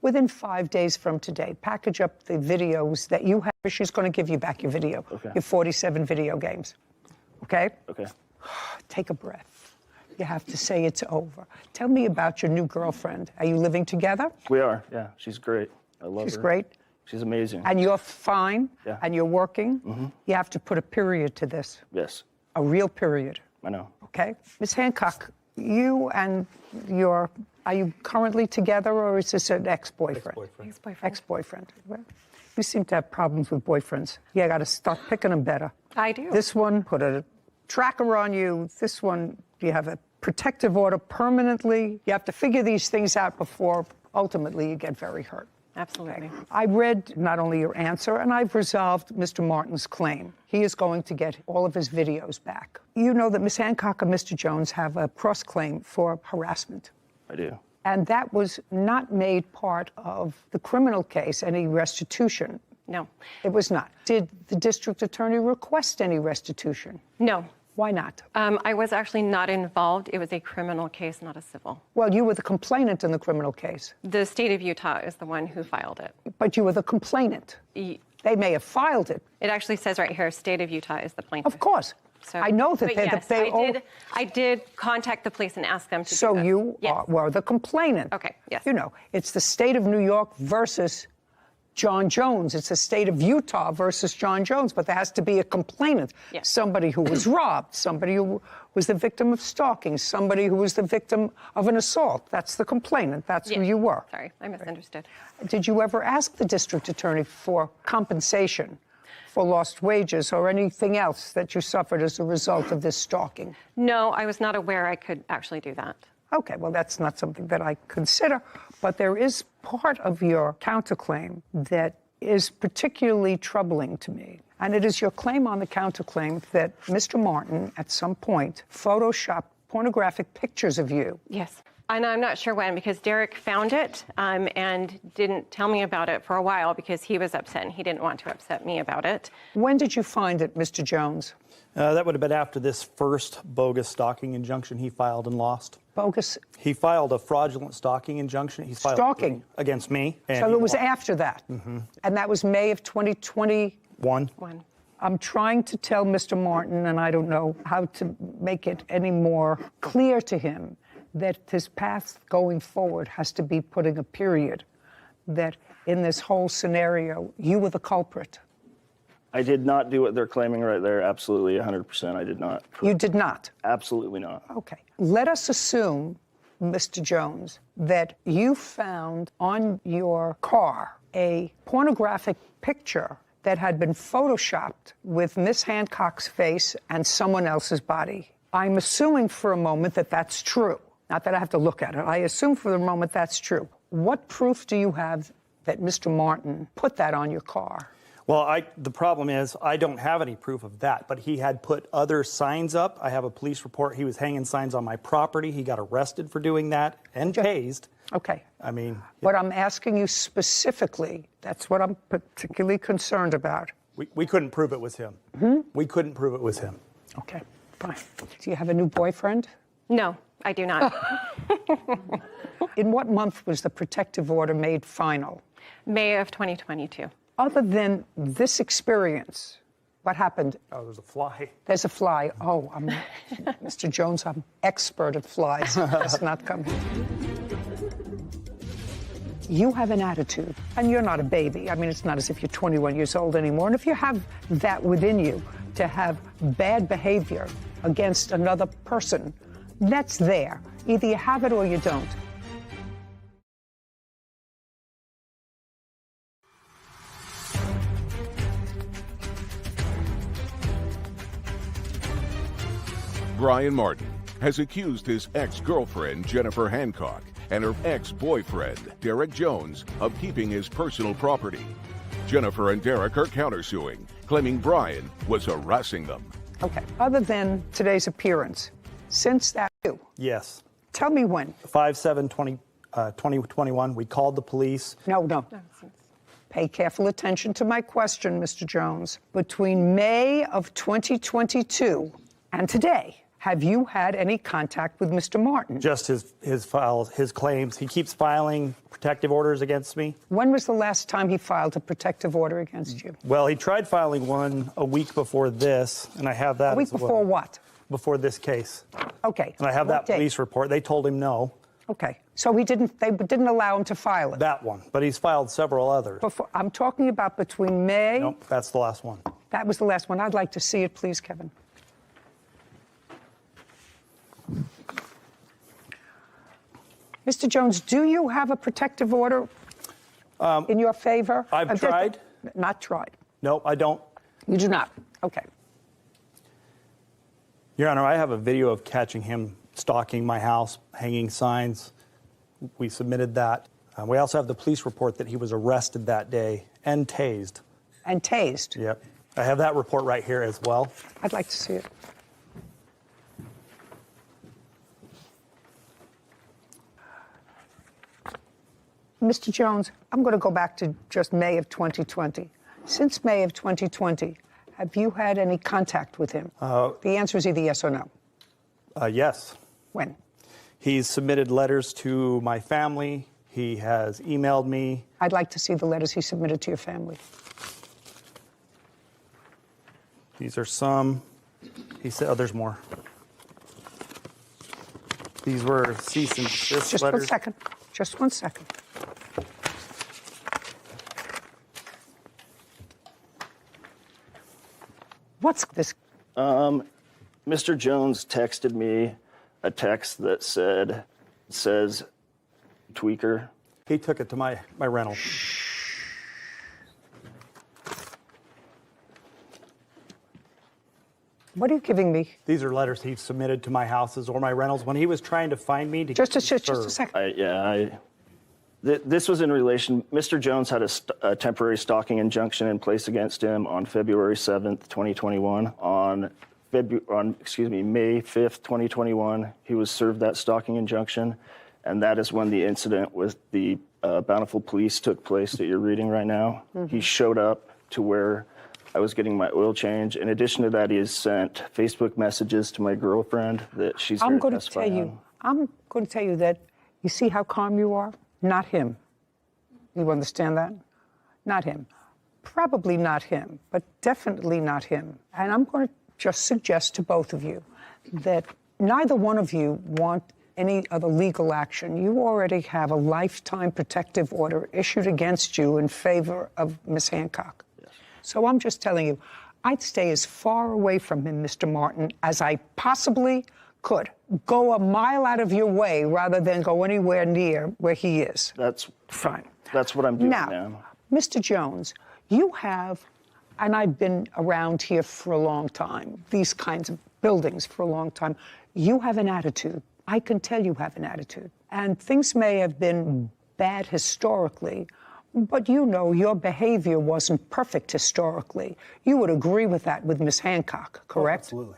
C: Within 5 days from today, package up the videos that you have. She's going to give you back your video, your 47 video games. Okay?
R: Okay.
C: Take a breath. You have to say it's over. Tell me about your new girlfriend. Are you living together?
R: We are, yeah. She's great. I love her.
C: She's great.
R: She's amazing.
C: And you're fine?
R: Yeah.
C: And you're working?
R: Mm-hmm.
C: You have to put a period to this.
R: Yes.
C: A real period.
R: I know.
C: Okay? Ms. Hancock, you and are you currently together, or is this an ex-boyfriend?
S: Ex-boyfriend.
C: Ex-boyfriend. Well, you seem to have problems with boyfriends. You got to start picking them better.
S: I do.
C: This one put a tracker on you. This one, you have a protective order permanently. You have to figure these things out before ultimately you get very hurt.
S: Absolutely.
C: Okay. I read not only your answer, and I've resolved Mr. Martin's claim. He is going to get all of his videos back. You know that Ms. Hancock and Mr. Jones have a cross-claim for harassment.
R: I do.
C: And that was not made part of the criminal case, any restitution.
S: No.
C: It was not. Did the district attorney request any restitution?
S: No.
C: Why not?
S: I was actually not involved. It was a criminal case, not a civil.
C: Well, you were the complainant in the criminal case.
S: The state of Utah is the one who filed it.
C: But you were the complainant. They may have filed it.
S: It actually says right here, state of Utah is the plaintiff.
C: Of course.
S: So,
C: I know that
S: but yes,
C: they
S: I did contact the police and ask them to
C: So
S: do this.
C: you
S: Yes.
C: were the complainant.
S: Okay, yes.
C: You know, it's the state of New York versus John Jones. It's the state of Utah versus John Jones, but there has to be a complainant.
S: Yes.
C: Somebody who was robbed, somebody who was the victim of stalking, somebody who was the victim of an assault. That's the complainant. That's who
S: Yes.
C: you were.
S: Sorry, I misunderstood.
C: Did you ever ask the district attorney for compensation for lost wages or anything else that you suffered as a result of this stalking?
S: No, I was not aware I could actually do that.
C: Okay, well, that's not something that I consider, but there is part of your counterclaim that is particularly troubling to me. And it is your claim on the counterclaim that Mr. Martin, at some point, photoshopped pornographic pictures of you.
S: Yes. And I'm not sure when, because Derek found it and didn't tell me about it for a while because he was upset and he didn't want to upset me about it.
C: When did you find it, Mr. Jones?
T: That would have been after this first bogus stalking injunction he filed and lost.
C: Bogus?
T: He filed a fraudulent stalking injunction. He filed
C: Stalking?
T: against me. And
C: So
T: he
C: it was
T: lost.
C: after that?
T: Mm-hmm.
C: And that was May of 2021?
T: One.
C: I'm trying to tell Mr. Martin, and I don't know how to make it any more clear to him, that his path going forward has to be putting a period, that in this whole scenario, you were the culprit.
R: I did not do what they're claiming right there. Absolutely, 100%. I did not.
C: You did not?
R: Absolutely not.
C: Okay. Let us assume, Mr. Jones, that you found on your car a pornographic picture that had been photoshopped with Miss Hancock's face and someone else's body. I'm assuming for a moment that that's true. Not that I have to look at it. I assume for the moment that's true. What proof do you have that Mr. Martin put that on your car?
T: Well, the problem is I don't have any proof of that, but he had put other signs up. I have a police report. He was hanging signs on my property. He got arrested for doing that and tased.
C: Okay.
T: I mean...
C: What I'm asking you specifically, that's what I'm particularly concerned about.
T: We couldn't prove it was him. We couldn't prove it was him.
C: Okay, fine. Do you have a new boyfriend?
S: No, I do not.
C: In what month was the protective order made final?
S: May of 2022.
C: Other than this experience, what happened?
T: Oh, there's a fly.
C: There's a fly. Oh, Mr. Jones, I'm expert at flies. Let's not come here. You have an attitude, and you're not a baby. I mean, it's not as if you're 21 years old anymore. And if you have that within you, to have bad behavior against another person, that's there. Either you have it or you don't.
A: Brian Martin has accused his ex-girlfriend, Jennifer Hancock, and her ex-boyfriend, Derek Jones, of keeping his personal property. Jennifer and Derek are countersuing, claiming Brian was harassing them.
C: Okay. Other than today's appearance, since that,
T: Yes.
C: tell me when.
T: 5/7/2021, we called the police.
C: No. Pay careful attention to my question, Mr. Jones. Between May of 2022 and today, have you had any contact with Mr. Martin?
T: Just his files, his claims. He keeps filing protective orders against me.
C: When was the last time he filed a protective order against you?
T: Well, he tried filing one a week before this, and I have that
C: A week
T: as well.
C: before what?
T: Before this case.
C: Okay.
T: And I have
C: What
T: that
C: date?
T: police report. They told him no.
C: Okay. So they didn't allow him to file it?
T: That one. But he's filed several others.
C: I'm talking about between May.
T: Nope, that's the last one.
C: That was the last one. I'd like to see it, please, Kevin. Mr. Jones, do you have a protective order in your favor?
T: I've tried.
C: Not tried.
T: No, I don't.
C: You do not? Okay.
T: Your Honor, I have a video of catching him stalking my house, hanging signs. We submitted that. We also have the police report that he was arrested that day and tased.
C: And tased?
T: Yep. I have that report right here as well.
C: I'd like to see it. Mr. Jones, I'm going to go back to just May of 2020. Since May of 2020, have you had any contact with him? The answer is either yes or no.
T: Yes.
C: When?
T: He's submitted letters to my family. He has emailed me.
C: I'd like to see the letters he submitted to your family.
T: These are some. He said, oh, there's more. These were cease and desist
C: Just
T: letters.
C: 1 second. Just 1 second. What's this?
R: Mr. Jones texted me a text that says tweaker.
T: He took it to my rental.
C: What are you giving me?
T: These are letters he submitted to my houses or my rentals when he was trying to find me to
C: Just a second.
R: This was in relation. Mr. Jones had a temporary stalking injunction in place against him on February 7th, 2021. On May 5th, 2021, he was served that stalking injunction, and that is when the incident with the Bountiful Police took place that you're reading right now. He showed up to where I was getting my oil change. In addition to that, he has sent Facebook messages to my girlfriend that she's
C: I'm
R: here
C: going to
R: testify
C: tell you.
R: on.
C: I'm going to tell you that. You see how calm you are? Not him. You understand that? Not him. Probably not him, but definitely not him. And I'm going to just suggest to both of you that neither one of you want any other legal action. You already have a lifetime protective order issued against you in favor of Ms. Hancock. Yes. So I'm just telling you, I'd stay as far away from him, Mr. Martin, as I possibly could. Go a mile out of your way rather than go anywhere near where he is.
R: That's
C: fine.
R: That's what I'm doing
C: Now,
R: ma'am.
C: Mr. Jones, you have, and I've been around here for a long time, these kinds of buildings for a long time, you have an attitude. I can tell you have an attitude. And things may have been bad historically, but you know your behavior wasn't perfect historically. You would agree with that with Ms. Hancock, correct?
T: Absolutely.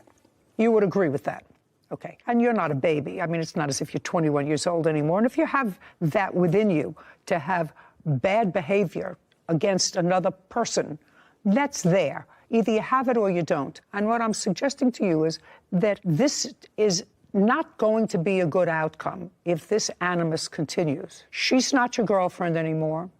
C: You would agree with that. Okay. And you're not a baby. I mean, it's not as if you're 21 years old anymore. And if you have that within you to have bad behavior against another person, that's there. Either you have it or you don't. And what I'm suggesting to you is that this is not going to be a good outcome if this animus continues. She's not your girlfriend anymore.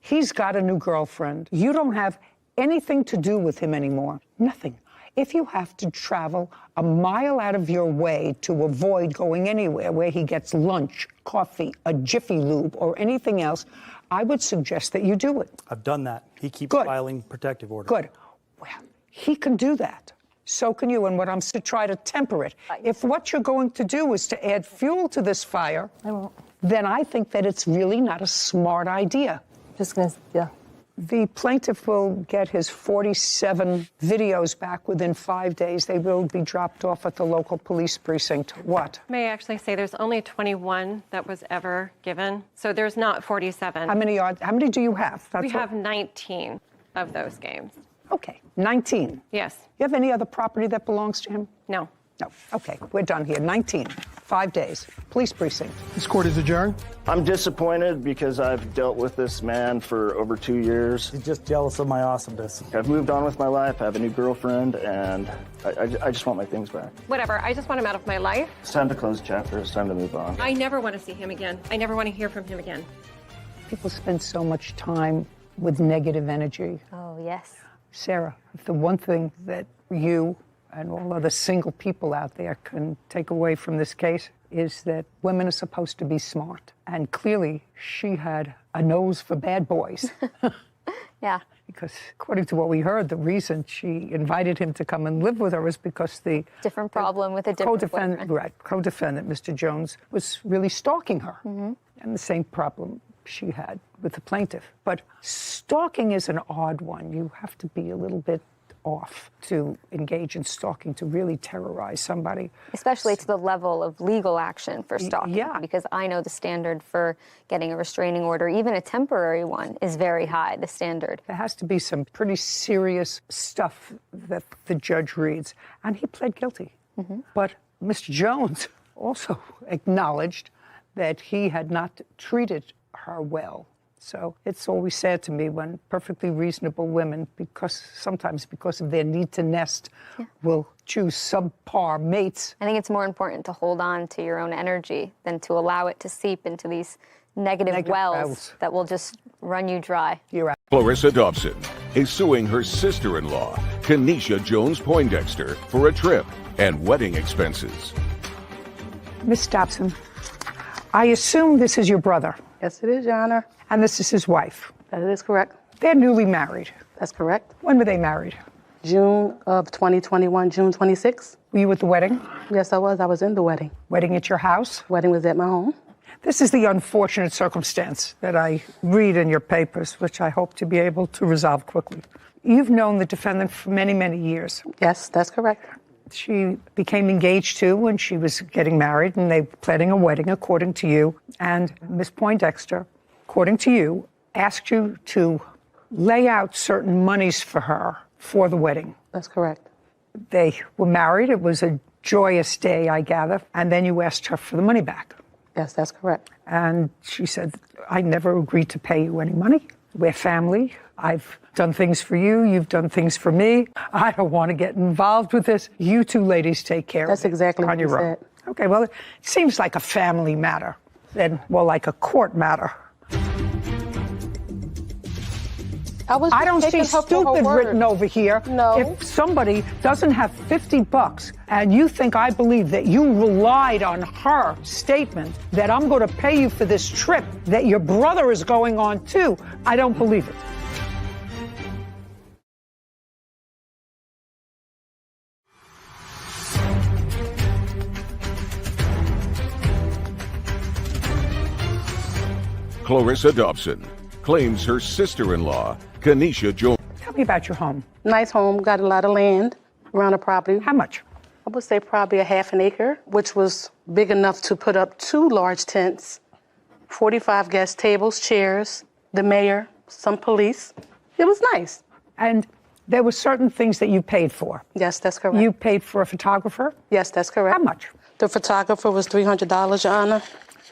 C: He's got a new girlfriend. You don't have anything to do with him anymore. Nothing. If you have to travel a mile out of your way to avoid going anywhere where he gets lunch, coffee, a Jiffy Lube, or anything else, I would suggest that you do it.
T: I've done that. He keeps filing protective orders.
C: Good. Well, he can do that. So can you. And what I'm to try to temper it. If what you're going to do is to add fuel to this fire, then I think that it's really not a smart idea.
U: Just gonna, yeah.
C: The plaintiff will get his 47 videos back within 5 days. They will be dropped off at the local police precinct. What?
S: May I actually say there's only 21 that was ever given, so there's not 47.
C: How many do you have?
S: We have 19 of those games.
C: Okay, 19.
S: Yes.
C: You have any other property that belongs to him?
S: No.
C: No. Okay, we're done here. 19. 5 days. Police precinct.
B: This court is adjourned.
R: I'm disappointed because I've dealt with this man for over 2 years.
T: He's just jealous of my awesomeness.
R: I've moved on with my life. I have a new girlfriend, and I just want my things back.
S: Whatever, I just want him out of my life.
R: It's time to close the chapter. It's time to move on.
S: I never want to see him again. I never want to hear from him again.
C: People spend so much time with negative energy.
F: Oh, yes.
C: Sarah, if the one thing that you and all other single people out there can take away from this case is that women are supposed to be smart. And clearly, she had a nose for bad boys.
F: Yeah.
C: Because according to what we heard, the reason she invited him to come and live with her is because the
F: different problem with a different
C: co-defendant, co-defendant, Mr. Jones, was really stalking her. And the same problem she had with the plaintiff. But stalking is an odd one. You have to be a little bit off to engage in stalking, to really terrorize somebody.
F: Especially to the level of legal action for stalking.
C: Yeah.
F: Because I know the standard for getting a restraining order, even a temporary one, is very high, the standard.
C: There has to be some pretty serious stuff that the judge reads. And he pled guilty. But Mr. Jones also acknowledged that he had not treated her well So it's always sad to me when perfectly reasonable women, sometimes because of their need to nest, will choose subpar mates.
F: I think it's more important to hold on to your own energy than to allow it to seep into these negative wells that will just run you dry.
C: You're right.
A: Clarissa Dobson is suing her sister-in-law, Kenesha Jones Poindexter, for a trip and wedding expenses.
C: Miss Dobson, I assume this is your brother.
U: Yes, it is, Your Honor.
C: And this is his wife.
U: That is correct.
C: They're newly married.
U: That's correct.
C: When were they married?
U: June of 2021, June 26th.
C: Were you at the wedding?
U: Yes, I was. I was in the wedding.
C: Wedding at your house?
U: Wedding was at my home.
C: This is the unfortunate circumstance that I read in your papers, which I hope to be able to resolve quickly. You've known the defendant for many, many years.
U: Yes, that's correct.
C: She became engaged too when she was getting married, and they were planning a wedding, according to you. And Miss Poindexter, according to you, asked you to lay out certain monies for her for the wedding.
U: That's correct.
C: They were married. It was a joyous day, I gather. And then you asked her for the money back.
U: Yes, that's correct.
C: And she said, I never agreed to pay you any money. We're family. I've done things for you. You've done things for me. I don't want to get involved with this. You two ladies take care
U: That's
C: of it
U: exactly
C: on
U: what you
C: your own.
U: said.
C: Okay, well, it seems like a family matter, then more like a court matter. I don't see stupid written over here.
U: No.
C: If somebody doesn't have $50 and you think I believe that you relied on her statement that I'm going to pay you for this trip that your brother is going on too, I don't believe it.
A: Clarissa Dobson claims her sister-in-law, Kenesha Jones.
C: Tell me about your home.
U: Nice home, got a lot of land around the property.
C: How much?
U: I would say probably a half an acre, which was big enough to put up 2 large tents, 45 guest tables, chairs, the mayor, some police. It was nice.
C: And there were certain things that you paid for.
U: Yes, that's correct.
C: You paid for a photographer?
U: Yes, that's correct.
C: How much?
U: The photographer was $300, Your Honor.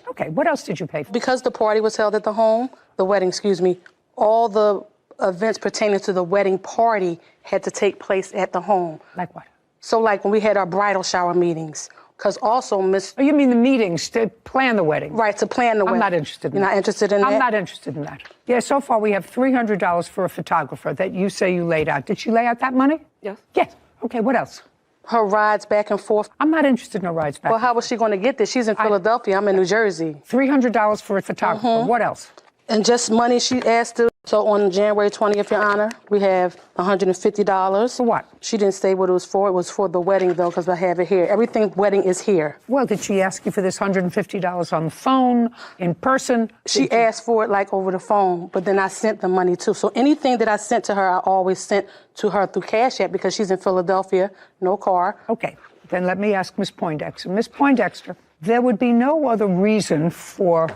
C: Okay, what else did you pay for?
U: Because the party was held at the home, the wedding, excuse me, all the events pertaining to the wedding party had to take place at the home.
C: Like what?
U: So like when we had our bridal shower meetings, because also Miss...
C: Oh, you mean the meetings to plan the wedding?
U: Right, to plan the wedding.
C: I'm not interested in
U: You're
C: that.
U: not interested in that?
C: I'm not interested in that. Yeah, so far we have $300 for a photographer that you say you laid out. Did she lay out that money?
U: Yes.
C: Yes. Okay, what else?
U: Her rides back and forth.
C: I'm not interested in her rides back.
U: Well, how was she going to get this? She's in Philadelphia. I'm in New Jersey.
C: $300 for a photographer. What else?
U: And just money she asked to. So on January 20th, Your Honor, we have $150.
C: For what?
U: She didn't say what it was for. It was for the wedding, though, because I have it here. Everything wedding is here.
C: Well, did she ask you for this $150 on the phone, in person?
U: She asked for it like over the phone, but then I sent the money too. So anything that I sent to her, I always sent to her through Cash App because she's in Philadelphia, no car.
C: Okay, then let me ask Miss Poindexter. Miss Poindexter, there would be no other reason for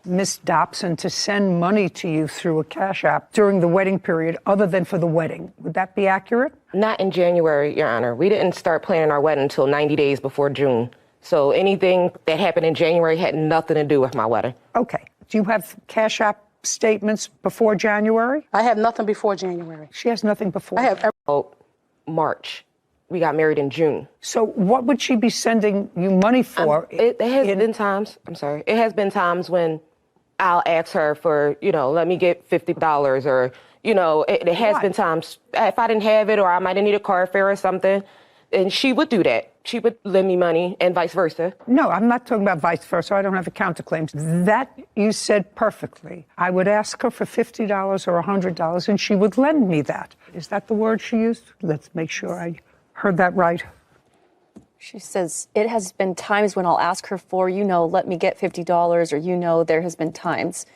C: Miss Dobson to send money to you through a Cash App during the wedding period other than for the wedding. Would that be accurate?
V: Not in January, Your Honor. We didn't start planning our wedding until 90 days before June. So anything that happened in January had nothing to do with my wedding.
C: Okay. Do you have Cash App statements before January?
U: I have nothing before January.
C: She has nothing before.
U: I have
V: March. We got married in June.
C: So what would she be sending you money for?
V: It has been times, it has been times when I'll ask her for, let me get $50 or, it has been times if I didn't have it or I might have needed a car fare or something, and she would do that. She would lend me money and vice versa.
C: No, I'm not talking about vice versa. I don't have a counterclaim. That you said perfectly. I would ask her for $50 or $100 and she would lend me that. Is that the word she used? Let's make sure I heard that right.
W: She says, it has been times when I'll ask her for, let me get $50 or, there has been times.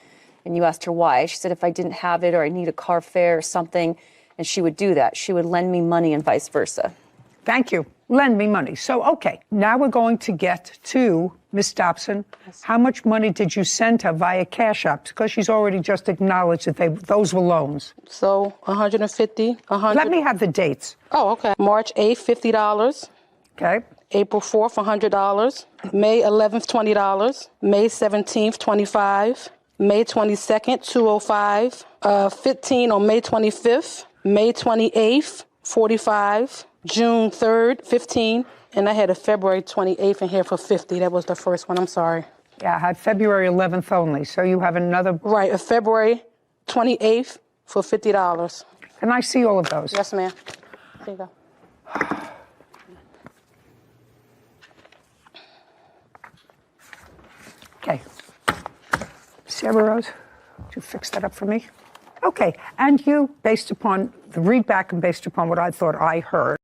W: And you asked her why. She said if I didn't have it or I need a car fare or something, and she would do that. She would lend me money and vice versa.
C: Thank you. Lend me money. So, okay, now we're going to get to Miss Dobson. Yes. How much money did you send her via Cash App? Because she's already just acknowledged that those were loans.
U: So, $150, $100.
C: Let me have the dates.
U: Oh, okay. March 8th, $50.
C: Okay.
U: April 4th, $100. May 11th, $20. May 17th, $25. May 22nd, 205. 15 on May 25th. May 28th, 45. June 3rd, 15. And I had a February 28th in here for 50. That was the first one. I'm sorry.
C: Yeah, I had February 11th only. So you have another.
U: Right, a February 28th for $50.
C: Can I see all of those?
U: Yes, ma'am. Here you go.
C: Okay. Sarah Rose, would you fix that up for me? Okay, and you, based upon the read back and based upon what I thought I heard,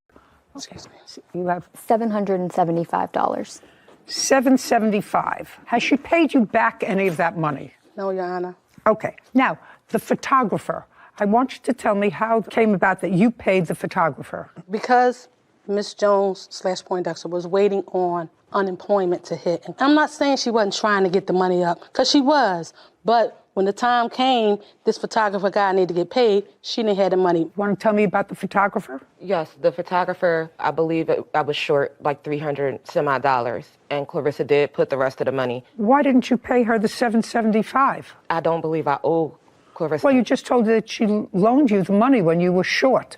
C: excuse me, you have
W: $775.
C: $775. Has she paid you back any of that money?
U: No, Your Honor.
C: Okay, now, the photographer, I want you to tell me how it came about that you paid the photographer.
U: Because Ms. Jones / Poindexter was waiting on unemployment to hit. And I'm not saying she wasn't trying to get the money up, because she was. But when the time came, this photographer guy needed to get paid, she didn't have the money.
C: Want to tell me about the photographer?
V: Yes, the photographer, I believe I was short like $300 some odd, and Clarissa did put the rest of the money.
C: Why didn't you pay her the $775?
V: I don't believe I owe Clarissa.
C: Well, you just told her that she loaned you the money when you were short,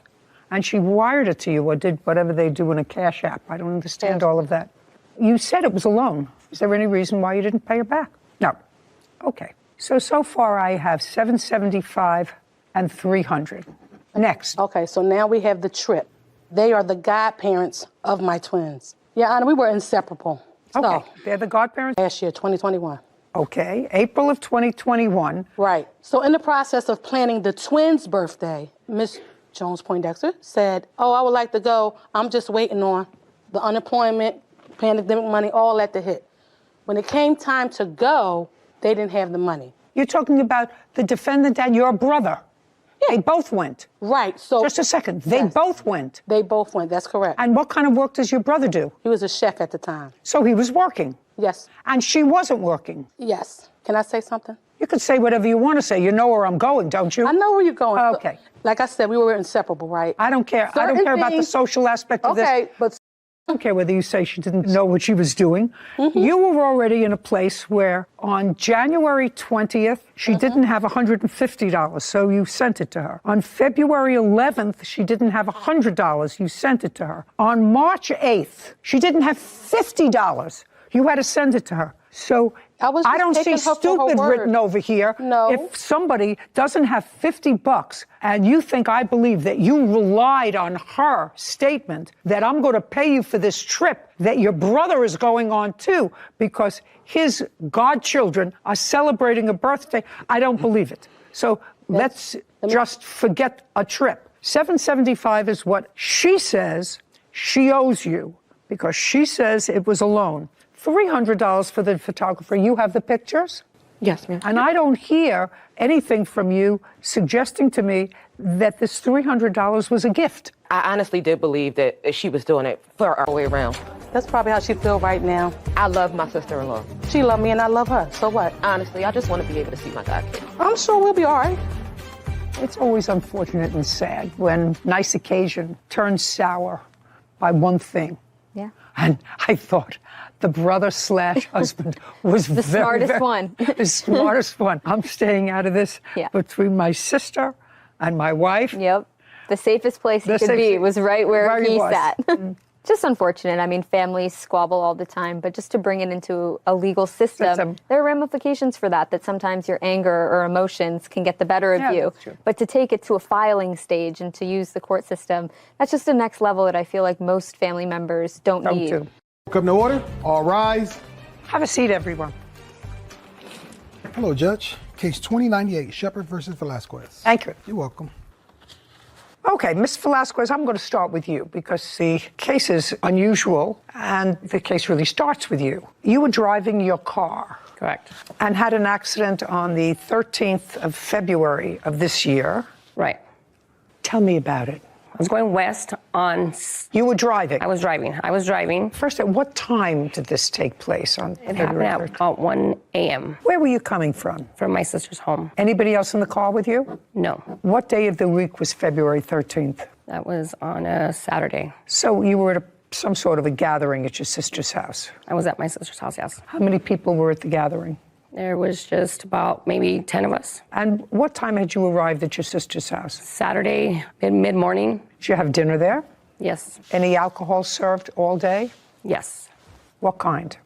C: and she wired it to you or did whatever they do in a cash app. I don't understand all of that. You said it was a loan. Is there any reason why you didn't pay her back? No. Okay. So far I have $775 and $300. Next.
U: Okay, so now we have the trip. They are the godparents of my twins. Yeah, Anna, we were inseparable.
C: Okay, they're the godparents?
U: Last year, 2021.
C: Okay, April of 2021.
U: Right. So in the process of planning the twins' birthday, Miss Jones Poindexter said, oh, I would like to go. I'm just waiting on the unemployment, pandemic money, all that to hit. When it came time to go, they didn't have the money.
C: You're talking about the defendant and your brother. Yeah. They both went.
U: Right. So
C: just a second. They both went.
U: They both went. That's correct.
C: And what kind of work does your brother do?
U: He was a chef at the time.
C: So he was working.
U: Yes.
C: And she wasn't working.
U: Yes. Can I say something?
C: You can say whatever you want to say. You know where I'm going, don't you?
U: I know where you're going.
C: Okay.
U: Like I said, we were inseparable, right?
C: I don't care. I don't care about the social aspect of this.
U: Okay, but
C: I don't care whether you say she didn't know what she was doing. Mm-hmm. You were already in a place where on January 20th, she didn't have $150, so you sent it to her. On February 11th, she didn't have $100, you sent it to her. On March 8th, she didn't have $50. You had to send it to her. So I don't see stupid written over here.
U: No.
C: If somebody doesn't have $50 and you think I believe that you relied on her statement that I'm going to pay you for this trip that your brother is going on too because his godchildren are celebrating a birthday, I don't believe it. So let's just forget a trip. $775 is what she says she owes you because she says it was a loan. $300 for the photographer. You have the pictures?
V: Yes, ma'am.
C: And I don't hear anything from you suggesting to me that this $300 was a gift.
V: I honestly did believe that she was doing it for our way around.
U: That's probably how she feels right now.
V: I love my sister-in-law.
U: She loved me and I love her. So what?
V: Honestly, I just want to be able to see my godkid.
U: I'm sure we'll be all right.
C: It's always unfortunate and sad when nice occasion turns sour by one thing.
W: Yeah.
C: And I thought the brother/husband was
W: the smartest one.
C: The smartest one. I'm staying out of this between my sister and my wife.
W: Yep. The safest place he could be was right where he sat. Just unfortunate. I mean, families squabble all the time, but just to bring it into a legal system, there are ramifications for that sometimes your anger or emotions can get the better of you. But to take it to a filing stage and to use the court system, that's just the next level that I feel like most family members don't need.
B: Come to order. All rise.
C: Have a seat, everyone.
B: Hello, Judge. Case 2098, Shepard versus Velasquez.
C: Thank you.
B: You're welcome.
C: Okay, Ms. Velasquez, I'm going to start with you because the case is unusual and the case really starts with you. You were driving your car.
D: Correct.
C: And had an accident on the 13th of February of this year.
D: Right.
C: Tell me about it.
D: I was going west on...
C: You were driving?
D: I was driving.
C: First, at what time did this take place on
D: It
C: February
D: happened at about 1 a.m.
C: Where were you coming from?
D: From my sister's home.
C: Anybody else in the car with you?
D: No.
C: What day of the week was February 13th?
D: That was on a Saturday.
C: So you were at some sort of a gathering at your sister's house?
D: I was at my sister's house, yes.
C: How many people were at the gathering?
D: There was just about maybe 10 of us.
C: And what time had you arrived at your sister's house?
D: Saturday, mid-morning.
C: Did you have dinner there?
D: Yes.
C: Any alcohol served all day?
D: Yes.
C: What kind?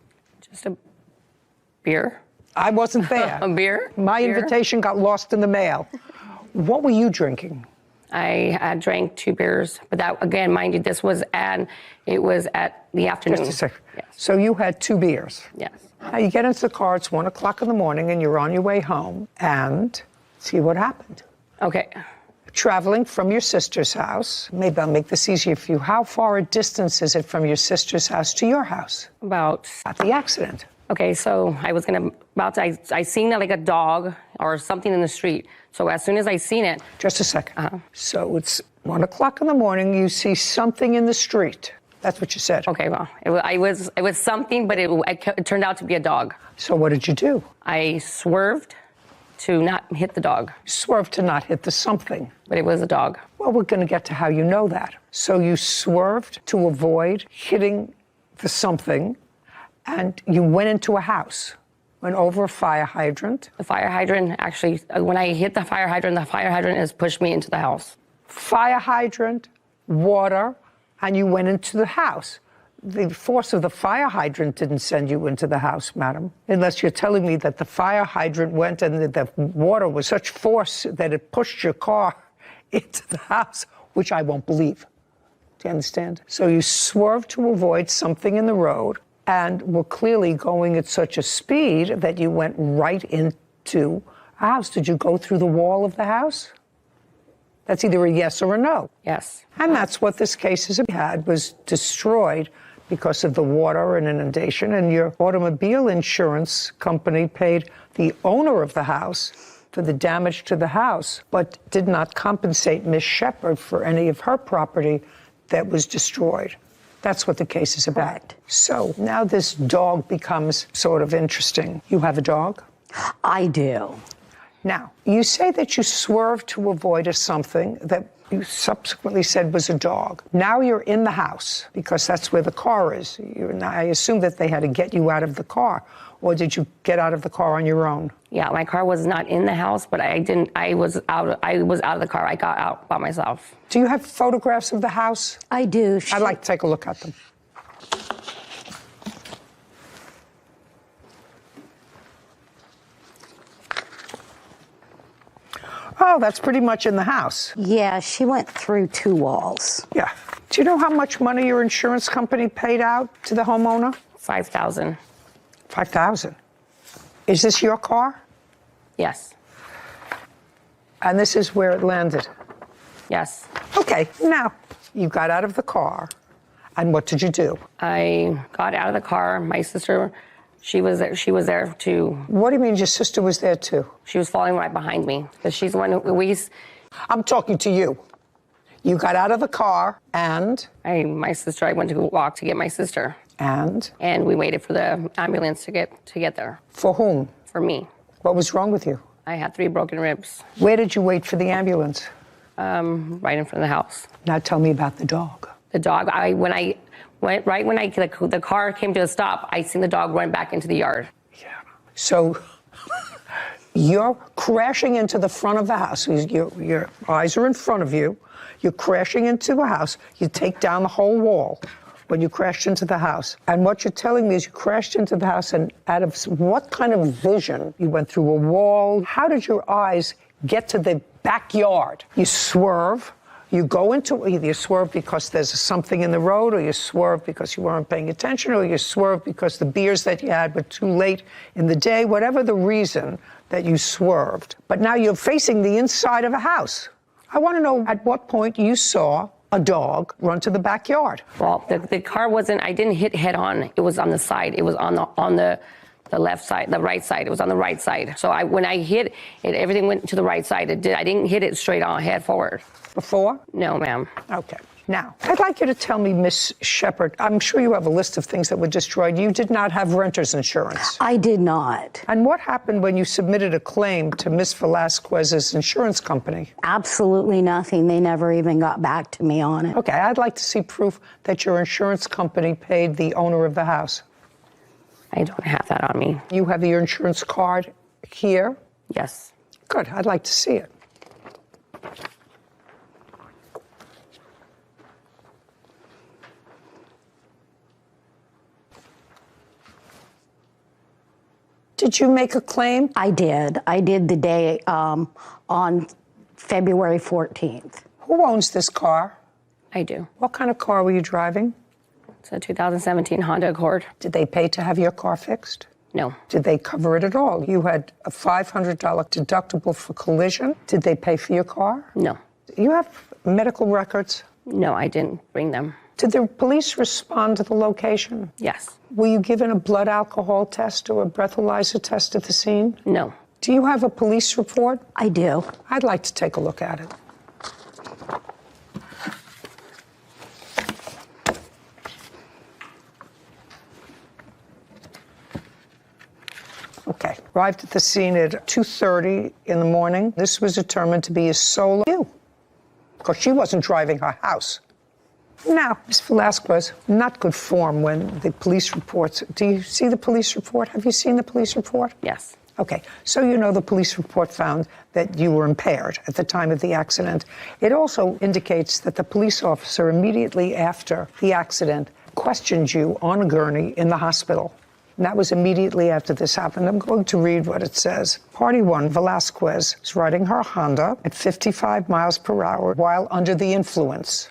D: Just a beer.
C: I wasn't there.
D: A beer?
C: My
D: Beer.
C: invitation got lost in the mail. What were you drinking?
D: I drank 2 beers, but that, again, mind you, it was at the afternoon.
C: Just a second. So you had 2 beers?
D: Yes.
C: Now you get into the car, it's 1 o'clock in the morning, and you're on your way home, and see what happened.
D: Okay.
C: Traveling from your sister's house, maybe I'll make this easier for you. How far a distance is it from your sister's house to your house?
D: About.
C: At the accident.
D: Okay, so I seen like a dog or something in the street. So as soon as I seen it.
C: Just a second. So it's 1 o'clock in the morning, you see something in the street. That's what you said.
D: Okay, well, it was something, but it turned out to be a dog.
C: So what did you do?
D: I swerved to not hit the dog.
C: Swerved to not hit the something.
D: But it was a dog.
C: Well, we're going to get to how you know that. So you swerved to avoid hitting the something, and you went into a house, went over a fire hydrant.
D: The fire hydrant, actually, when I hit the fire hydrant has pushed me into the house.
C: Fire hydrant, water, and you went into the house. The force of the fire hydrant didn't send you into the house, madam, unless you're telling me that the fire hydrant went and the water was such force that it pushed your car into the house, which I won't believe. Do you understand? So you swerved to avoid something in the road and were clearly going at such a speed that you went right into a house. Did you go through the wall of the house? That's either a yes or a no.
D: Yes.
C: And that's what this case was destroyed because of the water and inundation, and your automobile insurance company paid the owner of the house for the damage to the house, but did not compensate Miss Shepard for any of her property that was destroyed. That's what the case is about. Right. So now this dog becomes sort of interesting. You have a dog?
E: I do.
C: Now, you say that you swerved to avoid something that you subsequently said was a dog. Now you're in the house because that's where the car is. I assume that they had to get you out of the car. Or did you get out of the car on your own?
D: Yeah, my car was not in the house, but I was out of the car. I got out by myself.
C: Do you have photographs of the house?
E: I do.
C: I'd like to take a look at them. Oh, that's pretty much in the house.
E: Yeah, she went through 2 walls.
C: Yeah. Do you know how much money your insurance company paid out to the homeowner?
D: $5,000.
C: $5,000. Is this your car?
D: Yes.
C: And this is where it landed?
D: Yes.
C: Okay, now, you got out of the car, and what did you do?
D: I got out of the car. My sister, she was there too.
C: What do you mean your sister was there too?
D: She was following right behind me. Because she's the one who
C: I'm talking to you. You got out of the car, and?
D: I went to walk to get my sister.
C: And?
D: And we waited for the ambulance to get there.
C: For whom?
D: For me.
C: What was wrong with you?
D: I had 3 broken ribs.
C: Where did you wait for the ambulance?
D: Right in front of the house.
C: Now tell me about the dog.
D: The dog, when the car came to a stop, I seen the dog run back into the yard.
C: Yeah. So you're crashing into the front of the house. Your eyes are in front of you. You're crashing into a house. You take down the whole wall when you crashed into the house. And what you're telling me is you crashed into the house, and out of what kind of vision? You went through a wall. How did your eyes get to the backyard? You swerve. You go into, either you swerve because there's something in the road, or you swerve because you weren't paying attention, or you swerve because the beers that you had were too late in the day, whatever the reason that you swerved. But now you're facing the inside of a house. I want to know at what point you saw a dog run to the backyard.
D: Well, the car wasn't, I didn't hit head on. It was on the side. It was on the left side, the right side. It was on the right side. So when I hit it, everything went to the right side. I didn't hit it straight on, head forward.
C: Before?
D: No, ma'am.
C: Okay. Now, I'd like you to tell me, Miss Shepard, I'm sure you have a list of things that were destroyed. You did not have renter's insurance.
E: I did not.
C: And what happened when you submitted a claim to Miss Velasquez's insurance company?
E: Absolutely nothing. They never even got back to me on it.
C: Okay, I'd like to see proof that your insurance company paid the owner of the house.
D: I don't have that on me.
C: You have your insurance card here?
D: Yes.
C: Good. I'd like to see it. Did you make a claim?
E: I did. I did the day on February 14th.
C: Who owns this car?
D: I do.
C: What kind of car were you driving?
D: It's a 2017 Honda Accord.
C: Did they pay to have your car fixed?
D: No.
C: Did they cover it at all? You had a $500 deductible for collision. Did they pay for your car?
D: No.
C: You have medical records?
D: No, I didn't bring them.
C: Did the police respond to the location?
D: Yes.
C: Were you given a blood alcohol test or a breathalyzer test at the scene?
D: No.
C: Do you have a police report?
E: I do.
C: I'd like to take a look at it. Okay. Arrived at the scene at 2:30 in the morning. This was determined to be a solo you, because she wasn't driving her house. Now, Ms. Velasquez, not good form when the police reports. Do you see the police report? Have you seen the police report?
D: Yes.
C: Okay, so you know the police report found that you were impaired at the time of the accident. It also indicates that the police officer immediately after the accident questioned you on a gurney in the hospital. And that was immediately after this happened. I'm going to read what it says. Party 1, Velasquez, is riding her Honda at 55 miles per hour while under the influence.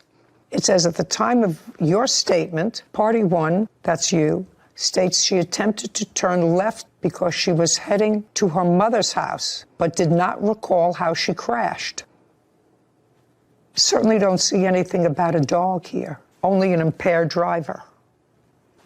C: It says at the time of your statement, Party 1, that's you, states she attempted to turn left because she was heading to her mother's house, but did not recall how she crashed. Certainly don't see anything about a dog here, only an impaired driver.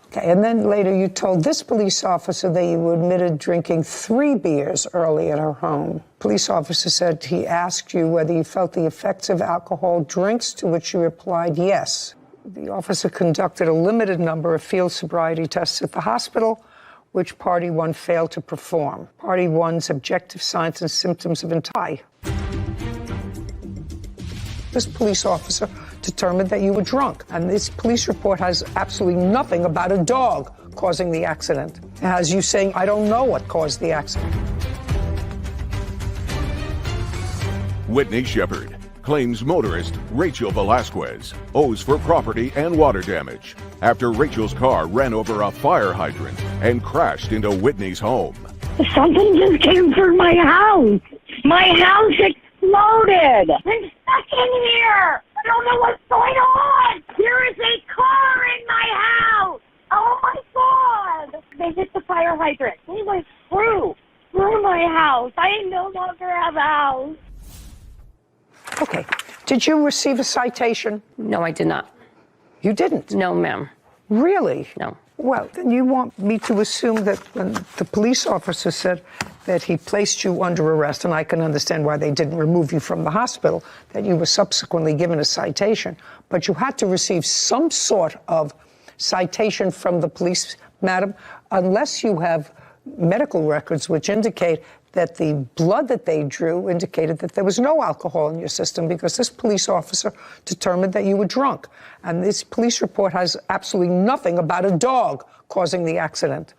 C: Okay, and then later you told this police officer that you admitted drinking 3 beers early at her home. Police officer said he asked you whether you felt the effects of alcohol drinks, to which you replied yes. The officer conducted a limited number of field sobriety tests at the hospital, which Party 1 failed to perform. Party 1's objective signs and symptoms of intoxication. This police officer determined that you were drunk, and this police report has absolutely nothing about a dog causing the accident. It has you saying, I don't know what caused the accident.
A: Whitney Shepard claims motorist Rachel Velasquez owes for property and water damage after Rachel's car ran over a fire hydrant and crashed into Whitney's home.
G: Something just came through my house. My house exploded. I'm stuck in here. I don't know what's going on. There is a car in my house. Oh my God. They hit the fire hydrant. They went through my house. I no longer have a house.
C: Okay. Did you receive a citation?
D: No, I did not.
C: You didn't?
D: No, ma'am.
C: Really?
D: No.
C: Well, then you want me to assume that when the police officer said that he placed you under arrest, and I can understand why they didn't remove you from the hospital, that you were subsequently given a citation, but you had to receive some sort of citation from the police, madam, unless you have medical records which indicate that the blood that they drew indicated that there was no alcohol in your system, because this police officer determined that you were drunk. And this police report has absolutely nothing about a dog causing the accident.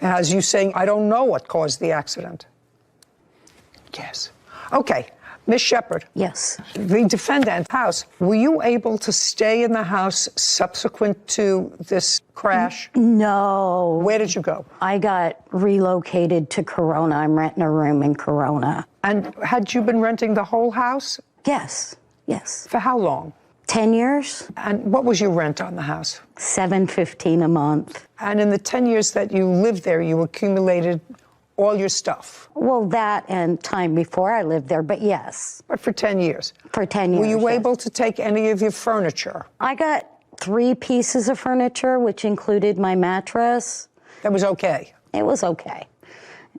C: It has you saying, I don't know what caused the accident. Yes. Okay. Ms. Shepard.
E: Yes.
C: The defendant's house, were you able to stay in the house subsequent to this crash?
E: No.
C: Where did you go?
E: I got relocated to Corona. I'm renting a room in Corona.
C: And had you been renting the whole house?
E: Yes. Yes.
C: For how long?
E: 10 years.
C: And what was your rent on the house?
E: $7.15 a month.
C: And in the 10 years that you lived there, you accumulated all your stuff?
E: Well, that and time before I lived there, but yes.
C: But for 10 years?
E: For 10 years,
C: Were you
E: yes.
C: able to take any of your furniture?
E: I got 3 pieces of furniture, which included my mattress.
C: That was okay?
E: It was okay.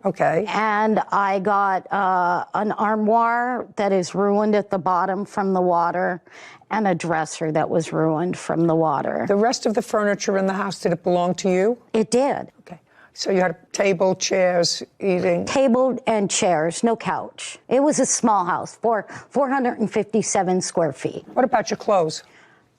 C: Okay.
E: And I got an armoire that is ruined at the bottom from the water, and a dresser that was ruined from the water.
C: The rest of the furniture in the house, did it belong to you?
E: It did.
C: Okay. So you had a table, chairs, eating?
E: Table and chairs, no couch. It was a small house, 457 square feet.
C: What about your clothes?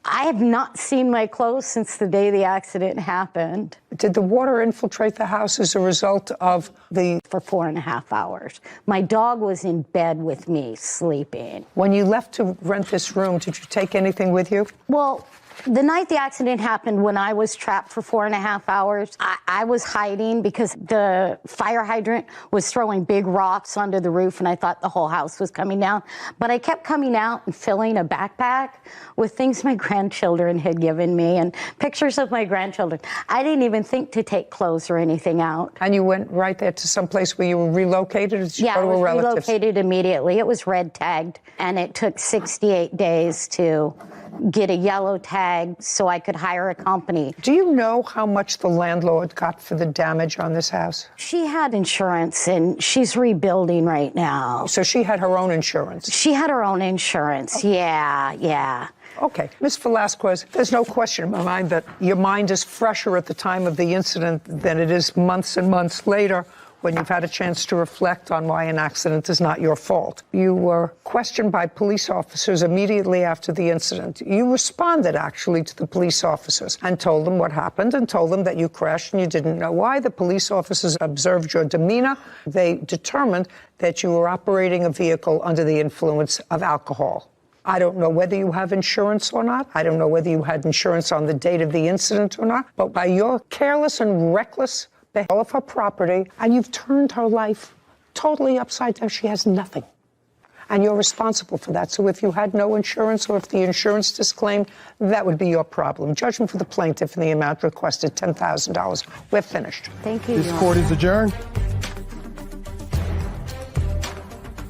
E: I have not seen my clothes since the day the accident happened.
C: Did the water infiltrate the house as a result of the...
E: For 4.5 hours. My dog was in bed with me, sleeping.
C: When you left to rent this room, did you take anything with you?
E: Well, the night the accident happened, when I was trapped for 4.5 hours, I was hiding because the fire hydrant was throwing big rocks onto the roof, and I thought the whole house was coming down. But I kept coming out and filling a backpack with things my grandchildren had given me and pictures of my grandchildren. I didn't even think to take clothes or anything out.
C: And you went right there to some place where you were relocated? Did you
E: Yeah,
C: go
E: I
C: to
E: was
C: a relative?
E: relocated immediately. It was red tagged, and it took 68 days to get a yellow tag so I could hire a company.
C: Do you know how much the landlord got for the damage on this house?
E: She had insurance, and she's rebuilding right now.
C: So she had her own insurance?
E: She had her own insurance, yeah.
C: Okay. Ms. Velasquez, there's no question in my mind that your mind is fresher at the time of the incident than it is months and months later when you've had a chance to reflect on why an accident is not your fault. You were questioned by police officers immediately after the incident. You responded, actually, to the police officers and told them what happened and told them that you crashed and you didn't know why. The police officers observed your demeanor. They determined that you were operating a vehicle under the influence of alcohol. I don't know whether you have insurance or not. I don't know whether you had insurance on the date of the incident or not. But by your careless and reckless all of her property, and you've turned her life totally upside down. She has nothing. And you're responsible for that. So if you had no insurance or if the insurance disclaimed, that would be your problem. Judgment for the plaintiff in the amount requested, $10,000. We're finished.
E: Thank you.
B: This court is adjourned.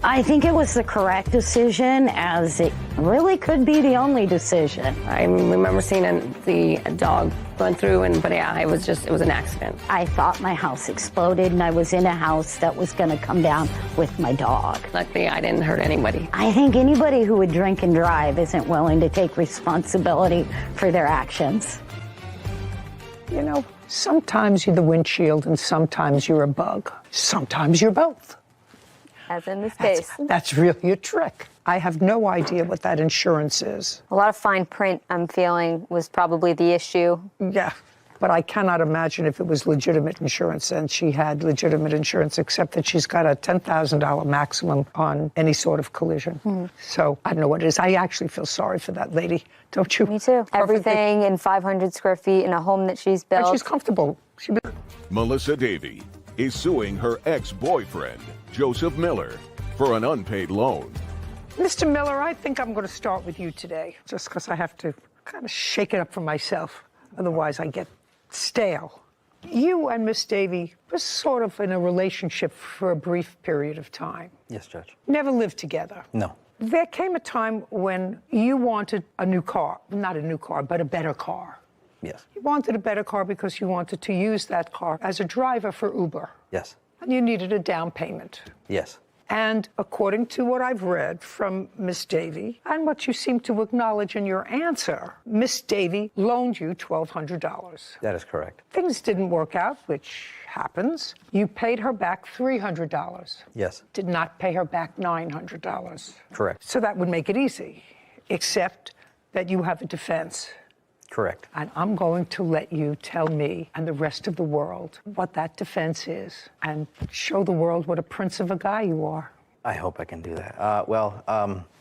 E: I think it was the correct decision, as it really could be the only decision.
D: I remember seeing the dog going through, but yeah, it was an accident.
E: I thought my house exploded, and I was in a house that was going to come down with my dog.
D: Luckily, I didn't hurt anybody.
E: I think anybody who would drink and drive isn't willing to take responsibility for their actions.
C: You know, sometimes you're the windshield and sometimes you're a bug. Sometimes you're both.
F: As in this case.
C: That's really a trick. I have no idea what that insurance is.
F: A lot of fine print, I'm feeling, was probably the issue.
C: Yeah, but I cannot imagine if it was legitimate insurance, and she had legitimate insurance, except that she's got a $10,000 maximum on any sort of collision. Mm-hmm. So I don't know what it is. I actually feel sorry for that lady, don't you?
F: Me too. Everything in 500 square feet in a home that she's built.
C: And she's comfortable.
A: Melissa Davey is suing her ex-boyfriend, Joseph Miller, for an unpaid loan.
C: Mr. Miller, I think I'm going to start with you today, just because I have to kind of shake it up for myself. Otherwise, I get stale. You and Miss Davey were sort of in a relationship for a brief period of time.
H: Yes, Judge.
C: Never lived together.
H: No.
C: There came a time when you wanted a new car. Not a new car, but a better car.
H: Yes.
C: You wanted a better car because you wanted to use that car as a driver for Uber.
H: Yes.
C: And you needed a down payment.
H: Yes.
C: And according to what I've read from Miss Davey, and what you seem to acknowledge in your answer, Miss Davey loaned you $1,200.
H: That is correct.
C: Things didn't work out, which happens. You paid her back $300.
H: Yes.
C: Did not pay her back $900.
H: Correct.
C: So that would make it easy, except that you have a defense.
H: Correct.
C: And I'm going to let you tell me and the rest of the world what that defense is and show the world what a prince of a guy you are.
H: I hope I can do that.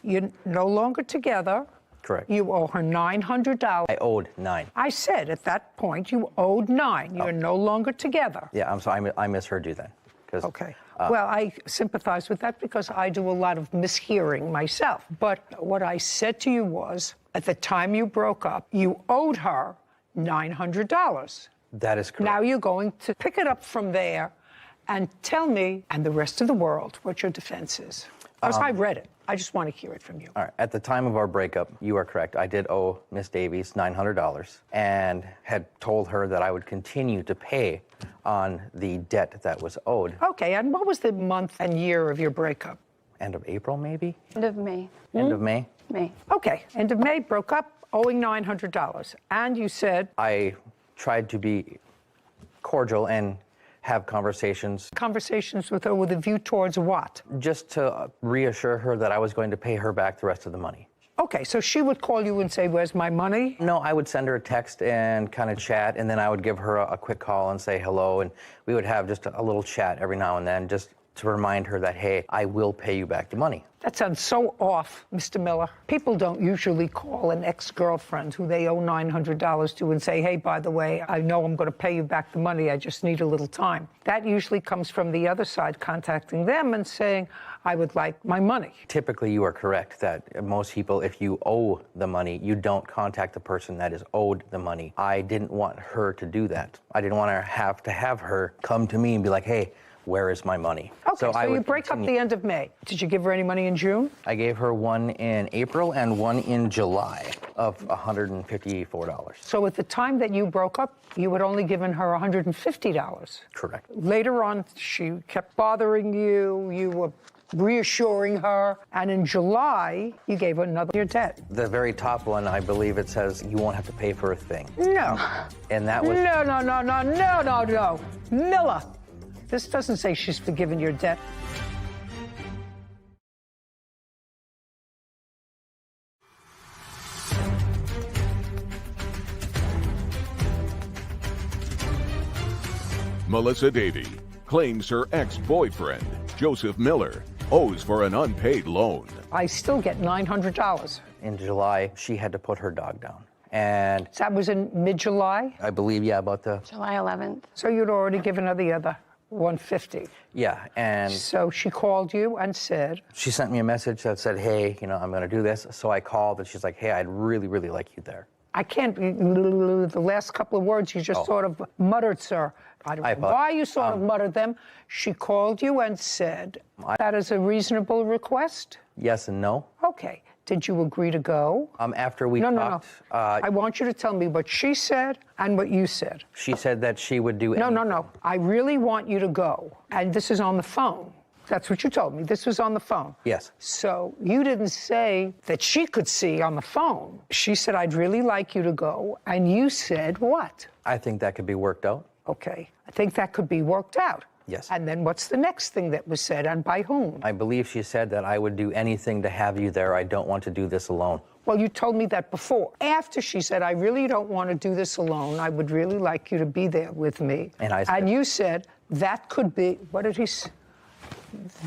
C: You're no longer together.
H: Correct.
C: You owe her $900.
H: I owed $9.
C: I said at that point you owed $9. You're no longer together.
H: Yeah, I'm sorry. I misheard you then.
C: Okay. Well, I sympathize with that because I do a lot of mishearing myself. But what I said to you was, at the time you broke up, you owed her $900.
H: That is correct.
C: Now you're going to pick it up from there and tell me and the rest of the world what your defense is. Because I read it. I just want to hear it from you.
H: All right. At the time of our breakup, you are correct. I did owe Miss Davies $900 and had told her that I would continue to pay on the debt that was owed.
C: Okay, and what was the month and year of your breakup?
H: End of April, maybe?
W: End of May.
H: End of May?
W: May.
C: Okay, end of May, broke up, owing $900. And you said?
H: I tried to be cordial and have conversations.
C: Conversations with her with a view towards what?
H: Just to reassure her that I was going to pay her back the rest of the money.
C: Okay, so she would call you and say, where's my money?
H: No, I would send her a text and kind of chat, and then I would give her a quick call and say hello, and we would have just a little chat every now and then, just to remind her that, hey, I will pay you back the money.
C: That sounds so off, Mr. Miller. People don't usually call an ex-girlfriend who they owe $900 to and say, hey, by the way, I know I'm going to pay you back the money. I just need a little time. That usually comes from the other side contacting them and saying, I would like my money.
H: Typically, you are correct that most people, if you owe the money, you don't contact the person that is owed the money. I didn't want her to do that. I didn't want to have her come to me and be like, hey, where is my money?
C: Okay, so you break up the end of May. Did you give her any money in June?
H: I gave her one in April and one in July of $154.
C: So at the time that you broke up, you had only given her $150.
H: Correct.
C: Later on, she kept bothering you. You were reassuring her. And in July, you gave her another your debt.
H: The very top one, I believe it says you won't have to pay for a thing.
C: No.
H: And that was...
C: No. Miller. This doesn't say she's forgiven your debt.
A: Melissa Davey claims her ex-boyfriend, Joseph Miller, owes for an unpaid loan.
C: I still get $900.
H: In July, she had to put her dog down. And
C: that was in mid-July?
H: I believe, yeah, about the...
C: July 11th. So you'd already given her the other $150.
H: Yeah, and...
C: So she called you and said...
H: She sent me a message that said, hey, I'm going to do this. So I called, and she's like, hey, I'd really, really like you there.
C: I can't... The last couple of words you just sort of muttered, sir. I don't know why you sort of muttered them. She called you and said, that is a reasonable request?
H: Yes and no.
C: Okay. Did you agree to go?
H: After we talked...
C: No. I want you to tell me what she said and what you said.
H: She said that she would do anything.
C: No. I really want you to go. And this is on the phone. That's what you told me. This was on the phone.
H: Yes.
C: So you didn't say that she could see on the phone. She said, I'd really like you to go. And you said what?
H: I think that could be worked out.
C: Okay. I think that could be worked out.
H: Yes.
C: And then what's the next thing that was said, and by whom?
H: I believe she said that I would do anything to have you there. I don't want to do this alone.
C: Well, you told me that before. After she said, I really don't want to do this alone. I would really like you to be there with me.
H: And I said...
C: And you said, that could be... What did he say?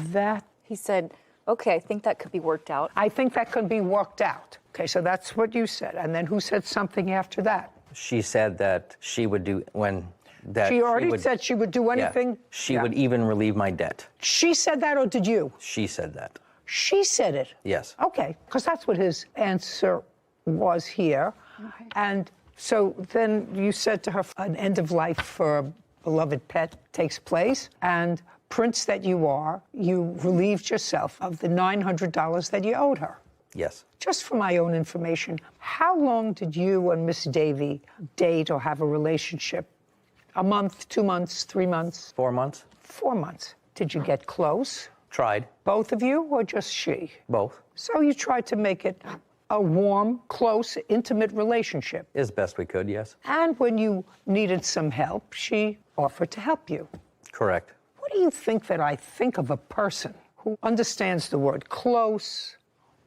C: That...
W: He said, okay, I think that could be worked out.
C: I think that could be worked out. Okay, so that's what you said. And then who said something after that?
H: She said that she would do when... That
C: she already said she would do anything?
H: Yeah, she would even relieve my debt.
C: She said that, or did you?
H: She said that.
C: She said it?
H: Yes.
C: Okay, because that's what his answer was here. Okay. And so then you said to her, an end of life for a beloved pet takes place, and prince that you are, you relieved yourself of the $900 that you owed her.
H: Yes.
C: Just for my own information, how long did you and Miss Davey date or have a relationship? A month, 2 months, 3 months?
H: 4 months.
C: 4 months. Did you get close?
H: Tried.
C: Both of you, or just she?
H: Both.
C: So you tried to make it a warm, close, intimate relationship.
H: As best we could, yes.
C: And when you needed some help, she offered to help you.
H: Correct.
C: What do you think that I think of a person who understands the word close,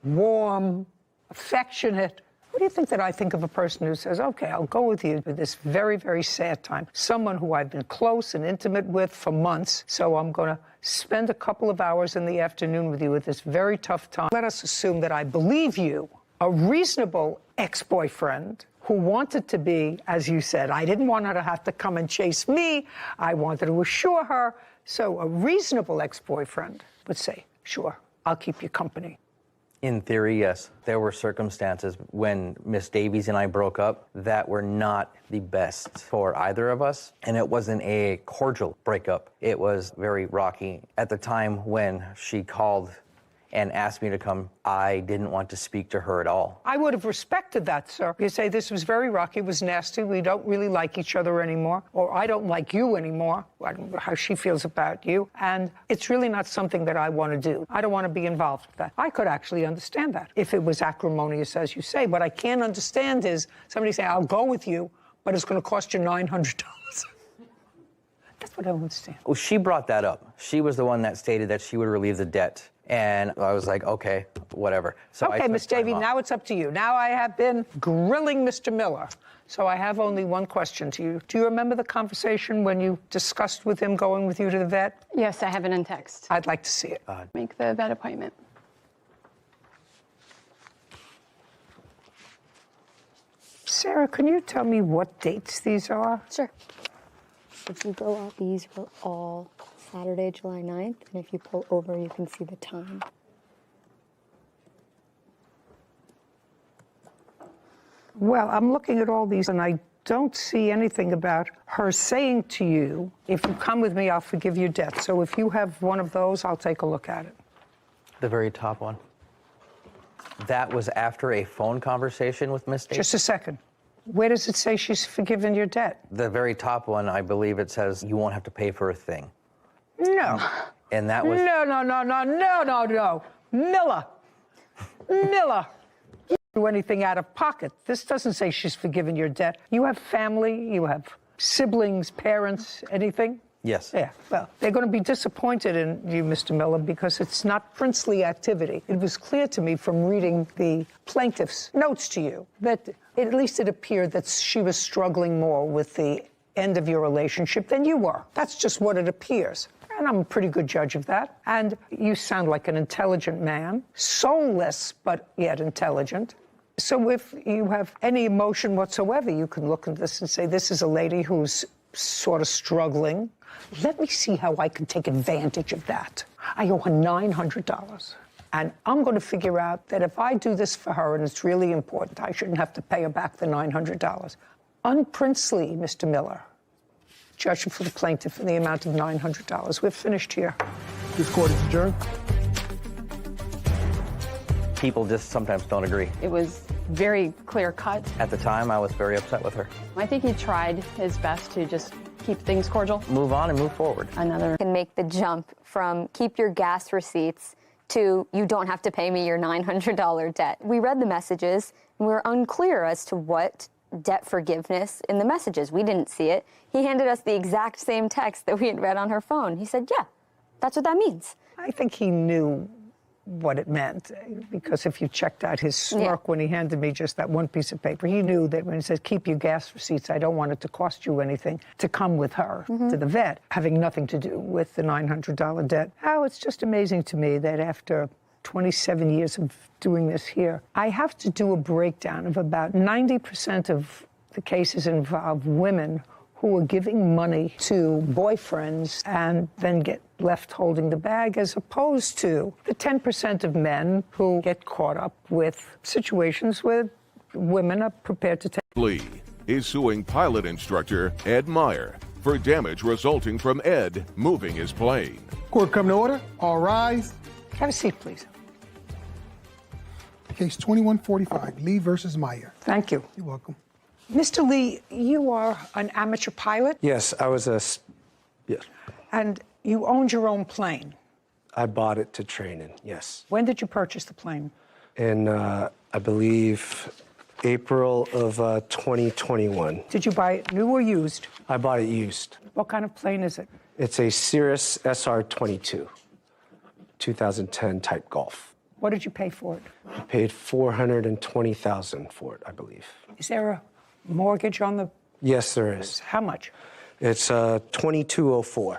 C: warm, affectionate? What do you think that I think of a person who says, okay, I'll go with you through this very, very sad time? Someone who I've been close and intimate with for months, so I'm going to spend a couple of hours in the afternoon with you at this very tough time. Let us assume that I believe you, a reasonable ex-boyfriend who wanted to be, as you said, I didn't want her to have to come and chase me. I wanted to assure her. So a reasonable ex-boyfriend would say, sure, I'll keep you company.
H: In theory, yes. There were circumstances when Miss Davies and I broke up that were not the best for either of us. And it wasn't a cordial breakup. It was very rocky. At the time when she called and asked me to come, I didn't want to speak to her at all.
C: I would have respected that, sir. You say, this was very rocky, it was nasty, we don't really like each other anymore, or I don't like you anymore. I don't know how she feels about you, and it's really not something that I want to do. I don't want to be involved with that. I could actually understand that if it was acrimonious, as you say. What I can't understand is somebody saying, I'll go with you, but it's going to cost you $900. That's what I don't understand.
H: Well, she brought that up. She was the one that stated that she would relieve the debt. And I was like, okay, whatever. So I
C: Okay,
H: took
C: Ms.
H: time
C: Davy,
H: off.
C: now it's up to you. Now I have been grilling Mr. Miller. So I have only one question to you. Do you remember the conversation when you discussed with him going with you to the vet?
I: Yes, I have it in text.
C: I'd like to see it.
I: Make the vet appointment.
C: Sarah, can you tell me what dates these are?
K: Sure. If you go out, these are all Saturday, July 9th, and if you pull over, you can see the time.
C: Well, I'm looking at all these and I don't see anything about her saying to you, if you come with me, I'll forgive your debt. So if you have one of those, I'll take a look at it.
H: The very top one. That was after a phone conversation with Miss Davis?
C: Just a second. Where does it say she's forgiven your debt?
H: The very top one, I believe it says you won't have to pay for a thing.
C: No.
H: And that was...
C: No. Miller. You don't do anything out of pocket. This doesn't say she's forgiven your debt. You have family, you have siblings, parents, anything?
H: Yes.
C: Yeah, well, they're going to be disappointed in you, Mr. Miller, because it's not princely activity. It was clear to me from reading the plaintiff's notes to you that at least it appeared that she was struggling more with the end of your relationship than you were. That's just what it appears. And I'm a pretty good judge of that. And you sound like an intelligent man, soulless, but yet intelligent. So if you have any emotion whatsoever, you can look at this and say, this is a lady who's sort of struggling. Let me see how I can take advantage of that. I owe her $900. And I'm going to figure out that if I do this for her and it's really important, I shouldn't have to pay her back the $900. Unprincely, Mr. Miller. Judgment for the plaintiff in the amount of $900. We're finished here.
B: This court is adjourned.
H: People just sometimes don't agree.
I: It was very clear cut.
H: At the time, I was very upset with her.
I: I think he tried his best to just keep things cordial.
H: Move on and move forward.
I: Another
K: Can make the jump from keep your gas receipts to you don't have to pay me your $900 debt. We read the messages and we were unclear as to what debt forgiveness in the messages. We didn't see it. He handed us the exact same text that we had read on her phone. He said, yeah, that's what that means.
C: I think he knew what it meant, because if you checked out his smirk when he handed me just that one piece of paper, he knew that when he says, keep your gas receipts, I don't want it to cost you anything to come with her to the vet, having nothing to do with the $900 debt. Oh, it's just amazing to me that after 27 years of doing this here, I have to do a breakdown of about 90% of the cases involve women who are giving money to boyfriends and then get left holding the bag, as opposed to the 10% of men who get caught up with situations where women are prepared to take.
A: Lee is suing pilot instructor Ed Meyer for damage resulting from Ed moving his plane.
B: Court come to order. All rise.
C: Have a seat, please.
B: Case 2145, Lee versus Meyer.
C: Thank you.
B: You're welcome.
C: Mr. Lee, you are an amateur pilot?
L: Yes, I was yes.
C: And you owned your own plane?
L: I bought it to train in, yes.
C: When did you purchase the plane?
L: In, I believe, April of 2021.
C: Did you buy it new or used?
L: I bought it used.
C: What kind of plane is it?
L: It's a Cirrus SR-22, 2010 type Golf.
C: What did you pay for it?
L: I paid $420,000 for it, I believe.
C: Is there a mortgage on the...
L: Yes, there is.
C: How much?
L: It's $2204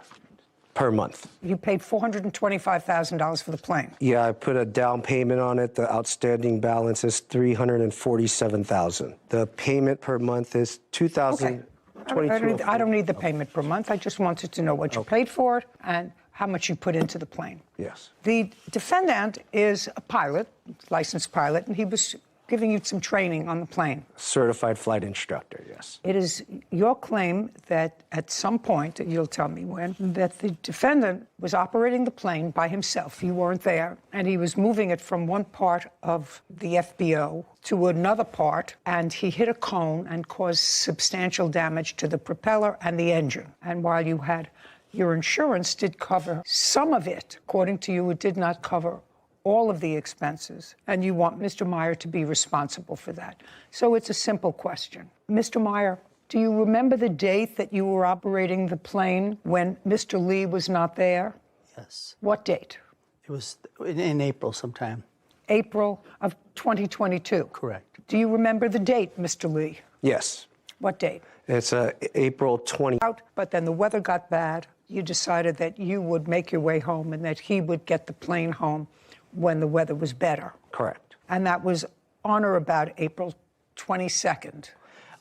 L: per month.
C: You paid $425,000 for the plane.
L: Yeah, I put a down payment on it. The outstanding balance is $347,000. The payment per month is $2,022.
C: I don't need the payment per month. I just wanted to know what you paid for it and how much you put into the plane.
L: Yes.
C: The defendant is a pilot, licensed pilot, and he was giving you some training on the plane.
L: Certified flight instructor, yes.
C: It is your claim that at some point, you'll tell me when, that the defendant was operating the plane by himself. You weren't there, and he was moving it from one part of the FBO to another part, and he hit a cone and caused substantial damage to the propeller and the engine. And while you had your insurance did cover some of it, according to you, it did not cover all of the expenses, and you want Mr. Meyer to be responsible for that. So it's a simple question. Mr. Meyer, Do you remember the date that you were operating the plane when Mr. Lee was not there?
J: Yes.
C: What date?
J: It was in April sometime.
C: April of 2022?
J: Correct.
C: Do you remember the date, Mr. Lee?
L: Yes.
C: What date?
L: It's April 20.
C: But then the weather got bad. You decided that you would make your way home and that he would get the plane home when the weather was better.
L: Correct.
C: And that was on or about April 22nd.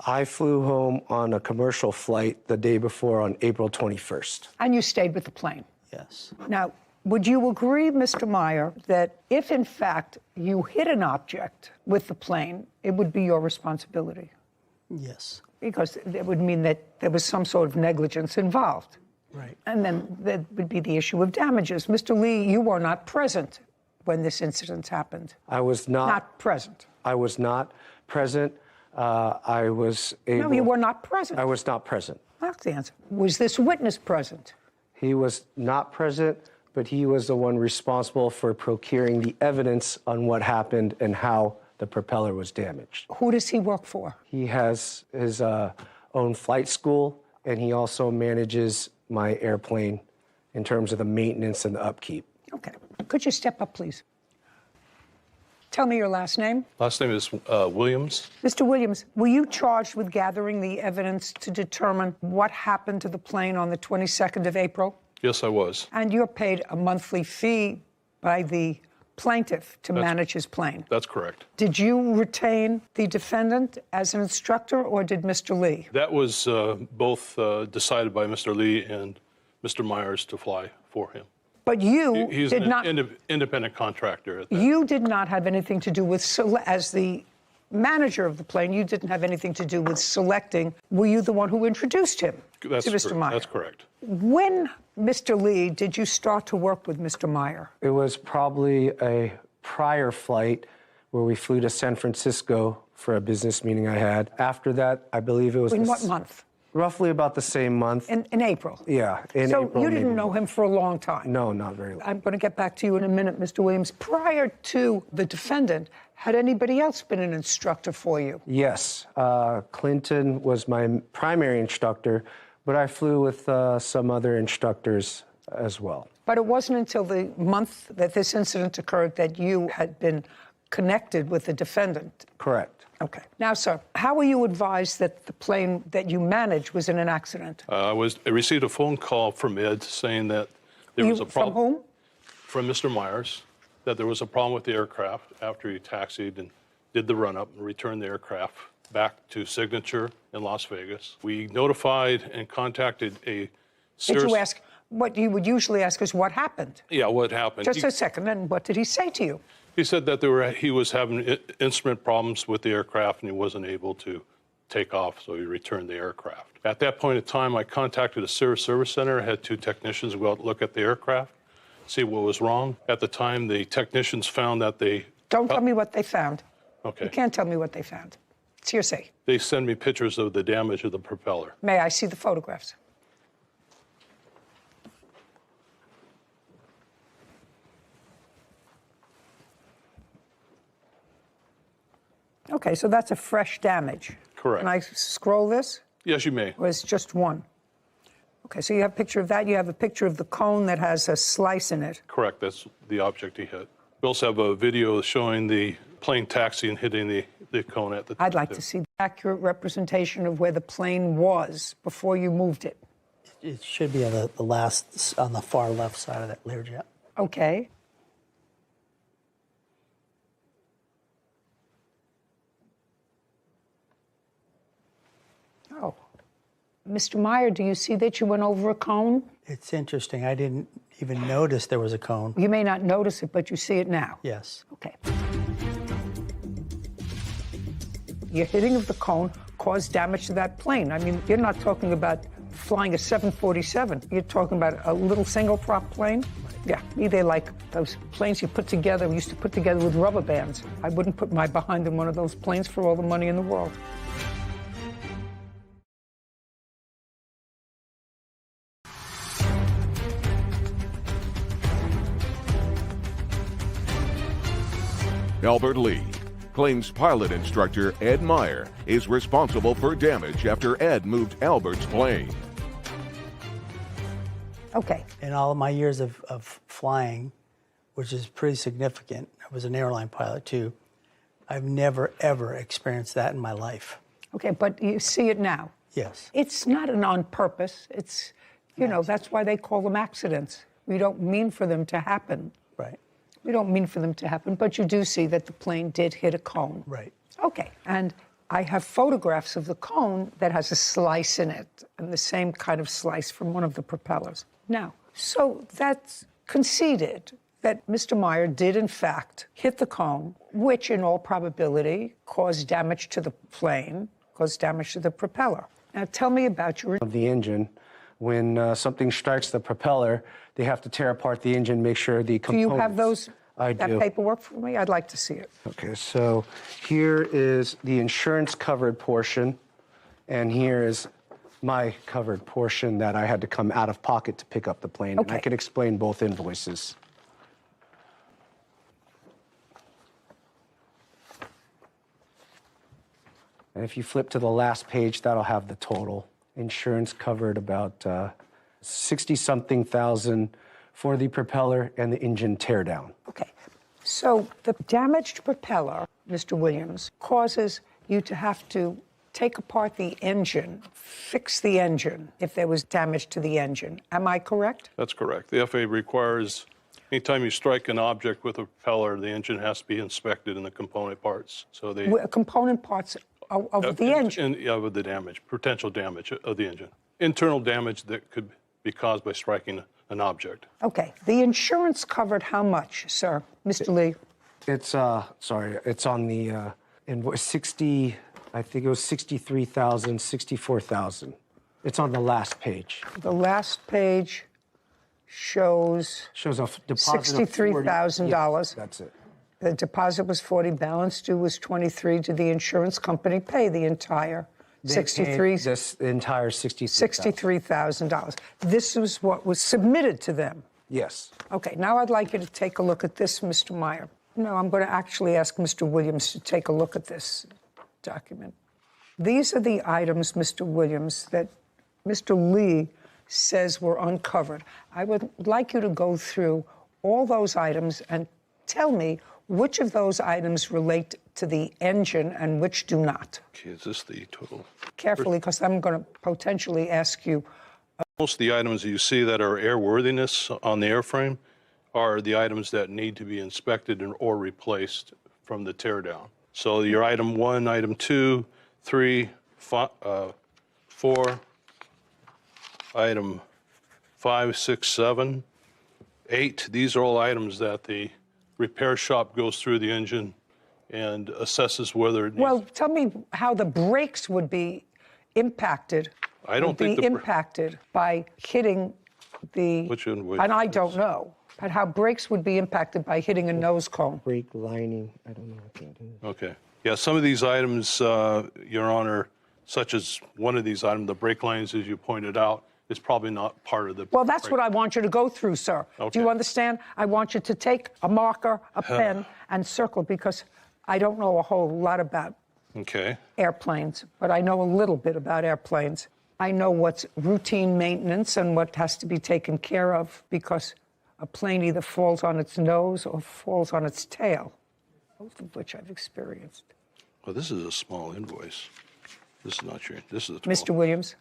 L: I flew home on a commercial flight the day before on April 21st.
C: And you stayed with the plane.
J: Yes.
C: Now, would you agree, Mr. Meyer, that if in fact you hit an object with the plane, it would be your responsibility?
J: Yes.
C: Because it would mean that there was some sort of negligence involved.
J: Right.
C: And then there would be the issue of damages. Mr. Lee, you were not present when this incident happened.
L: I was not.
C: Not present.
L: I was not present. I was able.
C: No, you were not present.
L: I was not present.
C: That's the answer. Was this witness present?
L: He was not present, but he was the one responsible for procuring the evidence on what happened and how the propeller was damaged.
C: Who does he work for?
L: He has his own flight school, and he also manages my airplane in terms of the maintenance and the upkeep.
C: Okay. Could you step up, please? Tell me your last name.
N: Last name is Williams.
C: Mr. Williams, were you charged with gathering the evidence to determine what happened to the plane on the 22nd of April?
N: Yes, I was.
C: And you're paid a monthly fee by the plaintiff to manage his plane.
N: That's correct.
C: Did you retain the defendant as an instructor, or did Mr. Lee?
N: That was both decided by Mr. Lee and Mr. Myers to fly for him.
C: But you
N: He's
C: did
N: an
C: not.
N: independent contractor. At that.
C: You did not have anything to do with, as the manager of the plane, you didn't have anything to do with selecting. Were you the one who introduced him to Mr. Meyer?
N: That's correct.
C: When, Mr. Lee, did you start to work with Mr. Meyer?
L: It was probably a prior flight where we flew to San Francisco for a business meeting I had. After that, I believe it was...
C: In what month?
L: Roughly about the same month.
C: In April?
L: Yeah, in
C: so
L: April.
C: You didn't
L: maybe.
C: know him for a long time?
L: No, not very long.
C: I'm going to get back to you in a minute, Mr. Williams. Prior to the defendant, had anybody else been an instructor for you?
L: Yes. Clinton was my primary instructor, but I flew with some other instructors as well.
C: But it wasn't until the month that this incident occurred that you had been connected with the defendant?
L: Correct.
C: Okay. Now, sir, how were you advised that the plane that you managed was in an accident?
N: I received a phone call from Ed saying that there was a problem.
C: From whom?
N: From Mr. Myers, that there was a problem with the aircraft after he taxied and did the run-up and returned the aircraft back to Signature in Las Vegas. We notified and contacted a...
C: Did you ask? What you would usually ask is what happened.
N: Yeah, what happened?
C: Just a second, and what did he say to you?
N: He said that he was having instrument problems with the aircraft and he wasn't able to take off, so he returned the aircraft. At that point in time, I contacted a service center. I had 2 technicians go out and look at the aircraft, see what was wrong. At the time, the technicians found that they...
C: Don't tell me what they found.
N: Okay.
C: You can't tell me what they found. It's hearsay.
N: They send me pictures of the damage of the propeller.
C: May I see the photographs? Okay, so that's a fresh damage.
N: Correct.
C: Can I scroll this?
N: Yes, you may.
C: Or is just one? Okay, so you have a picture of that. You have a picture of the cone that has a slice in it.
N: Correct, that's the object he hit. We also have a video showing the plane taxi and hitting the cone at the time.
C: I'd like to see the accurate representation of where the plane was before you moved it.
J: It should be on on the far left side of that Learjet.
C: Okay. Oh. Mr. Meyer, do you see that you went over a cone?
J: It's interesting. I didn't even notice there was a cone.
C: You may not notice it, but you see it now.
J: Yes.
C: Okay. Your hitting of the cone caused damage to that plane. I mean, you're not talking about flying a 747. You're talking about a little single-prop plane. Yeah, they like those planes you put together, we used to put together with rubber bands. I wouldn't put my behind in one of those planes for all the money in the world.
A: Albert Lee, claims pilot instructor Ed Meyer is responsible for damage after Ed moved Albert's plane.
C: Okay.
J: In all of my years of flying, which is pretty significant, I was an airline pilot too, I've never, ever experienced that in my life.
C: Okay, but you see it now.
J: Yes.
C: It's not an on purpose. It's, you know, that's why they call them accidents. We don't mean for them to happen.
J: Right.
C: We don't mean for them to happen, but you do see that the plane did hit a cone.
J: Right.
C: Okay, and I have photographs of the cone that has a slice in it, and the same kind of slice from one of the propellers. Now, so that's conceded that Mr. Meyer did, in fact, hit the cone, which in all probability caused damage to the plane, caused damage to the propeller. Now, tell me about your...
L: Of the engine. When something strikes the propeller, they have to tear apart the engine, make sure the components...
C: Do you have those,
L: that
C: paperwork for me? I'd like to see it.
L: Okay, so here is the insurance-covered portion, and here is my covered portion that I had to come out of pocket to pick up the plane.
C: Okay.
L: And I can explain both invoices. And if you flip to the last page, that'll have the total. Insurance covered about 60-something thousand for the propeller and the engine teardown.
C: Okay, so the damaged propeller, Mr. Williams, causes you to have to take apart the engine, fix the engine if there was damage to the engine. Am I correct?
N: That's correct. The FAA requires anytime you strike an object with a propeller, the engine has to be inspected in the component parts. So they
C: component parts of the engine.
N: Yeah, with the damage, potential damage of the engine, internal damage that could be caused by striking an object.
C: Okay, the insurance covered how much, sir, Mr. Lee?
L: It's sorry, it's on the invoice 60. I think it was 63,000, 64,000. It's on the last page.
C: The last page shows
L: a deposit of
C: $63,000.
L: Yes, that's it.
C: The deposit was 40, balance due was 23. Did the insurance company pay the entire 63?
L: This entire
C: $63,000. This is what was submitted to them.
L: Yes.
C: Okay, now I'd like you to take a look at this, Mr. Meyer. No, I'm going to actually ask Mr. Williams to take a look at this document. These are the items, Mr. Williams, that Mr. Lee says were uncovered. I would like you to go through all those items and tell me which of those items relate to the engine and which do not.
N: Okay, is this the total?
C: Carefully, because I'm going to potentially ask you.
N: Most of the items that you see that are airworthiness on the airframe are the items that need to be inspected or replaced from the teardown. So your item 1, item 2, 3, 4, item 5, 6, 7, 8. These are all items that the repair shop goes through the engine and assesses whether it needs.
C: Well, tell me how the brakes would be impacted.
N: I don't think
C: impacted by hitting the.
N: Which invoice?
C: And I don't know, but how brakes would be impacted by hitting a nose cone.
L: Brake lining. I don't know what that is.
N: Okay. Yeah, some of these items, Your Honor, such as one of these items, the brake lines, as you pointed out, is probably not part of the.
C: Well, that's what I want you to go through, sir.
N: Okay.
C: Do you understand? I want you to take a marker, a pen, and circle, because I don't know a whole lot about airplanes, but I know a little bit about airplanes. I know what's routine maintenance and what has to be taken care of, because a plane either falls on its nose or falls on its tail, both of which I've experienced.
N: Well, this is a small invoice. This is not your. This is a.
C: Mr. Williams,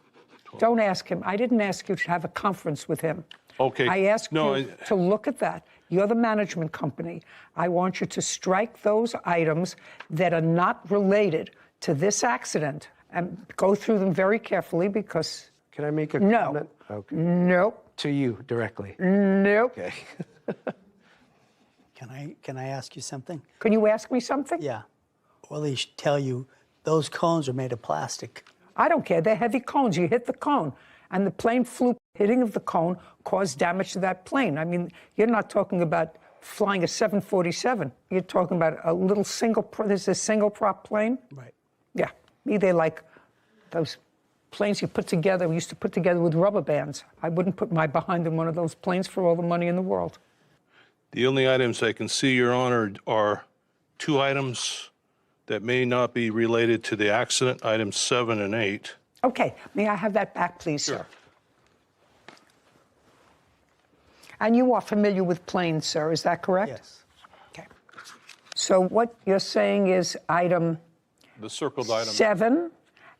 C: don't ask him. I didn't ask you to have a conference with him.
N: Okay.
C: I asked you to look at that. You're the management company. I want you to strike those items that are not related to this accident and go through them very carefully, because.
L: Can I make a comment? Okay.
C: Nope.
L: To you directly.
C: Nope.
L: Okay.
J: Can I ask you something?
C: Can you ask me something?
J: Yeah. Well, they should tell you those cones are made of plastic.
C: I don't care. They're heavy cones. You hit the cone, and the plane flew. Hitting of the cone caused damage to that plane. I mean, you're not talking about flying a 747. You're talking about a little this is a single prop plane.
J: Right.
C: Yeah. Me, they like those planes you put together, we used to put together with rubber bands. I wouldn't put my behind in one of those planes for all the money in the world.
N: The only items I can see, Your Honor, are 2 items that may not be related to the accident, items 7 and 8.
C: Okay, may I have that back, please, sir? And you are familiar with planes, sir, is that correct?
T: Yes.
C: Okay. So what you're saying is item
N: The circled item.
C: 7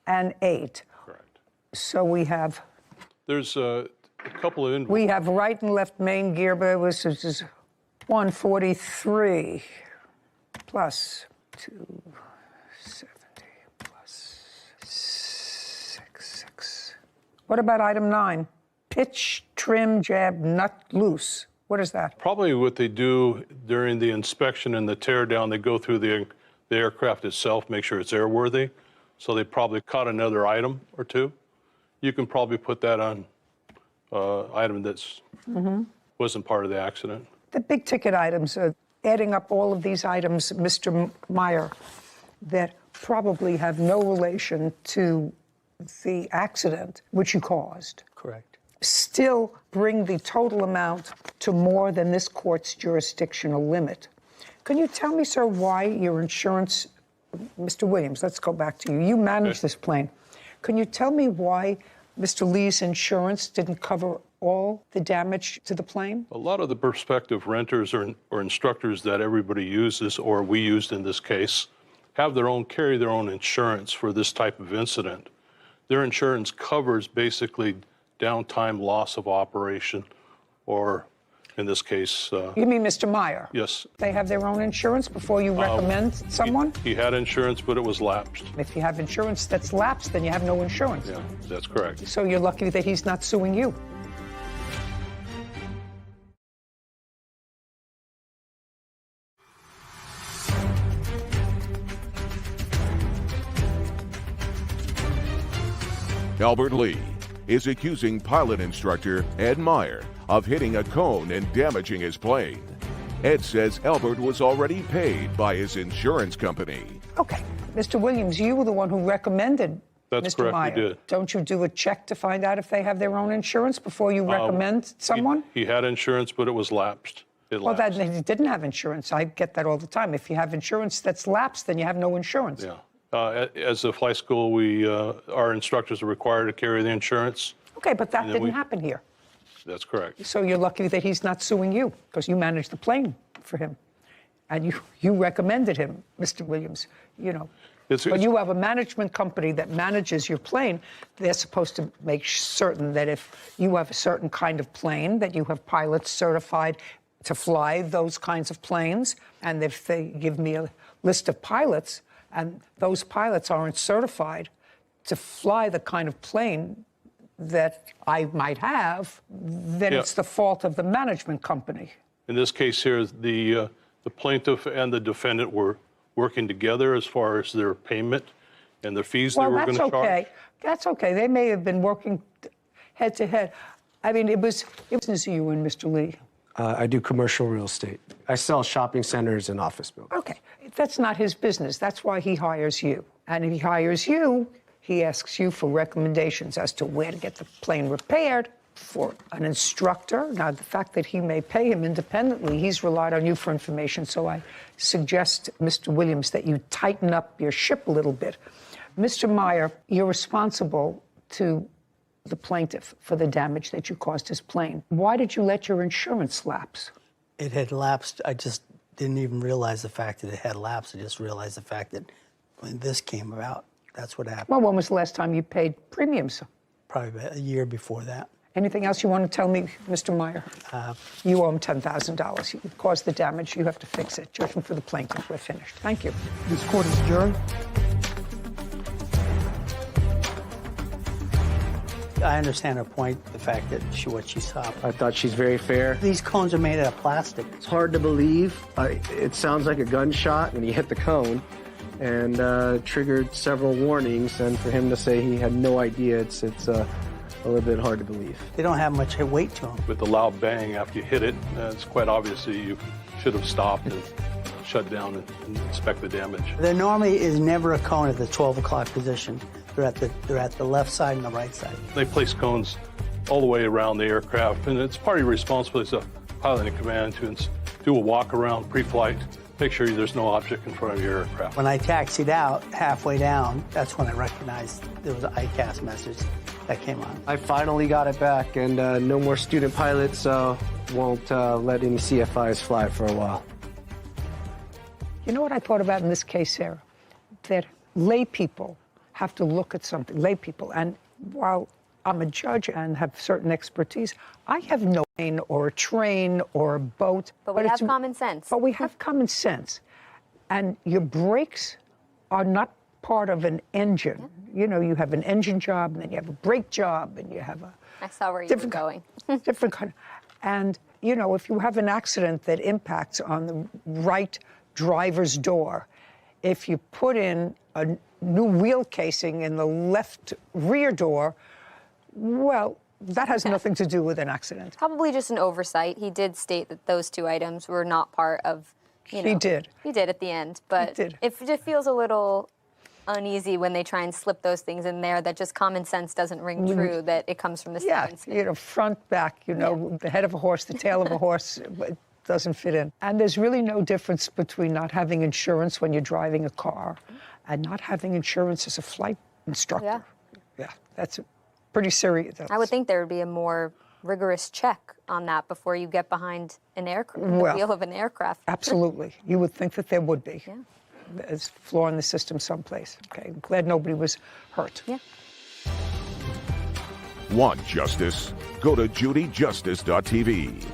C: and 8.
N: Correct.
C: So we have
N: There's a couple of
C: we have right and left main gear, but which is 143 plus 270 plus 66. What about item 9? Pitch, trim, jab, nut, loose. What is that?
N: Probably what they do during the inspection and the tear down, they go through the aircraft itself, make sure it's airworthy. So they probably caught another item or two. You can probably put that on item that's wasn't part of the accident.
C: The big ticket items, adding up all of these items, Mr. Meyer, that probably have no relation to the accident which you caused.
J: Correct.
C: Still bring the total amount to more than this court's jurisdictional limit. Can you tell me, sir, why your insurance, Mr. Williams, let's go back to you. You manage this plane. Can you tell me why Mr. Lee's insurance didn't cover all the damage to the plane?
N: A lot of the prospective renters or instructors that everybody uses, or we used in this case, carry their own insurance for this type of incident. Their insurance covers basically downtime, loss of operation, or in this case...
C: You mean Mr. Meyer?
N: Yes.
C: They have their own insurance before you recommend someone?
N: He had insurance, but it was lapsed.
C: If you have insurance that's lapsed, then you have no insurance.
N: Yeah, that's correct.
C: So you're lucky that he's not suing you.
A: Albert Lee is accusing pilot instructor Ed Meyer of hitting a cone and damaging his plane. Ed says Albert was already paid by his insurance company.
C: Okay. Mr. Williams, you were the one who recommended
N: That's
C: Mr.
N: correct,
C: Meyer.
N: we did.
C: Don't you do a check to find out if they have their own insurance before you recommend someone?
N: He had insurance, but it was lapsed.
C: Well, that he didn't have insurance. I get that all the time. If you have insurance that's lapsed, then you have no insurance.
N: Yeah. As a flight school, our instructors are required to carry the insurance.
C: Okay, but that didn't happen here.
N: That's correct.
C: So you're lucky that he's not suing you because you managed the plane for him. And you recommended him, Mr. Williams, you know. When you have a management company that manages your plane, they're supposed to make certain that if you have a certain kind of plane, that you have pilots certified to fly those kinds of planes. And if they give me a list of pilots and those pilots aren't certified to fly the kind of plane that I might have, then it's the fault of the management company.
N: In this case here, the plaintiff and the defendant were working together as far as their payment and the fees they were going to charge.
C: Well, that's okay. That's okay. They may have been working head to head. I mean, it was business you and Mr. Lee.
L: I do commercial real estate. I sell shopping centers and office buildings.
C: Okay. That's not his business. That's why he hires you. And if he hires you, he asks you for recommendations as to where to get the plane repaired for an instructor. Now, the fact that he may pay him independently, he's relied on you for information. So I suggest, Mr. Williams, that you tighten up your ship a little bit. Mr. Meyer, you're responsible to the plaintiff for the damage that you caused his plane. Why did you let your insurance lapse?
J: It had lapsed. I just didn't even realize the fact that it had lapsed. I just realized the fact that when this came about, that's what happened.
C: Well, when was the last time you paid premiums?
J: Probably about a year before that.
C: Anything else you want to tell me, Mr. Meyer? You owe him $10,000. You caused the damage. You have to fix it. Judgment for the plaintiff. We're finished. Thank you.
B: This court is adjourned.
J: I understand her point, the fact that what she saw.
L: I thought she's very fair.
J: These cones are made out of plastic.
L: It's hard to believe. It sounds like a gunshot when he hit the cone and triggered several warnings. And for him to say he had no idea, it's a little bit hard to believe.
J: They don't have much weight to them.
N: With the loud bang after you hit it, it's quite obvious that you should have stopped and shut down and inspect the damage.
J: There normally is never a cone at the 12 o'clock position. They're at the left side and the right side.
N: They place cones all the way around the aircraft, and it's part of your responsibility as a pilot in command to do a walk around pre-flight make sure there's no object in front of your aircraft.
J: When I taxied out halfway down, that's when I recognized there was an ICAS message that came on.
L: I finally got it back, and no more student pilots, so won't let any CFIs fly for a while.
C: You know what I thought about in this case, Sarah? That lay people have to look at something, lay people, and while I'm a judge and have certain expertise, I have no plane or a train or a boat.
K: But we have common sense.
C: But we have common sense. And your brakes are not part of an engine. Yeah. You know, you have an engine job, and then you have a brake job, and you have a...
K: I saw where you were going.
C: different kind. And, you know, if you have an accident that impacts on the right driver's door, if you put in a new wheel casing in the left rear door, well, that has nothing to do with an accident.
K: Probably just an oversight. He did state that those two items were not part of, you know.
C: He did.
K: He did at the end, but it just feels a little uneasy when they try and slip those things in there, that just common sense doesn't ring true, that it comes from the science.
C: Yeah, you know, front, back, you know, the head of a horse, the tail of a horse, it doesn't fit in. And there's really no difference between not having insurance when you're driving a car and not having insurance as a flight instructor. Yeah, that's pretty serious.
K: I would think there would be a more rigorous check on that before you get behind an aircraft, the wheel of an aircraft.
C: Absolutely. You would think that there would be. Yeah. There's a flaw in the system someplace. Okay, I'm glad nobody was hurt.
K: Yeah.
A: Want justice? Go to judyjustice.tv.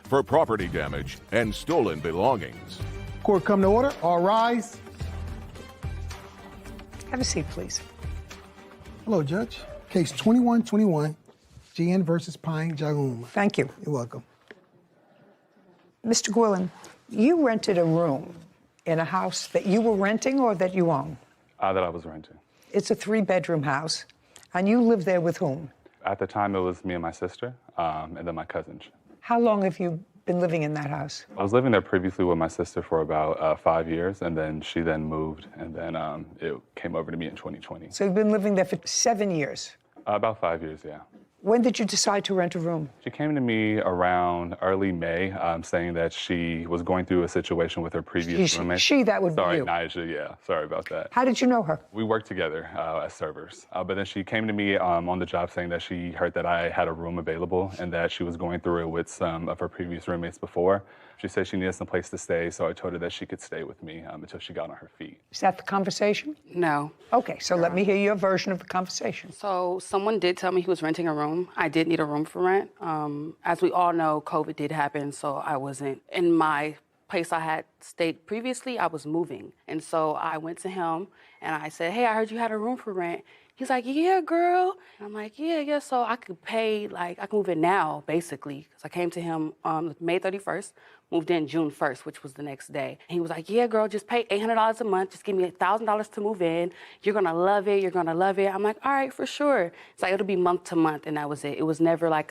A: For property damage and stolen belongings.
B: Court come to order. All rise.
C: Have a seat, please.
B: Hello, Judge. Case 2121, GN versus Pine Jaum.
C: Thank you.
B: You're welcome.
C: Mr. Gwillan, you rented a room in a house that you were renting or that you own?
M: That I was renting.
C: It's a 3-bedroom house, and you live there with whom?
M: At the time, it was me and my sister, and then my cousin.
C: How long have you been living in that house?
M: I was living there previously with my sister for about 5 years, and then she then moved, and then it came over to me in 2020.
C: So you've been living there for 7 years?
M: About 5 years, yeah.
C: When did you decide to rent a room?
M: She came to me around early May, saying that she was going through a situation with her previous roommate.
C: That would be you.
M: Sorry, Nyjah, yeah. Sorry about that.
C: How did you know her?
M: We worked together as servers. But then she came to me on the job saying that she heard that I had a room available and that she was going through it with some of her previous roommates before. She said she needed some place to stay, so I told her that she could stay with me until she got on her feet.
C: Is that the conversation?
O: No.
C: Okay, so let me hear your version of the conversation.
O: So someone did tell me he was renting a room. I did need a room for rent. As we all know, COVID did happen, so I wasn't in my place I had stayed previously. I was moving. And so I went to him and I said, hey, I heard you had a room for rent. He's like, yeah, girl. And I'm like, yeah, so I could pay, like, I can move in now, basically. Because I came to him May 31st, moved in June 1st, which was the next day. And he was like, yeah, girl, just pay $800 a month. Just give me $1,000 to move in. You're going to love it. You're going to love it. I'm like, all right, for sure. It's like, it'll be month to month, and that was it. It was never like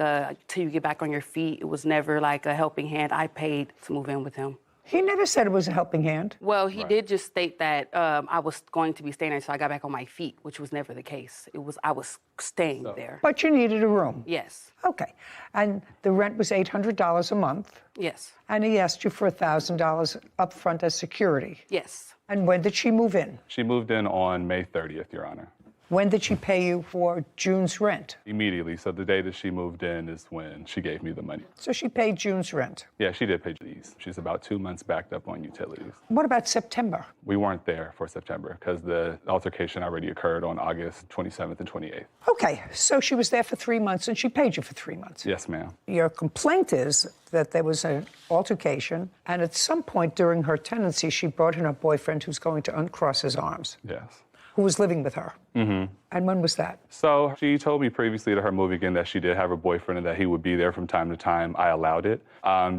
O: till you get back on your feet. It was never like a helping hand. I paid to move in with him.
C: He never said it was a helping hand.
O: Well, he did just state that I was going to be staying there until I got back on my feet, which was never the case. I was staying there.
C: But you needed a room.
O: Yes.
C: Okay. And the rent was $800 a month.
O: Yes.
C: And he asked you for $1,000 up front as security.
O: Yes.
C: And when did she move in?
M: She moved in on May 30th, Your Honor.
C: When did she pay you for June's rent?
M: Immediately. So the day that she moved in is when she gave me the money.
C: So she paid June's rent?
M: Yeah, she did pay these. She's about 2 months backed up on utilities.
C: What about September?
M: We weren't there for September because the altercation already occurred on August 27th and 28th.
C: Okay, so she was there for 3 months and she paid you for 3 months?
M: Yes, ma'am.
C: Your complaint is that there was an altercation, and at some point during her tenancy, she brought in her boyfriend who's going to uncross his arms.
M: Yes.
C: Who was living with her?
M: Mm-hmm.
C: And when was that?
M: So she told me previously to her moving in that she did have a boyfriend and that he would be there from time to time. I allowed it.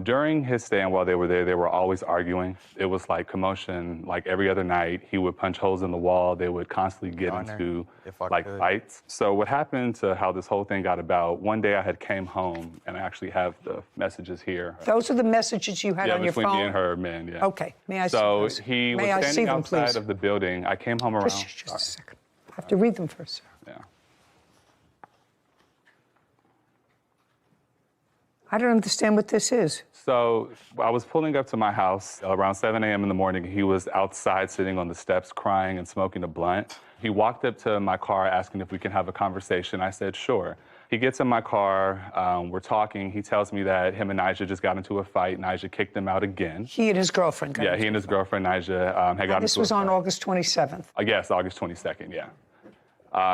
M: During his stay and while they were there, they were always arguing. It was like commotion, like every other night. He would punch holes in the wall. They would constantly get into like fights. So what happened to how this whole thing got about, one day I had came home and I actually have the messages here.
C: Those are the messages you had on your phone?
M: Yeah, between me and her man, yeah.
C: Okay, may I see
M: So
C: those?
M: he was
C: May I see
M: standing
C: them,
M: outside
C: please?
M: of the building. I came home around.
C: Just a second. I have to read them first, sir.
M: Yeah.
C: I don't understand what this is.
M: So I was pulling up to my house around 7 a.m. in the morning. He was outside sitting on the steps crying and smoking a blunt. He walked up to my car asking if we can have a conversation. I said, sure. He gets in my car. We're talking. He tells me that him and Nyjah just got into a fight. Nyjah kicked him out again.
C: He and his girlfriend got
M: Yeah,
C: into
M: he and his girlfriend Nyjah had gotten
C: This
M: into
C: was
M: a
C: on
M: fight.
C: August 27th.
M: Yes, August 22nd, yeah.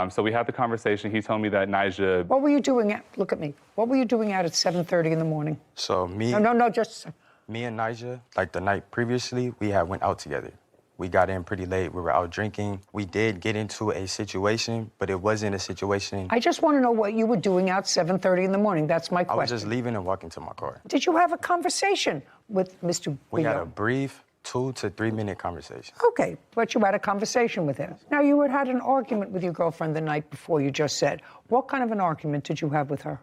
M: So we had the conversation. He told me that Nyjah...
C: What were you doing look at me. What were you doing out at 7:30 in the morning?
P: So me...
C: No, just...
P: Me and Nyjah, like the night previously, we had went out together. We got in pretty late. We were out drinking. We did get into a situation, but it wasn't a situation...
C: I just want to know what you were doing out 7:30 in the morning. That's my question.
P: I was just leaving and walking to my car.
C: Did you have a conversation with Mr.
P: We had a
C: Guillaume?
P: brief 2 to 3 minute conversation.
C: Okay, but you had a conversation with him. Now, you had an argument with your girlfriend the night before, you just said. What kind of an argument did you have with her?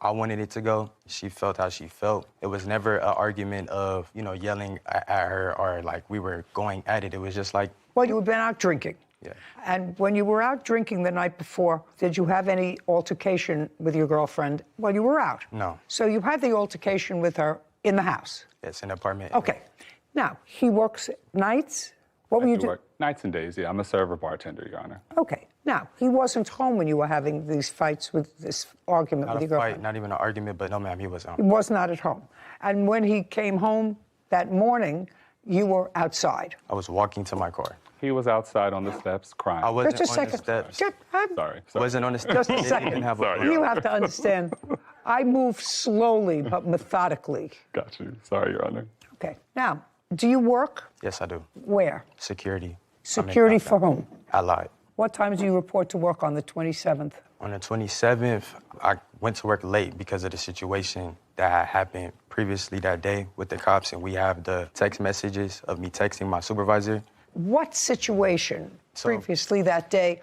P: I wanted it to go. She felt how she felt. It was never an argument of, yelling at her or like we were going at it. It was just like...
C: Well, you had been out drinking.
P: Yeah.
C: And when you were out drinking the night before, did you have any altercation with your girlfriend while you were out?
P: No.
C: So you had the altercation with her in the house?
P: Yes, in the apartment.
C: Okay. Now, he works nights? What were you doing?
M: Nights and days, yeah. I'm a server bartender, Your Honor.
C: Okay. Now, he wasn't home when you were having these fights with this argument
P: Not
C: with
P: a
C: your girlfriend?
P: fight, not even an argument, but no, ma'am, he wasn't
C: He
P: home.
C: was not at home. And when he came home that morning, you were outside.
P: I was walking to my car.
M: He was outside on the steps crying.
P: I wasn't
C: Just a
P: on the
C: second.
P: steps.
M: Sorry.
P: Wasn't on the steps.
C: Just a second. You have to understand, I move slowly but methodically.
M: Got you. Sorry, Your Honor.
C: Okay. Now, do you work?
P: Yes, I do.
C: Where?
P: Security.
C: Security for whom?
P: I lied.
C: What time do you report to work on the 27th?
P: On the 27th, I went to work late because of the situation that had happened previously that day with the cops, and we have the text messages of me texting my supervisor.
C: What situation previously that day?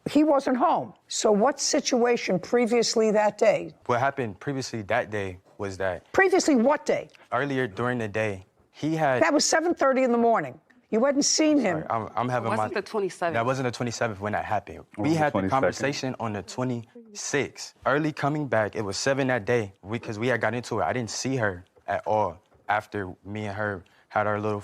C: He wasn't home. So what situation previously that day?
P: What happened previously that day was that...
C: Previously what day?
P: Earlier during the day, he had...
C: That was 7:30 in the morning. You hadn't seen him.
P: I'm having
O: It wasn't the 27th.
P: That wasn't the 27th when that happened.
M: was
P: We
M: the
P: had the
M: 22nd?
P: conversation on the 26th. Early coming back, it was 7 that day because we had got into it. I didn't see her at all after me and her had our little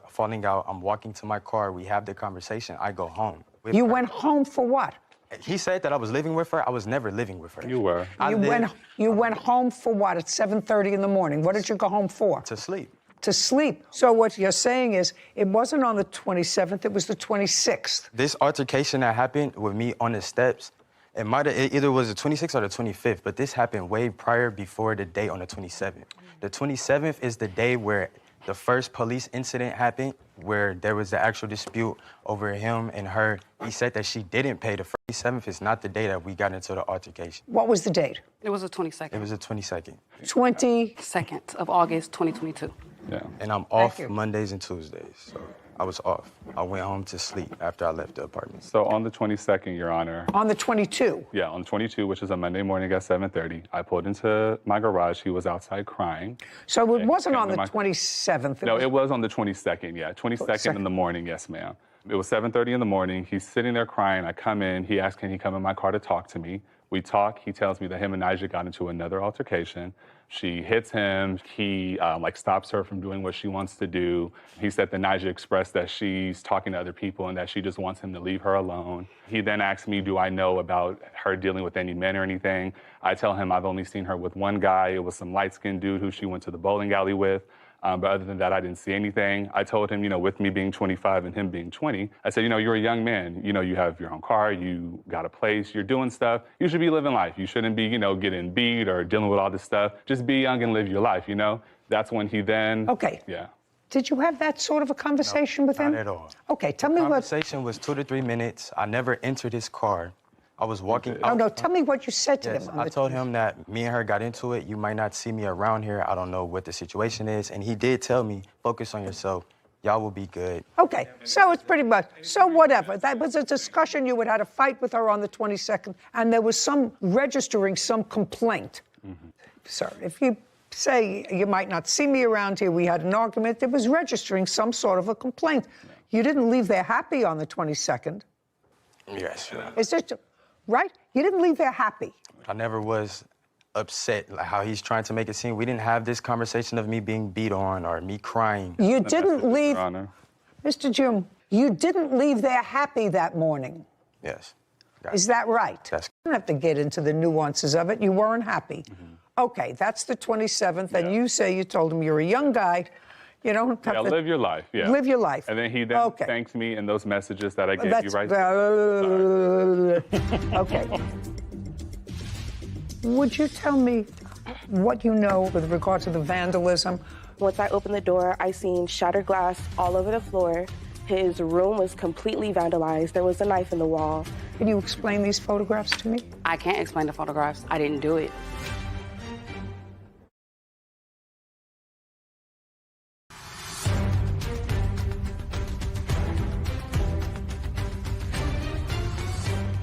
P: falling out. I'm walking to my car. We have the conversation. I go home.
C: You went home for what?
P: He said that I was living with her. I was never living with her.
M: You were.
C: You went home for what at 7:30 in the morning? What did you go home for?
P: To sleep.
C: To sleep. So what you're saying is it wasn't on the 27th, it was the 26th.
P: This altercation that happened with me on the steps, it either was the 26th or the 25th, but this happened way prior before the day on the 27th. The 27th is the day where the first police incident happened, where there was the actual dispute over him and her. He said that she didn't pay. The 27th is not the day that we got into the altercation.
C: What was the date?
O: It was the 22nd.
P: It was the 22nd.
O: 22nd of August, 2022.
P: Yeah. And I'm off
C: you.
P: Mondays and Tuesdays, so I was off. I went home to sleep after I left the apartment.
M: So on the 22nd, Your Honor.
C: On the 22?
M: Yeah, on 22, which is a Monday morning at 7:30. I pulled into my garage. He was outside crying.
C: So it wasn't on the
M: my-
C: 27th?
M: No, it was on the 22nd, yeah. 22nd in the morning, yes, ma'am. It was 7:30 in the morning. He's sitting there crying. I come in. He asks, can he come in my car to talk to me? We talk. He tells me that him and Nyjah got into another altercation. She hits him. He stops her from doing what she wants to do. He said that Nyjah expressed that she's talking to other people and that she just wants him to leave her alone. He then asks me, do I know about her dealing with any men or anything? I tell him I've only seen her with one guy. It was some light-skinned dude who she went to the bowling alley with. But other than that, I didn't see anything. I told him, with me being 25 and him being 20, I said, you're a young man. You have your own car, you got a place, you're doing stuff. You should be living life. You shouldn't be, getting beat or dealing with all this stuff. Just be young and live your life, That's when he then...
C: Okay.
M: Yeah.
C: Did you have that sort of a conversation with him?
P: Not at all.
C: Okay, tell me what.
P: The conversation was 2 to 3 minutes. I never entered his car. I was walking out.
C: No, tell me what you said to
P: Yes,
C: him.
P: I told him that me and her got into it. You might not see me around here. I don't know what the situation is. And he did tell me, focus on yourself. Y'all will be good.
C: Okay, so it's pretty much, so whatever. That was a discussion. You had a fight with her on the 22nd, and there was some registering some complaint. Sir, if you say you might not see me around here, we had an argument, there was registering some sort of a complaint. You didn't leave there happy on the 22nd.
P: Yes.
C: Is this right? You didn't leave there happy.
P: I never was upset, like how he's trying to make it seem. We didn't have this conversation of me being beat on or me crying.
C: You didn't leave, Mr. Jim, you didn't leave there happy that morning.
P: Yes.
C: Is that right?
P: That's
C: You don't have to get into the nuances of it. You weren't happy. Okay, that's the 27th, and you say you told him you're a young guy. You don't have to
M: live your life. Yeah.
C: live your life.
M: And then he then thanks me in those messages that I gave you right
C: Okay. Would you tell me what you know with regard to the vandalism?
Q: Once I opened the door, I seen shattered glass all over the floor. His room was completely vandalized. There was a knife in the wall.
C: Can you explain these photographs to me?
O: I can't explain the photographs. I didn't do it.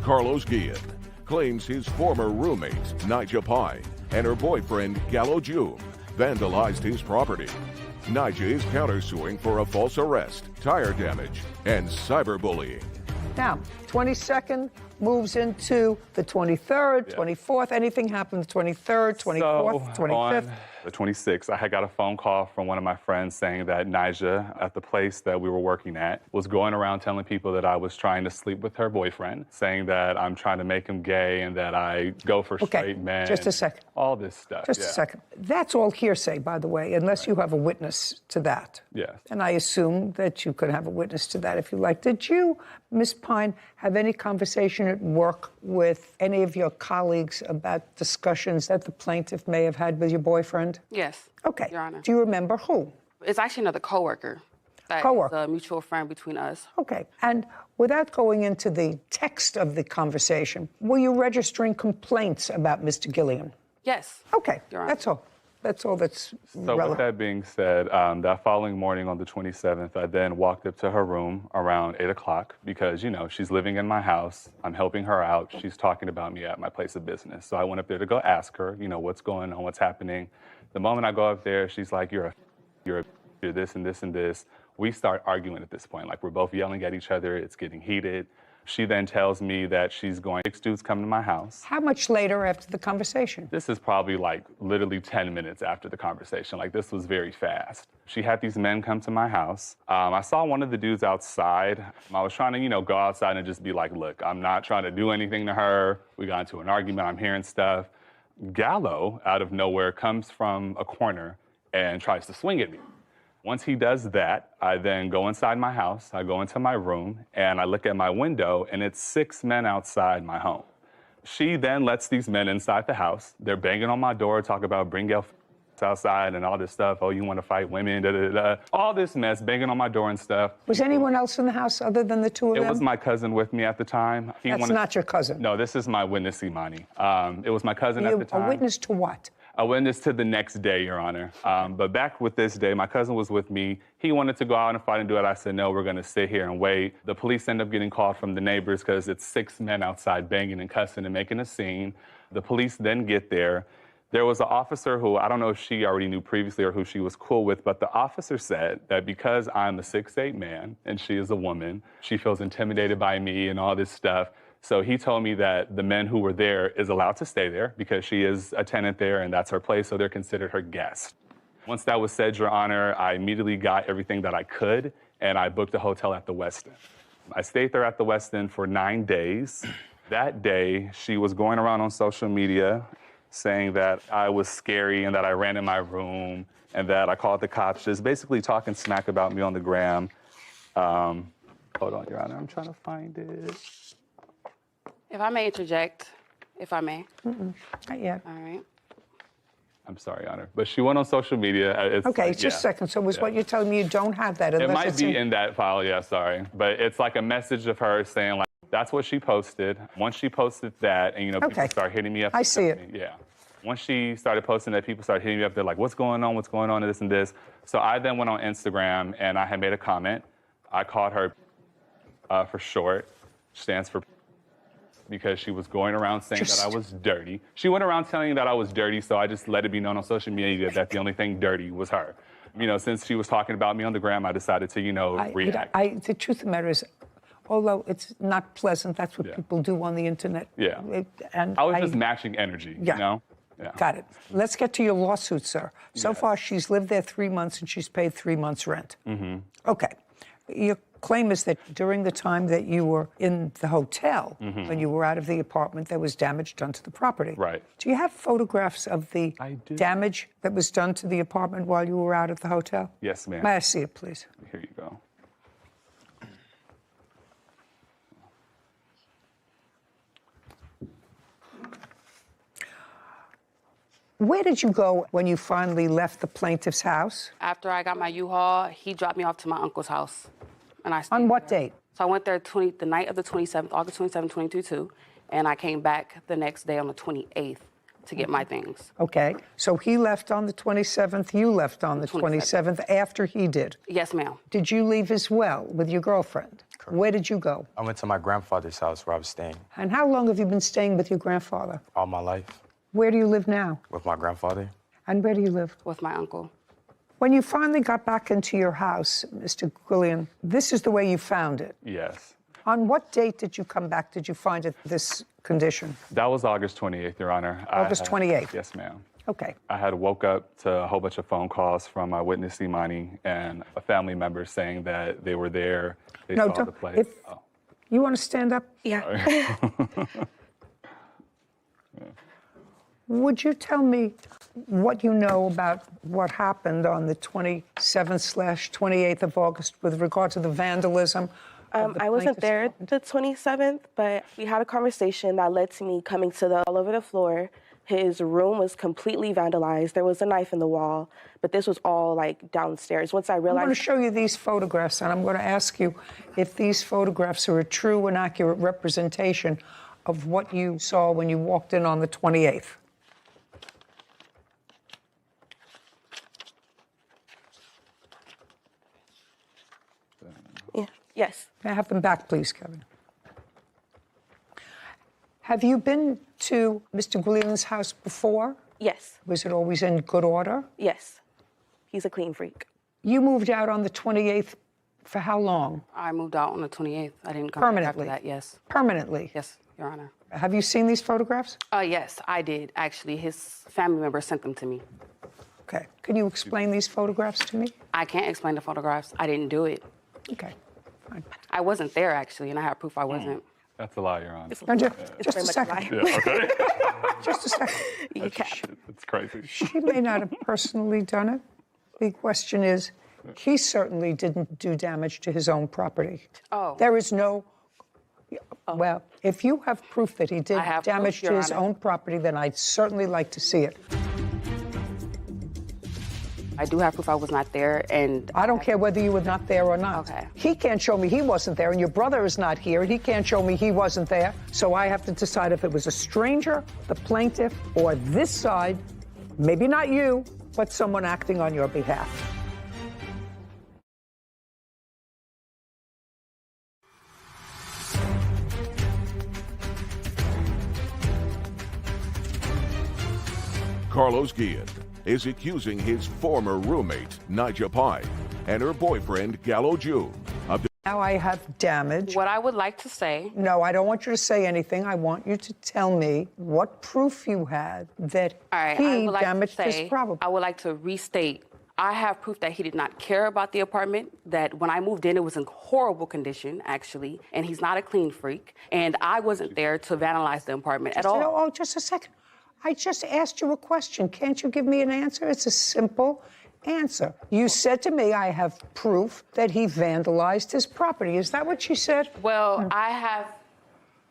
A: Carlos Guillen claims his former roommate, Nija Pine, and her boyfriend, Gallo June, vandalized his property. Nija is countersuing for a false arrest, tire damage, and cyberbullying.
C: Now, 22nd moves into the 23rd, 24th. Anything happened the 23rd, 24th, 25th?
M: On the 26th, I had got a phone call from one of my friends saying that Nija, at the place that we were working at, was going around telling people that I was trying to sleep with her boyfriend, saying that I'm trying to make him gay and that I go for straight men.
C: Just a second.
M: All this stuff.
C: Just a second. That's all hearsay, by the way, unless you have a witness to that.
M: Yes.
C: And I assume that you could have a witness to that if you like. Did you, Ms. Pine, have any conversation at work with any of your colleagues about discussions that the plaintiff may have had with your boyfriend?
O: Yes.
C: Okay.
O: Your Honor.
C: Do you remember who?
O: It's actually another coworker. That
C: Coworker.
O: is a mutual friend between us.
C: Okay. And without going into the text of the conversation, were you registering complaints about Mr. Guillen?
O: Yes.
C: Okay.
O: Your Honor.
C: That's all. That's all that's
M: So
C: relevant.
M: with that being said, that following morning on the 27th, I then walked up to her room around 8 o'clock because, you know, she's living in my house. I'm helping her out. She's talking about me at my place of business. So I went up there to go ask her, you know, what's going on, what's happening. The moment I go up there, she's like, you're this and this and this. We start arguing at this point. Like, we're both yelling at each other. It's getting heated. She then tells me that she's going, 6 dudes come to my house.
C: How much later after the conversation?
M: This is probably like literally 10 minutes after the conversation. Like, this was very fast. She had these men come to my house. I saw one of the dudes outside. I was trying to, you know, go outside and just be like, look, I'm not trying to do anything to her. We got into an argument. I'm hearing stuff. Gallo, out of nowhere, comes from a corner and tries to swing at me. Once he does that, I then go inside my house, I go into my room, and I look at my window, and it's 6 men outside my home. She then lets these men inside the house. They're banging on my door, talk about bring your outside and all this stuff. Oh, you want to fight women, da-da-da-da. All this mess, banging on my door and stuff.
C: Was anyone else in the house other than the two of them?
M: It was my cousin with me at the time.
C: That's not your cousin.
M: No, this is my witness, Imani. It was my cousin at the time.
C: A witness to what?
M: A witness to the next day, Your Honor. But back with this day, my cousin was with me. He wanted to go out and fight and do it. I said, no, we're going to sit here and wait. The police end up getting called from the neighbors because it's 6 men outside banging and cussing and making a scene. The police then get there. There was an officer who, I don't know if she already knew previously or who she was cool with, but the officer said that because I'm a 6'8" man and she is a woman, she feels intimidated by me and all this stuff. So he told me that the men who were there is allowed to stay there because she is a tenant there and that's her place, so they're considered her guest. Once that was said, Your Honor, I immediately got everything that I could and I booked a hotel at the Westin. I stayed there at the Westin for 9 days. That day, she was going around on social media saying that I was scary and that I ran in my room and that I called the cops, just basically talking smack about me on the gram. Hold on, Your Honor, I'm trying to find it.
O: If I may interject, if I may.
C: Not yet.
O: All right.
M: I'm sorry, Your Honor. But she went on social media. It's
C: Okay,
M: like,
C: just a second. So was what you're telling me you don't have that unless
M: It might
C: it's
M: be in that file, yeah, sorry. But it's like a message of her saying, like, that's what she posted. Once she posted that, and, people start hitting me up.
C: I see it.
M: Yeah. Once she started posting that, people started hitting me up. They're like, what's going on, and this and this. So I then went on Instagram, and I had made a comment. I called her for short, stands for because she was going around saying that I was dirty. She went around telling that I was dirty, so I just let it be known on social media that the only thing dirty was her. Since she was talking about me on the gram, I decided to, react.
C: The truth of the matter is, although it's not pleasant, that's what people do on the internet.
M: Yeah.
C: And
M: I was just matching energy,
C: Yeah.
M: you know? Yeah.
C: Got it. Let's get to your lawsuit, sir. So far, she's lived there 3 months and she's paid 3 months' rent.
M: Mm-hmm.
C: Okay. Your claim is that during the time that you were in the hotel, when you were out of the apartment, there was damage done to the property.
M: Right.
C: Do you have photographs of the damage that was done to the apartment while you were out of the hotel?
M: Yes, ma'am.
C: May I see it, please?
M: Here you go.
C: Where did you go when you finally left the plaintiff's house?
O: After I got my U-Haul, he dropped me off to my uncle's house. And I
C: On what date?
O: So I went there the night of the 27th, August 27th, 2022, and I came back the next day on the 28th to get my things.
C: Okay. So he left on the 27th, you left on the 27th after he did?
O: Yes, ma'am.
C: Did you leave as well with your girlfriend? Correct. Where did you go?
P: I went to my grandfather's house where I was staying
C: And how long have you been staying with your grandfather?
P: all my life
C: Where do you live now?
P: with my grandfather.
C: And where do you live?
O: With my uncle.
C: When you finally got back into your house, Mr. Guillen, this is the way you found it.
M: Yes.
C: On what date did you come back? Did you find it this condition?
M: That was August 28th, Your Honor.
C: August 28th?
M: Yes, ma'am.
C: Okay.
M: I had woke up to a whole bunch of phone calls from my witness, Imani, and a family member saying that they were there, they saw the place.
C: You want to stand up?
M: Yeah.
C: Would you tell me what you know about what happened on the 27th/28th of August with regard to the vandalism?
Q: I wasn't there the 27th, but we had a conversation that led to me coming to the all over the floor. His room was completely vandalized. There was a knife in the wall, but this was all like downstairs. Once I realized...
C: I'm going to show you these photographs, and I'm going to ask you if these photographs are a true and accurate representation of what you saw when you walked in on the 28th.
Q: Yes.
C: May I have them back, please, Kevin? Have you been to Mr. Guillen's house before?
Q: Yes.
C: Was it always in good order?
Q: Yes. He's a clean freak.
C: You moved out on the 28th for how long?
O: I moved out on the 28th. I didn't come back
C: Permanently?
O: after that, yes.
C: Permanently?
O: Yes, Your Honor.
C: Have you seen these photographs?
O: Yes, I did, actually. His family member sent them to me.
C: Okay. Can you explain these photographs to me?
O: I can't explain the photographs. I didn't do it.
C: Okay. Fine.
O: I wasn't there, actually, and I have proof I wasn't.
M: That's a lie, Your Honor.
C: Just a second.
M: Yeah, okay.
C: Just a second.
M: It's crazy.
C: She may not have personally done it. The question is, he certainly didn't do damage to his own property.
O: Oh.
C: There is no... Well, if you have proof that he did
O: I have
C: damage
O: proof,
C: to
O: Your
C: his
O: Honor.
C: own property, then I'd certainly like to see it.
O: I do have proof I was not there, and...
C: I don't care whether you were not there or not.
O: Okay.
C: He can't show me he wasn't there, and your brother is not here, and he can't show me he wasn't there. So I have to decide if it was a stranger, the plaintiff, or this side, maybe not you, but someone acting on your behalf.
A: Carlos Guillen is accusing his former roommate, Nigel Pye, and her boyfriend, Gallo June, of...
C: Now I have damage.
O: What I would like to say...
C: No, I don't want you to say anything. I want you to tell me what proof you had that
O: All right, I
C: he
O: would like
C: damaged
O: to say,
C: his property.
O: I would like to restate, I have proof that he did not care about the apartment, that when I moved in, it was in horrible condition, actually, and he's not a clean freak, and I wasn't there to vandalize the apartment at all.
C: Oh, just a second. I just asked you a question. Can't you give me an answer? It's a simple answer. You said to me, I have proof that he vandalized his property. Is that what you said?
O: Well, I have,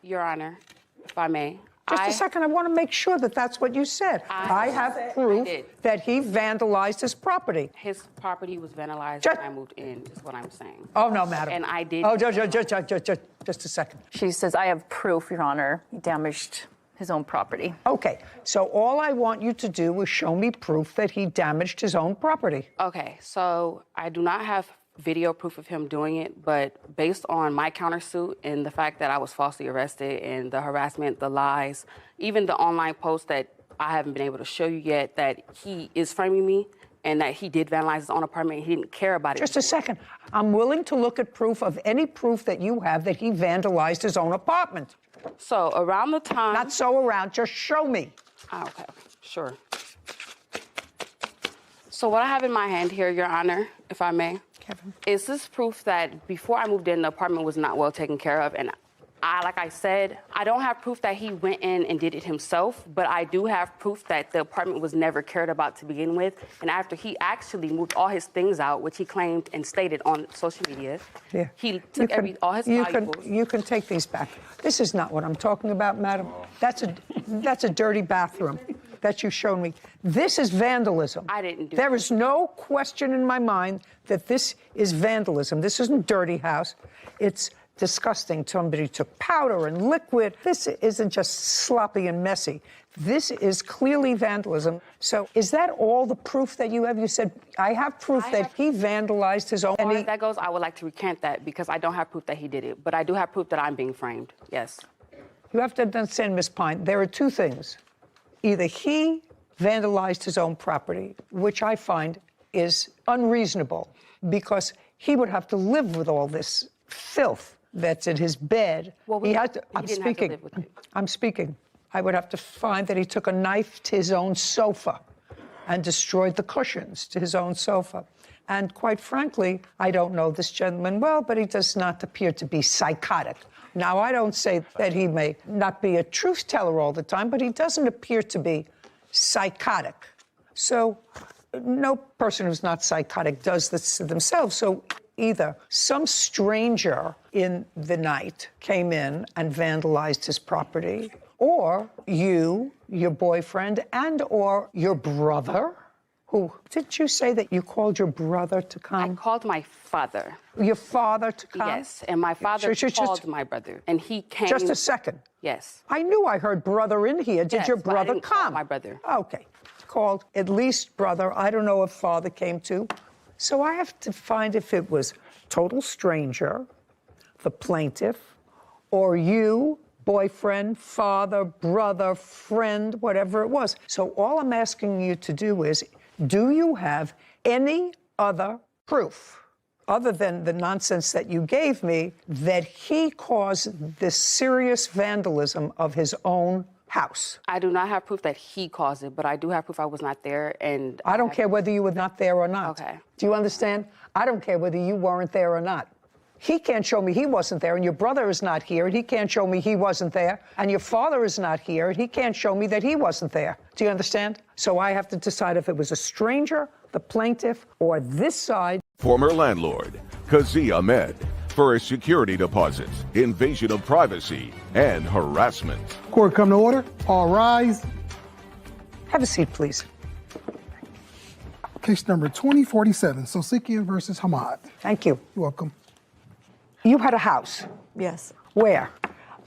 O: Your Honor, if I may,
C: Just a second, I want to make sure that that's what you said. I have proof that he vandalized his property.
O: His property was vandalized when I moved in, is what I'm saying.
C: Oh, no, madam.
O: And I did.
C: Oh, just a second.
W: She says, I have proof, Your Honor, he damaged his own property.
C: Okay, so all I want you to do is show me proof that he damaged his own property.
O: Okay, so I do not have video proof of him doing it, but based on my countersuit and the fact that I was falsely arrested and the harassment, the lies, even the online post that I haven't been able to show you yet, that he is framing me and that he did vandalize his own apartment and he didn't care about it.
C: Just a second. I'm willing to look at proof of any proof that you have that he vandalized his own apartment.
O: So around the time...
C: Not so around, just show me.
O: Okay, sure. So what I have in my hand here, Your Honor, if I may, is this proof that before I moved in, the apartment was not well taken care of. And like I said, I don't have proof that he went in and did it himself, but I do have proof that the apartment was never cared about to begin with. And after he actually moved all his things out, which he claimed and stated on social media, he took all his valuables.
C: You can take these back. This is not what I'm talking about, madam. That's a dirty bathroom that you showed me. This is vandalism.
O: I didn't do
C: There is no question in my mind that this is vandalism. This isn't dirty house. It's disgusting. Somebody took powder and liquid. This isn't just sloppy and messy. This is clearly vandalism. So is that all the proof that you have? You said, I have proof that he vandalized his own...
O: As far as that goes, I would like to recant that because I don't have proof that he did it, but I do have proof that I'm being framed, yes.
C: You have to understand, Ms. Pine, there are two things. Either he vandalized his own property, which I find is unreasonable because he would have to live with all this filth that's in his bed.
O: Well,
C: I'm speaking. I would have to find that he took a knife to his own sofa and destroyed the cushions to his own sofa. And quite frankly, I don't know this gentleman well, but he does not appear to be psychotic. Now, I don't say that he may not be a truth teller all the time, but he doesn't appear to be psychotic. So no person who's not psychotic does this to themselves. So either some stranger in the night came in and vandalized his property, or you, your boyfriend, and or your brother, who, did you say that you called your brother to come?
O: I called my father.
C: Your father to come?
O: Yes, and my father called my brother, and he came.
C: Just a second.
O: Yes.
C: I knew I heard brother in here. Did your brother
O: but I didn't
C: come?
O: call my brother.
C: Okay. Called at least brother. I don't know if father came too. So I have to find if it was total stranger, the plaintiff, or you, boyfriend, father, brother, friend, whatever it was. So all I'm asking you to do is, do you have any other proof, other than the nonsense that you gave me, that he caused this serious vandalism of his own house?
O: I do not have proof that he caused it, but I do have proof I was not there. And
C: I don't care whether you were not there or not.
O: Okay.
C: Do you understand? I don't care whether you weren't there or not. He can't show me he wasn't there, and your brother is not here, and he can't show me he wasn't there, and your father is not here, and he can't show me that he wasn't there. Do you understand? So I have to decide if it was a stranger, the plaintiff, or this side.
A: Former landlord, Kazi Ahmed, for a security deposit, invasion of privacy, and harassment.
B: Court come to order. All rise.
C: Have a seat, please.
B: Case number 2047, Sosikian versus Hamad.
C: Thank you.
B: You're welcome.
C: You had a house.
R: Yes.
C: Where?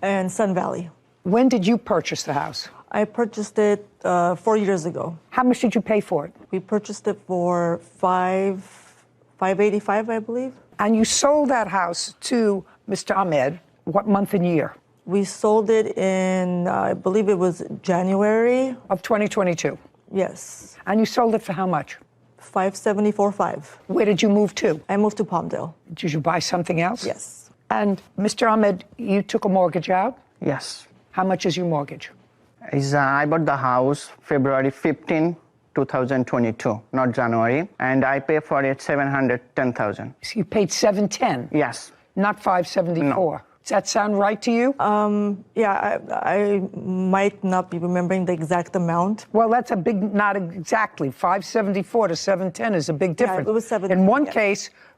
R: In Sun Valley.
C: When did you purchase the house?
R: I purchased it 4 years ago.
C: How much did you pay for it?
R: We purchased it for $585, I believe.
C: And you sold that house to Mr. Ahmed, what month and year?
R: We sold it in, I believe it was January.
C: Of 2022?
R: Yes.
C: And you sold it for how much?
R: $574,500.
C: Where did you move to?
R: I moved to Palmdale.
C: Did you buy something else?
R: Yes.
C: And Mr. Ahmed, you took a mortgage out?
S: Yes.
C: How much is your mortgage?
S: I bought the house February 15, 2022, not January, and I pay for it $710,000.
C: So you paid $710,000?
S: Yes.
C: Not $574,000?
S: No.
C: Does that sound right to you?
R: Yeah, I might not be remembering the exact amount.
C: Well, that's a big, not exactly. $574,000 to $710,000 is a big difference.
R: Yeah, it was $710,000.
C: In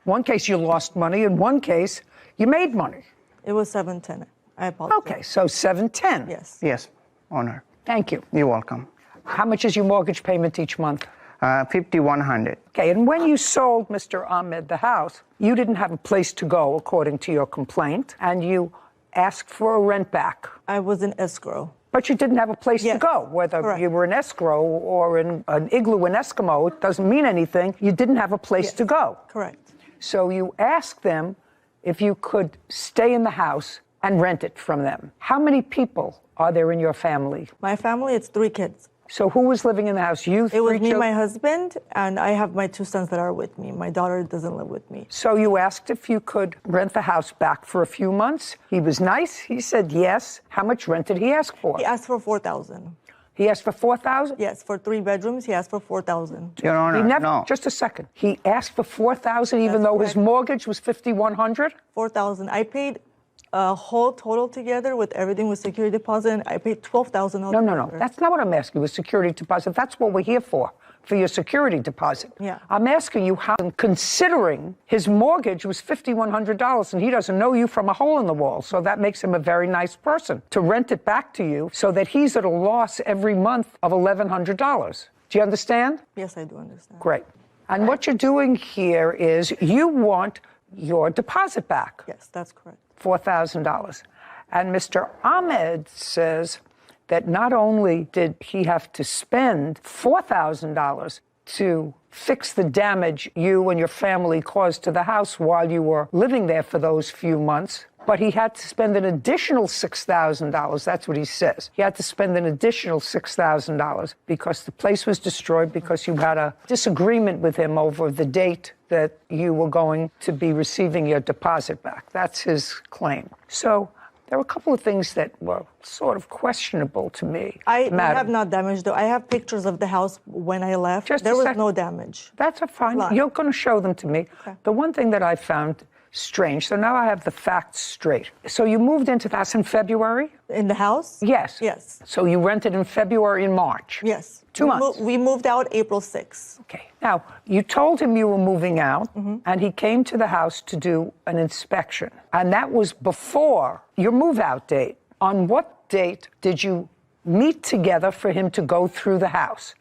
C: one case you lost money. In one case, you made money.
R: It was $710,000. I apologize.
C: Okay, so $710,000.
R: Yes.
S: Yes. owner.
C: Thank you.
S: You're welcome.
C: How much is your mortgage payment each month?
S: $5,100.
C: Okay, and when you sold Mr. Ahmed the house, you didn't have a place to go, according to your complaint, and you asked for a rent back.
R: I was in escrow.
C: But you didn't have a place to go, whether you were in escrow or in an igloo in Eskimo, it doesn't mean anything. You didn't have a place to go.
R: Correct.
C: So you asked them if you could stay in the house and rent it from them. How many people are there in your family?
R: My family, it's 3 kids.
C: So who was living in the house? You,
R: It was
C: 3
R: me,
C: children?
R: my husband, and I have my 2 sons that are with me. My daughter doesn't live with me.
C: So you asked if you could rent the house back for a few months. He was nice. He said yes. How much rent did he ask for?
R: He asked for $4,000.
C: He asked for $4,000?
R: Yes, for 3 bedrooms, he asked for $4,000.
S: Your Honor,
C: He never,
S: no.
C: Just a second. He asked for $4,000 even though his mortgage was $5,100?
R: $4,000. I paid a whole total together with everything with security deposit, and I paid $12,000.
C: No. That's not what I'm asking you, a security deposit. That's what we're here for your security deposit.
R: Yeah.
C: I'm asking you how, considering his mortgage was $5,100 and he doesn't know you from a hole in the wall, so that makes him a very nice person, to rent it back to you so that he's at a loss every month of $1,100. Do you understand?
R: Yes, I do understand.
C: Great. And what you're doing here is you want your deposit back.
R: Yes, that's correct.
C: $4,000. And Mr. Ahmed says that not only did he have to spend $4,000 to fix the damage you and your family caused to the house while you were living there for those few months, but he had to spend an additional $6,000. That's what he says. He had to spend an additional $6,000 because the place was destroyed because you had a disagreement with him over the date that you were going to be receiving your deposit back. That's his claim. So there were a couple of things that were sort of questionable to me.
R: I have not damaged, though. I have pictures of the house when I left. There was no damage.
C: That's fine. You're going to show them to me. Okay. The one thing that I found strange, so now I have the facts straight. So you moved into the house in February?
R: In the house?
C: Yes.
R: Yes.
C: So you rented in February and March?
R: Yes.
C: 2 months?
R: We moved out April 6th.
C: Okay. Now, you told him you were moving out, and he came to the house to do an inspection. And that was before your move-out date. On what date did you meet together for him to go through the house?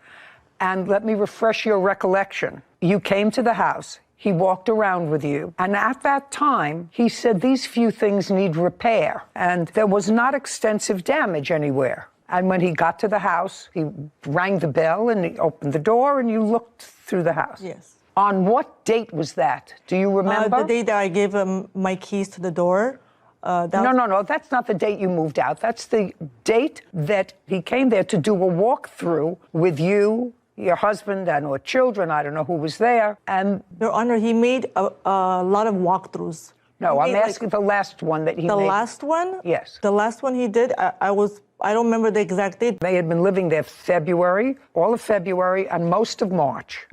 C: And let me refresh your recollection. You came to the house. He walked around with you. And at that time, he said these few things need repair. And there was not extensive damage anywhere. And when he got to the house, he rang the bell and he opened the door and you looked through the house.
R: Yes.
C: On what date was that? Do you remember?
R: The day that I gave him my keys to the door.
C: No. That's not the date you moved out. That's the date that he came there to do a walkthrough with you, your husband, and or children. I don't know who was there. And
R: Your Honor, he made a lot of walkthroughs.
C: No, I'm asking the last one that he made.
R: The last one?
C: Yes.
R: The last one he did, I don't remember the exact date.
C: They had been living there February, all of February, and most of March.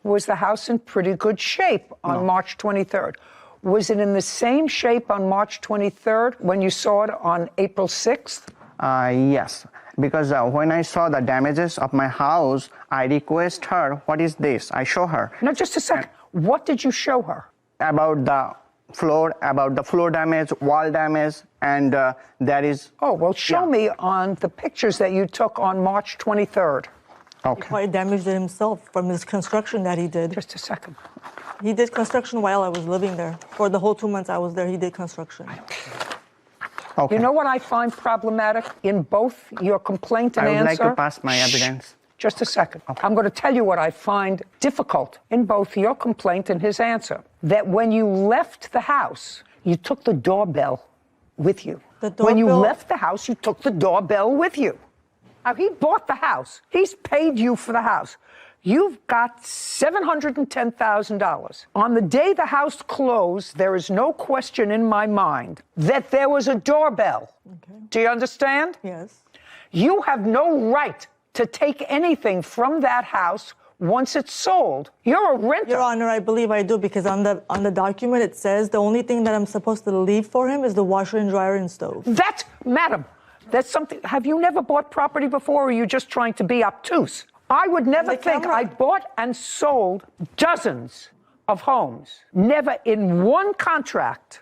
C: Was the house in pretty good shape on March 23rd? Was it in the same shape on March 23rd when you saw it on April 6th?
S: Yes, because when I saw the damages of my house, I request her, what is this? I show her.
C: No, just a second. What did you show her?
S: About the floor damage, wall damage, and there is...
C: Oh, well, show me on the pictures that you took on March 23rd.
S: Okay.
R: He probably damaged it himself from his construction that he did.
C: Just a second.
R: He did construction while I was living there. For the whole 2 months I was there, he did construction.
C: Okay. You know what I find problematic in both your complaint and answer?
S: I would like to pass my evidence.
C: Just a second. Okay. I'm going to tell you what I find difficult in both your complaint and his answer. That when you left the house, you took the doorbell with you. When you left the house, you took the doorbell with you. Now, he bought the house. He's paid you for the house. You've got $710,000. On the day the house closed, there is no question in my mind that there was a doorbell. Okay. Do you understand?
R: Yes.
C: You have no right to take anything from that house once it's sold. You're a renter.
R: Your Honor, I believe I do, because on the document it says the only thing that I'm supposed to leave for him is the washer and dryer and stove.
C: Madam, that's something. Have you never bought property before, or are you just trying to be obtuse? I would never think I bought and sold dozens of homes. Never in one contract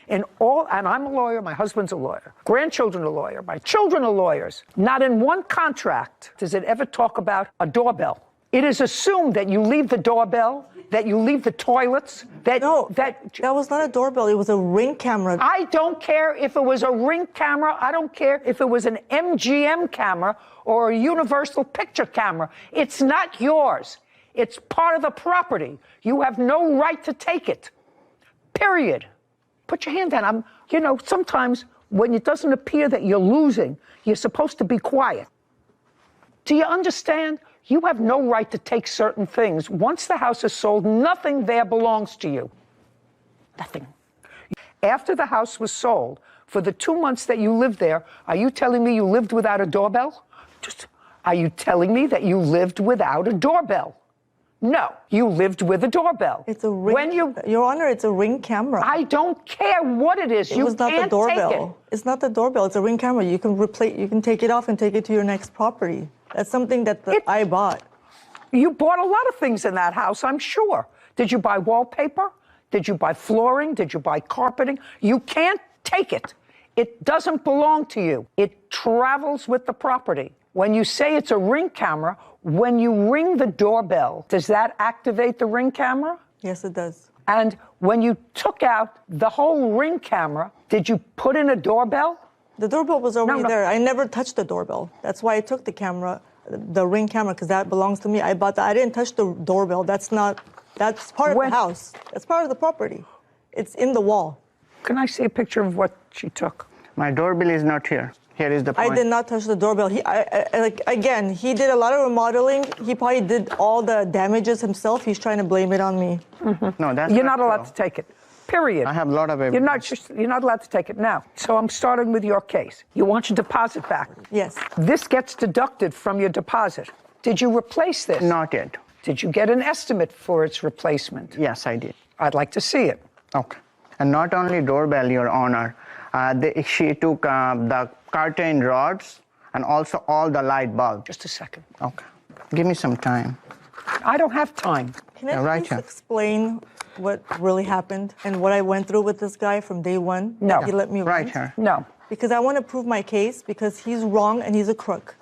C: and I'm a lawyer, my husband's a lawyer, grandchildren are lawyer, my children are lawyers. Not in one contract does it ever talk about a doorbell. It is assumed that you leave the doorbell, that you leave the toilets, that
R: was not a doorbell, it was a Ring camera.
C: I don't care if it was a Ring camera, I don't care if it was an MGM camera or a universal picture camera. It's not yours. It's part of the property. You have no right to take it. Period. Put your hand down. Sometimes when it doesn't appear that you're losing, you're supposed to be quiet. Do you understand? You have no right to take certain things. Once the house is sold, nothing there belongs to you. Nothing. After the house was sold, for the 2 months that you lived there, are you telling me you lived without a doorbell? Are you telling me that you lived without a doorbell? No, you lived with a doorbell.
R: It's a Ring. Your Honor, it's a Ring camera.
C: I don't care what it is.
R: It was not the doorbell. It's not the doorbell. It's a Ring camera. You can take it off and take it to your next property. That's something that I bought.
C: You bought a lot of things in that house, I'm sure. Did you buy wallpaper? Did you buy flooring? Did you buy carpeting? You can't take it. It doesn't belong to you. It travels with the property. When you say it's a Ring camera, when you ring the doorbell, does that activate the Ring camera?
R: Yes, it does.
C: And when you took out the whole Ring camera, did you put in a doorbell?
R: The doorbell was already there. I never touched the doorbell. That's why I took the camera, the Ring camera, because that belongs to me. I bought that. I didn't touch the doorbell. That's part of the house. That's part of the property. It's in the wall.
C: Can I see a picture of what she took?
S: My doorbell is not here. Here is the point.
R: I did not touch the doorbell. Again, he did a lot of remodeling. He probably did all the damages himself. He's trying to blame it on me.
S: No, that's
C: You're not allowed to take it. Period.
S: I have a lot of evidence.
C: You're not allowed to take it now. So I'm starting with your case. You want your deposit back.
R: Yes.
C: This gets deducted from your deposit. Did you replace this?
S: Not yet.
C: Did you get an estimate for its replacement?
S: Yes, I did.
C: I'd like to see it.
S: Okay. And not only doorbell, Your Honor. She took the curtain rods and also all the light bulbs.
C: Just a second.
S: Okay. Give me some time.
C: I don't have time.
R: Can I please explain what really happened and what I went through with this guy from day one?
C: No.
R: He let me
S: Right
R: rent?
S: here.
C: No.
R: Because I want to prove my case because he's wrong and he's a crook.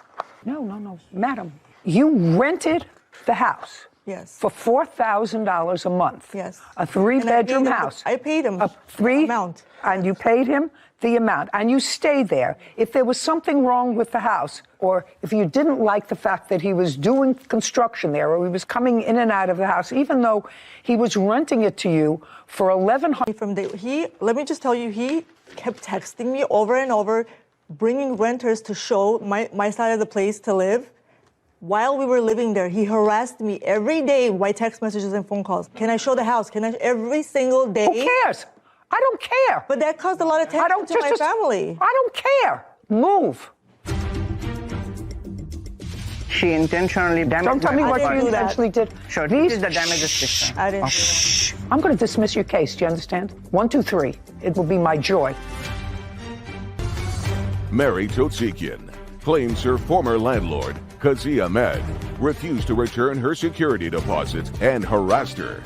C: No. Madam, you rented the house.
R: Yes.
C: For $4,000 a month.
R: Yes.
C: A 3-bedroom house.
R: I paid him
C: amount. And you paid him the amount. And you stayed there. If there was something wrong with the house, or if you didn't like the fact that he was doing construction there, or he was coming in and out of the house, even though he was renting it to you for $1,100.
R: Let me just tell you, he kept texting me over and over, bringing renters to show my side of the place to live. While we were living there, he harassed me every day by text messages and phone calls. Can I show the house? Every single day.
C: Who cares? I don't care.
R: But that caused a lot of tension to my family.
C: I don't care. Move.
S: She intentionally damaged.
C: Don't tell me what she intentionally did.
S: Sure, this is the damages picture.
R: I didn't.
C: Shh. I'm going to dismiss your case. Do you understand? 1, 2, 3. It will be my joy.
A: Mary Totsekian claims her former landlord, Kazi Ahmed, refused to return her security deposit and harassed her.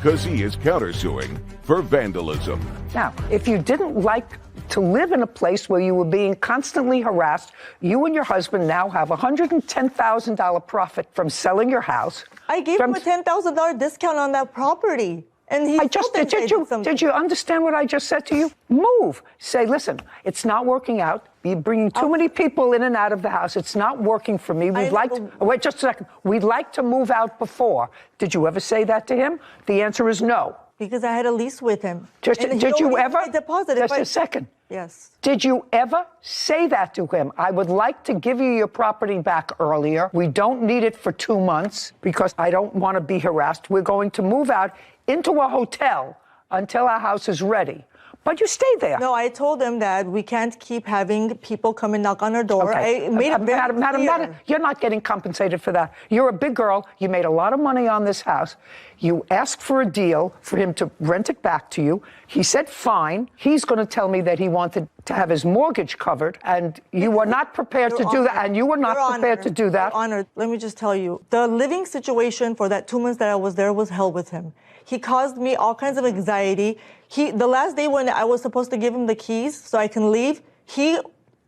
A: Kazi is countersuing for vandalism.
C: Now, if you didn't like to live in a place where you were being constantly harassed, you and your husband now have a $110,000 profit from selling your house.
R: I gave him a $10,000 discount on that property. And he
C: did you understand what I just said to you? Move. Say, listen, it's not working out. You're bringing too many people in and out of the house. It's not working for me. Wait just a second. We'd like to move out before. Did you ever say that to him? The answer is no.
R: Because I had a lease with him.
C: Did you ever?
R: Deposit
C: Just a second.
R: Yes.
C: Did you ever say that to him? I would like to give you your property back earlier. We don't need it for 2 months because I don't want to be harassed. We're going to move out into a hotel until our house is ready. But you stayed there.
R: No, I told him that we can't keep having people come and knock on our door.
C: Okay.
R: I made it very
C: Madam, you're not getting compensated for that. You're a big girl. You made a lot of money on this house. You asked for a deal for him to rent it back to you. He said fine. He's going to tell me that he wanted to have his mortgage covered, and you were not prepared to do that, and you were not prepared to do that.
R: Your Honor, let me just tell you, the living situation for that 2 months that I was there was hell with him. He caused me all kinds of anxiety. The last day when I was supposed to give him the keys so I can leave, he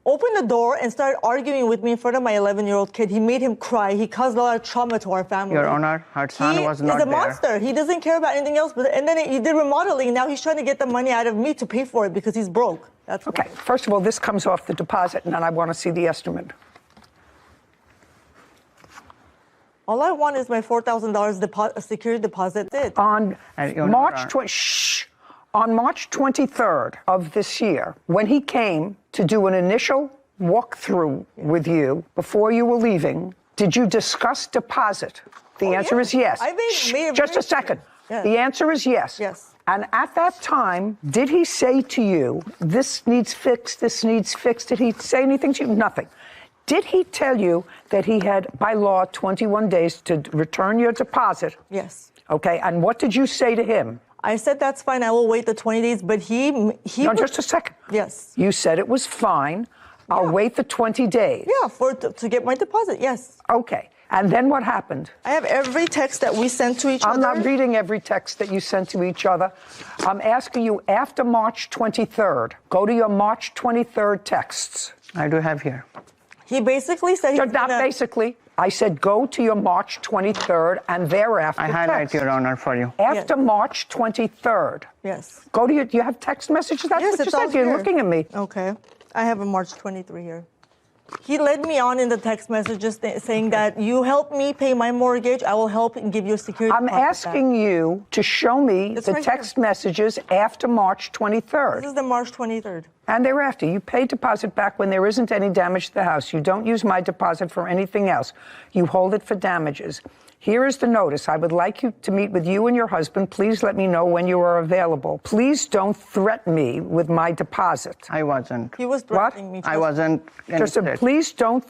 R: opened the door and started arguing with me in front of my 11-year-old kid. He made him cry. He caused a lot of trauma to our family.
S: Your Honor, her son was not
R: He's a
S: there.
R: monster. He doesn't care about anything else. And then he did remodeling. Now he's trying to get the money out of me to pay for it because he's broke. That's
C: Okay, first of all, this comes off the deposit, and then I want to see the estimate.
R: All I want is my $4,000 security deposit.
C: On March 23rd of this year, when he came to do an initial walkthrough with you before you were leaving, did you discuss deposit? The answer is yes. Just a second.
R: Yeah.
C: The answer is yes.
R: Yes.
C: And at that time, did he say to you, this needs fixed, this needs fixed? Did he say anything to you? Nothing. Did he tell you that he had, by law, 21 days to return your deposit?
R: Yes.
C: Okay, and what did you say to him?
R: I said, that's fine, I will wait the 20 days, but
C: No, just a second.
R: Yes.
C: You said it was fine. I'll wait the 20 days.
R: Yeah, to get my deposit, yes.
C: Okay, and then what happened?
R: I have every text that we sent to each other.
C: I'm not reading every text that you sent to each other. I'm asking you after March 23rd. Go to your March 23rd texts.
S: I do have here.
R: He basically said
C: basically. I said go to your March 23rd and thereafter.
S: I highlight, Your Honor, for you.
C: After March 23rd.
R: Yes.
C: Go to your, do you have text messages? That's
R: Yes,
C: what you
R: it's all
C: said. You're
R: here.
C: looking at me.
R: Okay. I have a March 23 here. He led me on in the text messages saying that you help me pay my mortgage, I will help and give you a security
C: I'm
R: deposit
C: asking you to show me
R: It's
C: the
R: right
C: text messages after March 23rd.
R: This is the March 23rd.
C: And thereafter, you pay deposit back when there isn't any damage to the house. You don't use my deposit for anything else. You hold it for damages. Here is the notice. I would like you to meet with you and your husband. Please let me know when you are available. Please don't threaten me with my deposit.
S: I wasn't.
R: He was threatening me.
S: I wasn't.
C: Just please don't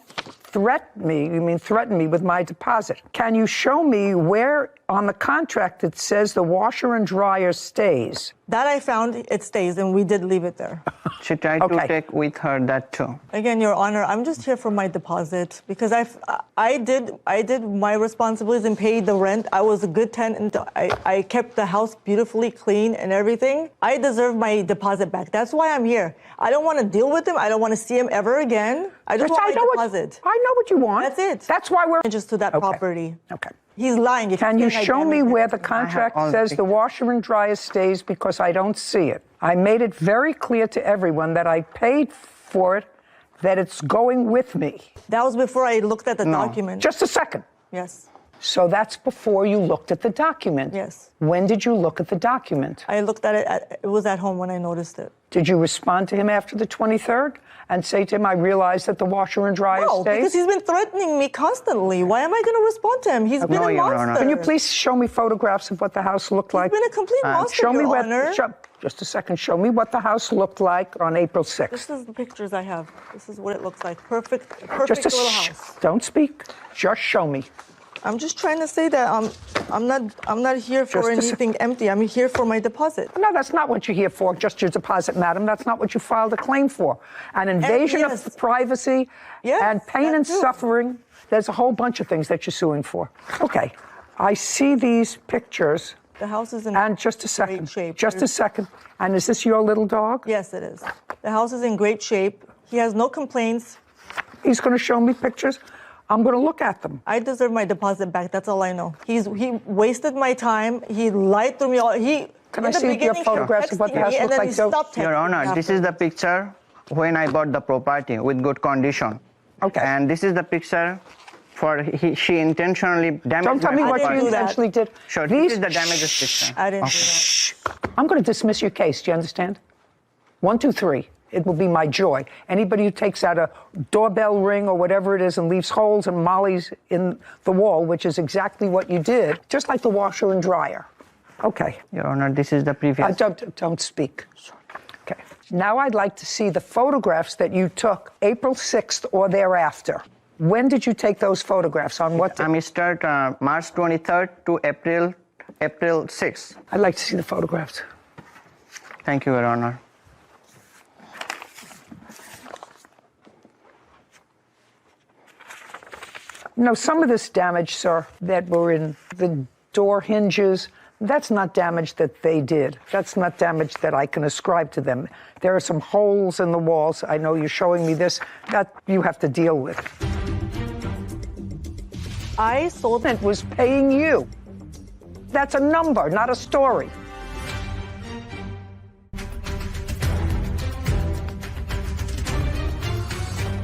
C: threaten me. You mean threaten me with my deposit. Can you show me where on the contract it says the washer and dryer stays?
R: That I found, it stays, and we did leave it there.
S: She tried to take with her that too.
R: Again, Your Honor, I'm just here for my deposit because I did my responsibilities and paid the rent. I was a good tenant. I kept the house beautifully clean and everything. I deserve my deposit back. That's why I'm here. I don't want to deal with him. I don't want to see him ever again. I just want my deposit.
C: I know what you want.
R: That's it.
C: That's why we're
R: just to that property.
C: Okay.
R: He's lying.
C: Can you show me where the contract says the washer and dryer stays, because I don't see it? I made it very clear to everyone that I paid for it, that it's going with me.
R: That was before I looked at the document.
C: Just a second.
R: Yes.
C: So that's before you looked at the document?
R: Yes.
C: When did you look at the document?
R: I looked at it, it was at home when I noticed it.
C: Did you respond to him after the 23rd and say to him, I realize that the washer and dryer
R: No,
C: stays?
R: because he's been threatening me constantly. Why am I going to respond to him? He's been a monster.
C: Can you please show me photographs of what the house looked like?
R: He's been a complete monster,
C: Show me
R: Your
C: what,
R: Honor.
C: just a second. Show me what the house looked like on April 6th.
R: This is the pictures I have. This is what it looks like. Perfect
C: Just
R: little house.
C: Don't speak. Just show me.
R: I'm just trying to say that I'm not here for anything empty. I'm here for my deposit.
C: No, that's not what you're here for, just your deposit, madam. That's not what you filed a claim for. An invasion of privacy and pain and suffering. There's a whole bunch of things that you're suing for. Okay, I see these pictures.
R: The house is in
C: just a second.
R: great shape.
C: Just a second. And is this your little dog?
R: Yes, it is. The house is in great shape. He has no complaints.
C: He's going to show me pictures. I'm going to look at them.
R: I deserve my deposit back. That's all I know. He wasted my time. He lied to me.
C: Can I see your photographs of what the house looks like?
S: Your Honor, this is the picture when I bought the property with good condition.
C: Okay.
S: And this is the picture for she intentionally damaged.
C: Don't tell me what you intentionally did.
S: Sure, this is the damages picture.
R: I didn't do that.
C: I'm going to dismiss your case. Do you understand? 1, 2, 3. It will be my joy. Anybody who takes out a doorbell ring or whatever it is and leaves holes and mollies in the wall, which is exactly what you did, just like the washer and dryer. Okay.
S: Your Honor, this is the previous.
C: Don't speak. Okay. Now I'd like to see the photographs that you took April 6th or thereafter. When did you take those photographs? On what day?
S: I start March 23rd to April 6th.
C: I'd like to see the photographs.
S: Thank you, Your Honor.
C: No, some of this damage, sir, that were in the door hinges, That's not damage that they did. That's not damage that I can ascribe to them. There are some holes in the walls. I know you're showing me this. That you have to deal with.
R: I sold
C: it was paying you. That's a number, not a story.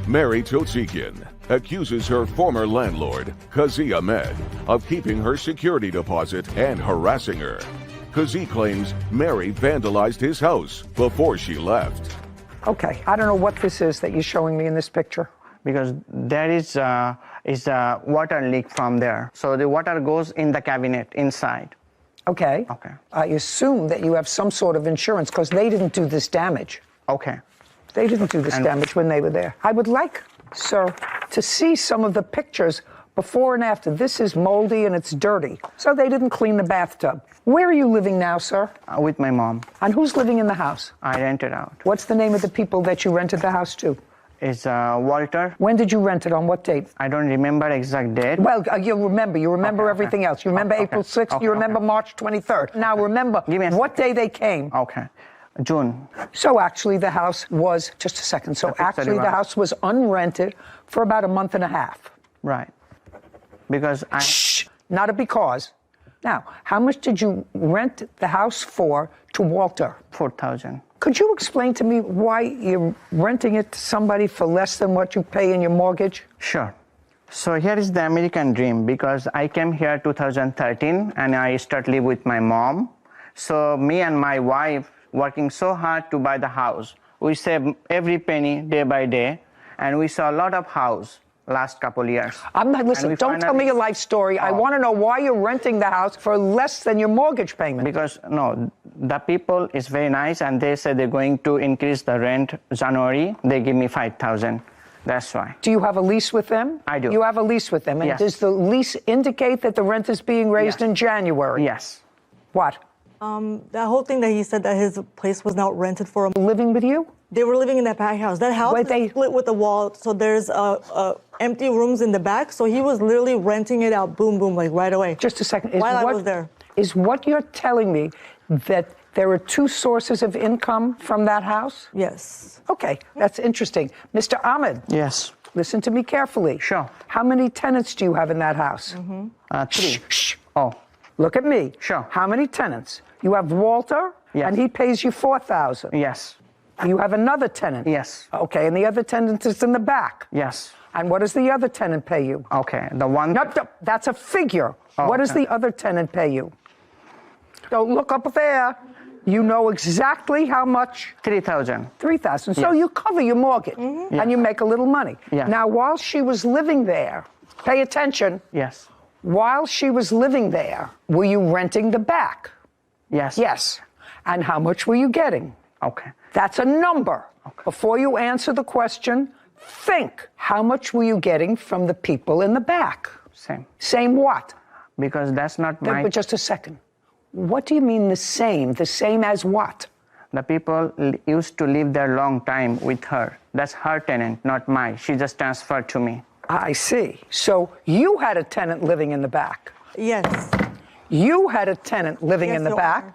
A: Mary Totzikian accuses her former landlord, Kazi Ahmed, of keeping her security deposit and harassing her. Kazi claims Mary vandalized his house before she left.
C: Okay, I don't know what this is that you're showing me in this picture.
S: Because there is a water leak from there. So the water goes in the cabinet inside.
C: Okay.
S: Okay.
C: I assume that you have some sort of insurance because they didn't do this damage.
S: Okay.
C: They didn't do this damage when they were there. I would like, sir, to see some of the pictures before and after. This is moldy and it's dirty. So they didn't clean the bathtub. Where are you living now, sir?
S: With my mom.
C: And who's living in the house?
S: I rent it out.
C: What's the name of the people that you rented the house to?
S: It's Walter.
C: When did you rent it? On what date?
S: I don't remember exact date.
C: Well, you'll remember. You remember everything else. You remember April 6th. You remember March 23rd. Now remember what day they came.
S: Okay. June.
C: So actually the house was, just a second, so actually the house was unrented for about a month and a half.
S: Right. Because I...
C: Shh, not a because. Now, how much did you rent the house for to Walter?
S: $4,000.
C: Could you explain to me why you're renting it to somebody for less than what you pay in your mortgage?
S: Sure. So here is the American dream, because I came here 2013 and I started live with my mom. So me and my wife working so hard to buy the house. We save every penny day by day, and we saw a lot of house last couple years.
C: I'm not, listen, don't tell me your life story. I want to know why you're renting the house for less than your mortgage payment.
S: Because, no, the people is very nice, and they said they're going to increase the rent January. They give me $5,000. That's why.
C: Do you have a lease with them?
S: I do.
C: You have a lease with them. And
S: Yes.
C: does the lease indicate that the rent is being raised in January?
S: Yes.
C: What?
R: That whole thing that he said that his place was not rented for him.
C: Living with you?
R: They were living in that back house. That house is split with the wall, so there's empty rooms in the back. So he was literally renting it out, boom, boom, like right away.
C: Just a second.
R: While I was there.
C: Is what you're telling me that there are two sources of income from that house?
R: Yes.
C: Okay, that's interesting. Mr. Ahmed.
S: Yes.
C: Listen to me carefully.
S: Sure.
C: How many tenants do you have in that house?
S: 3.
C: Shh.
S: Oh.
C: Look at me.
S: Sure.
C: How many tenants? You have Walter,
S: Yes.
C: and he pays you $4,000.
S: Yes.
C: You have another tenant.
S: Yes.
C: Okay, and the other tenant is in the back.
S: Yes.
C: And what does the other tenant pay you?
S: Okay, the one...
C: No, that's a figure.
S: Oh,
C: What does
S: okay.
C: the other tenant pay you? Don't look up there. You know exactly how much?
S: $3,000.
C: $3,000. So
S: Yes.
C: you cover your mortgage, and you make a little money.
S: Yes.
C: Now, while she was living there, pay attention.
S: Yes.
C: While she was living there, were you renting the back?
S: Yes.
C: Yes. And how much were you getting?
S: Okay.
C: That's a number. Before you answer the question, think. How much were you getting from the people in the back?
S: Same.
C: Same what?
S: Because that's not my...
C: But just a second. What do you mean the same? The same as what?
S: The people used to live there long time with her. That's her tenant, not mine. She just transferred to me.
C: I see. So you had a tenant living in the back.
R: Yes.
C: You had a tenant living
R: Yes,
C: in the
R: Your
C: back.
R: Honor.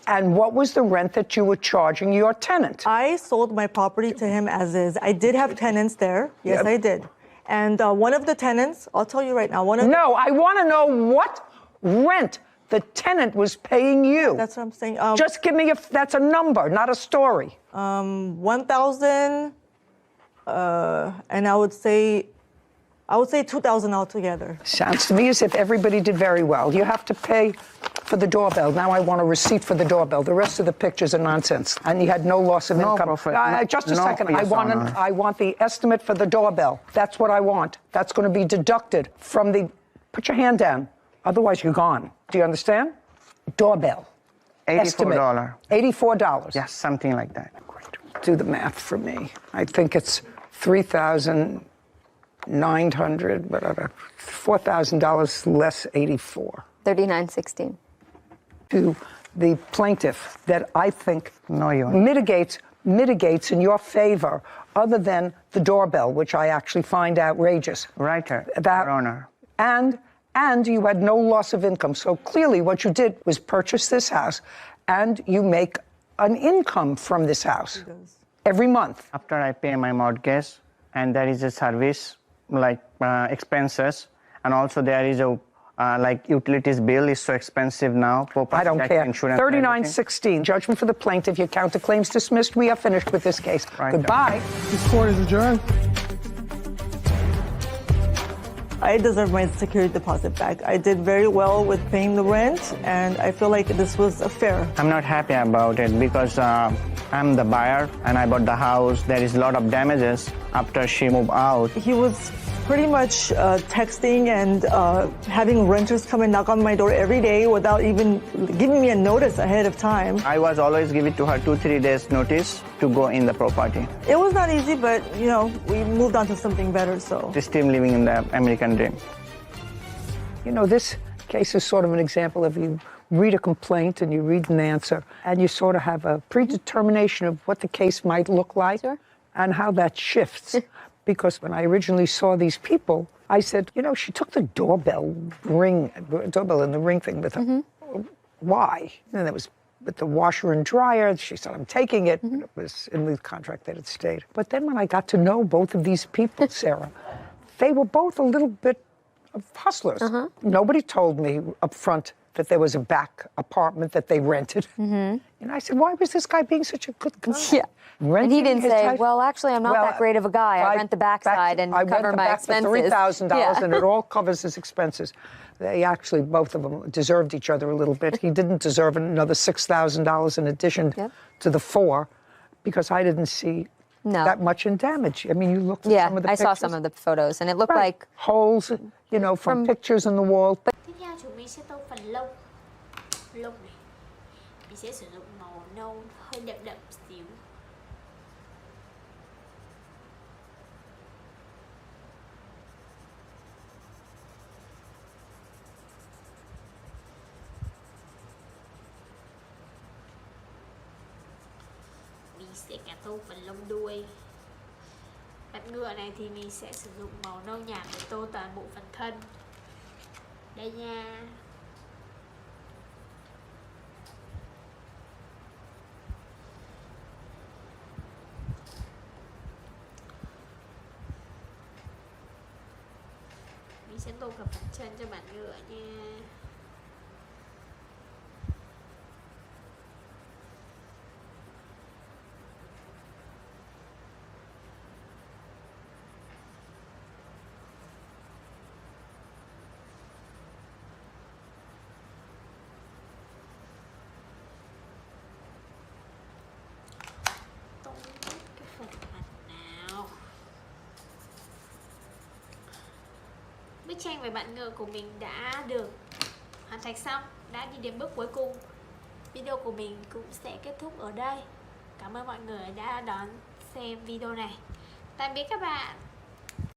C: And what was the rent that you were charging your tenant?
R: I sold my property to him as is. I did have tenants there. Yes,
C: Yep.
R: I did. And one of the tenants, I'll tell you right now,
C: No, I want to know what rent the tenant was paying you.
R: That's what I'm saying.
C: Just give me that's a number, not a story.
R: 1,000, and I would say 2,000 altogether.
C: Sounds to me as if everybody did very well. You have to pay for the doorbell. Now I want a receipt for the doorbell. The rest of the pictures are nonsense. And you had no loss of
S: No
C: income.
S: profit.
C: Just a
S: No,
C: second.
S: yes, Honor.
C: I want the estimate for the doorbell. That's what I want. That's going to be deducted from the... Put your hand down. Otherwise, you're gone. Do you understand? Doorbell. Estimate.
S: $84.
C: $84.
S: Yes, something like that.
C: Do the math for me. I think it's $3,900, whatever. $4,000 less 84.
K: $39.16.
C: To the plaintiff that I think
S: No,
C: mitigates in your favor, other than the doorbell, which I actually find outrageous.
S: Right, Your Honor.
C: And and you had no loss of income. So clearly what you did was purchase this house and you make an income from this house every month.
S: After I pay my mortgage, and there is a service like expenses, and also there is a like utilities bill is so expensive now.
C: I don't care.
S: Insurance,
C: 3916, judgment for the plaintiff. Your counterclaims dismissed. We are finished with this case.
S: Right.
C: Goodbye.
B: This court is adjourned.
R: I deserve my security deposit back. I did very well with paying the rent, and I feel like this was fair.
S: I'm not happy about it because I'm the buyer and I bought the house. There is a lot of damages after she moved out.
R: He was pretty much texting and having renters come and knock on my door every day without even giving me a notice ahead of time.
S: I was always giving to her 2-3 days notice to go in the property.
R: It was not easy, but you know, we moved on to something better, so.
S: Still living in the American dream.
C: You know, this case is sort of an example of you read a complaint and you read an answer and you sort of have a predetermination of what the case might look like and how that shifts. Because when I originally saw these people, I said, you know, she took the doorbell and the ring thing with her. Why? And it was with the washer and dryer. She said, I'm taking it. But it was in the contract that it stayed. But then when I got to know both of these people, Sarah, they were both a little bit of hustlers. Nobody told me up front that there was a back apartment that they rented. And I said, why was this guy being such a good guy?
K: Yeah. And he didn't say, well, actually, I'm not that great of a guy. I rent the backside and cover my expenses. I rent the back for $3,000 and it all covers his expenses. They actually, both of them, deserved each other a little bit. He didn't deserve another $6,000 in addition to the $4,000 because I didn't see that much in damage. I mean, you looked at some of the pictures. I saw some of the photos and it looked like
C: holes, you know, from pictures on the wall.
G: Tiếp theo chúng mình sẽ tô phần lông. Lông này mình sẽ sử dụng màu nâu hơi đậm đậm xíu. Mình sẽ cả tô phần lông đuôi. Mặt ngựa này thì mình sẽ sử dụng màu nâu nhạt để tô toàn bộ phần thân. Đây nha. Mình sẽ tô cả phần chân cho bạn ngựa nha. Bức tranh về bạn ngựa của mình đã được hoàn thành xong, đã đi đến bước cuối cùng. Video của mình cũng sẽ kết thúc ở đây. Cảm ơn mọi người đã đón xem video này. Tạm biệt các bạn.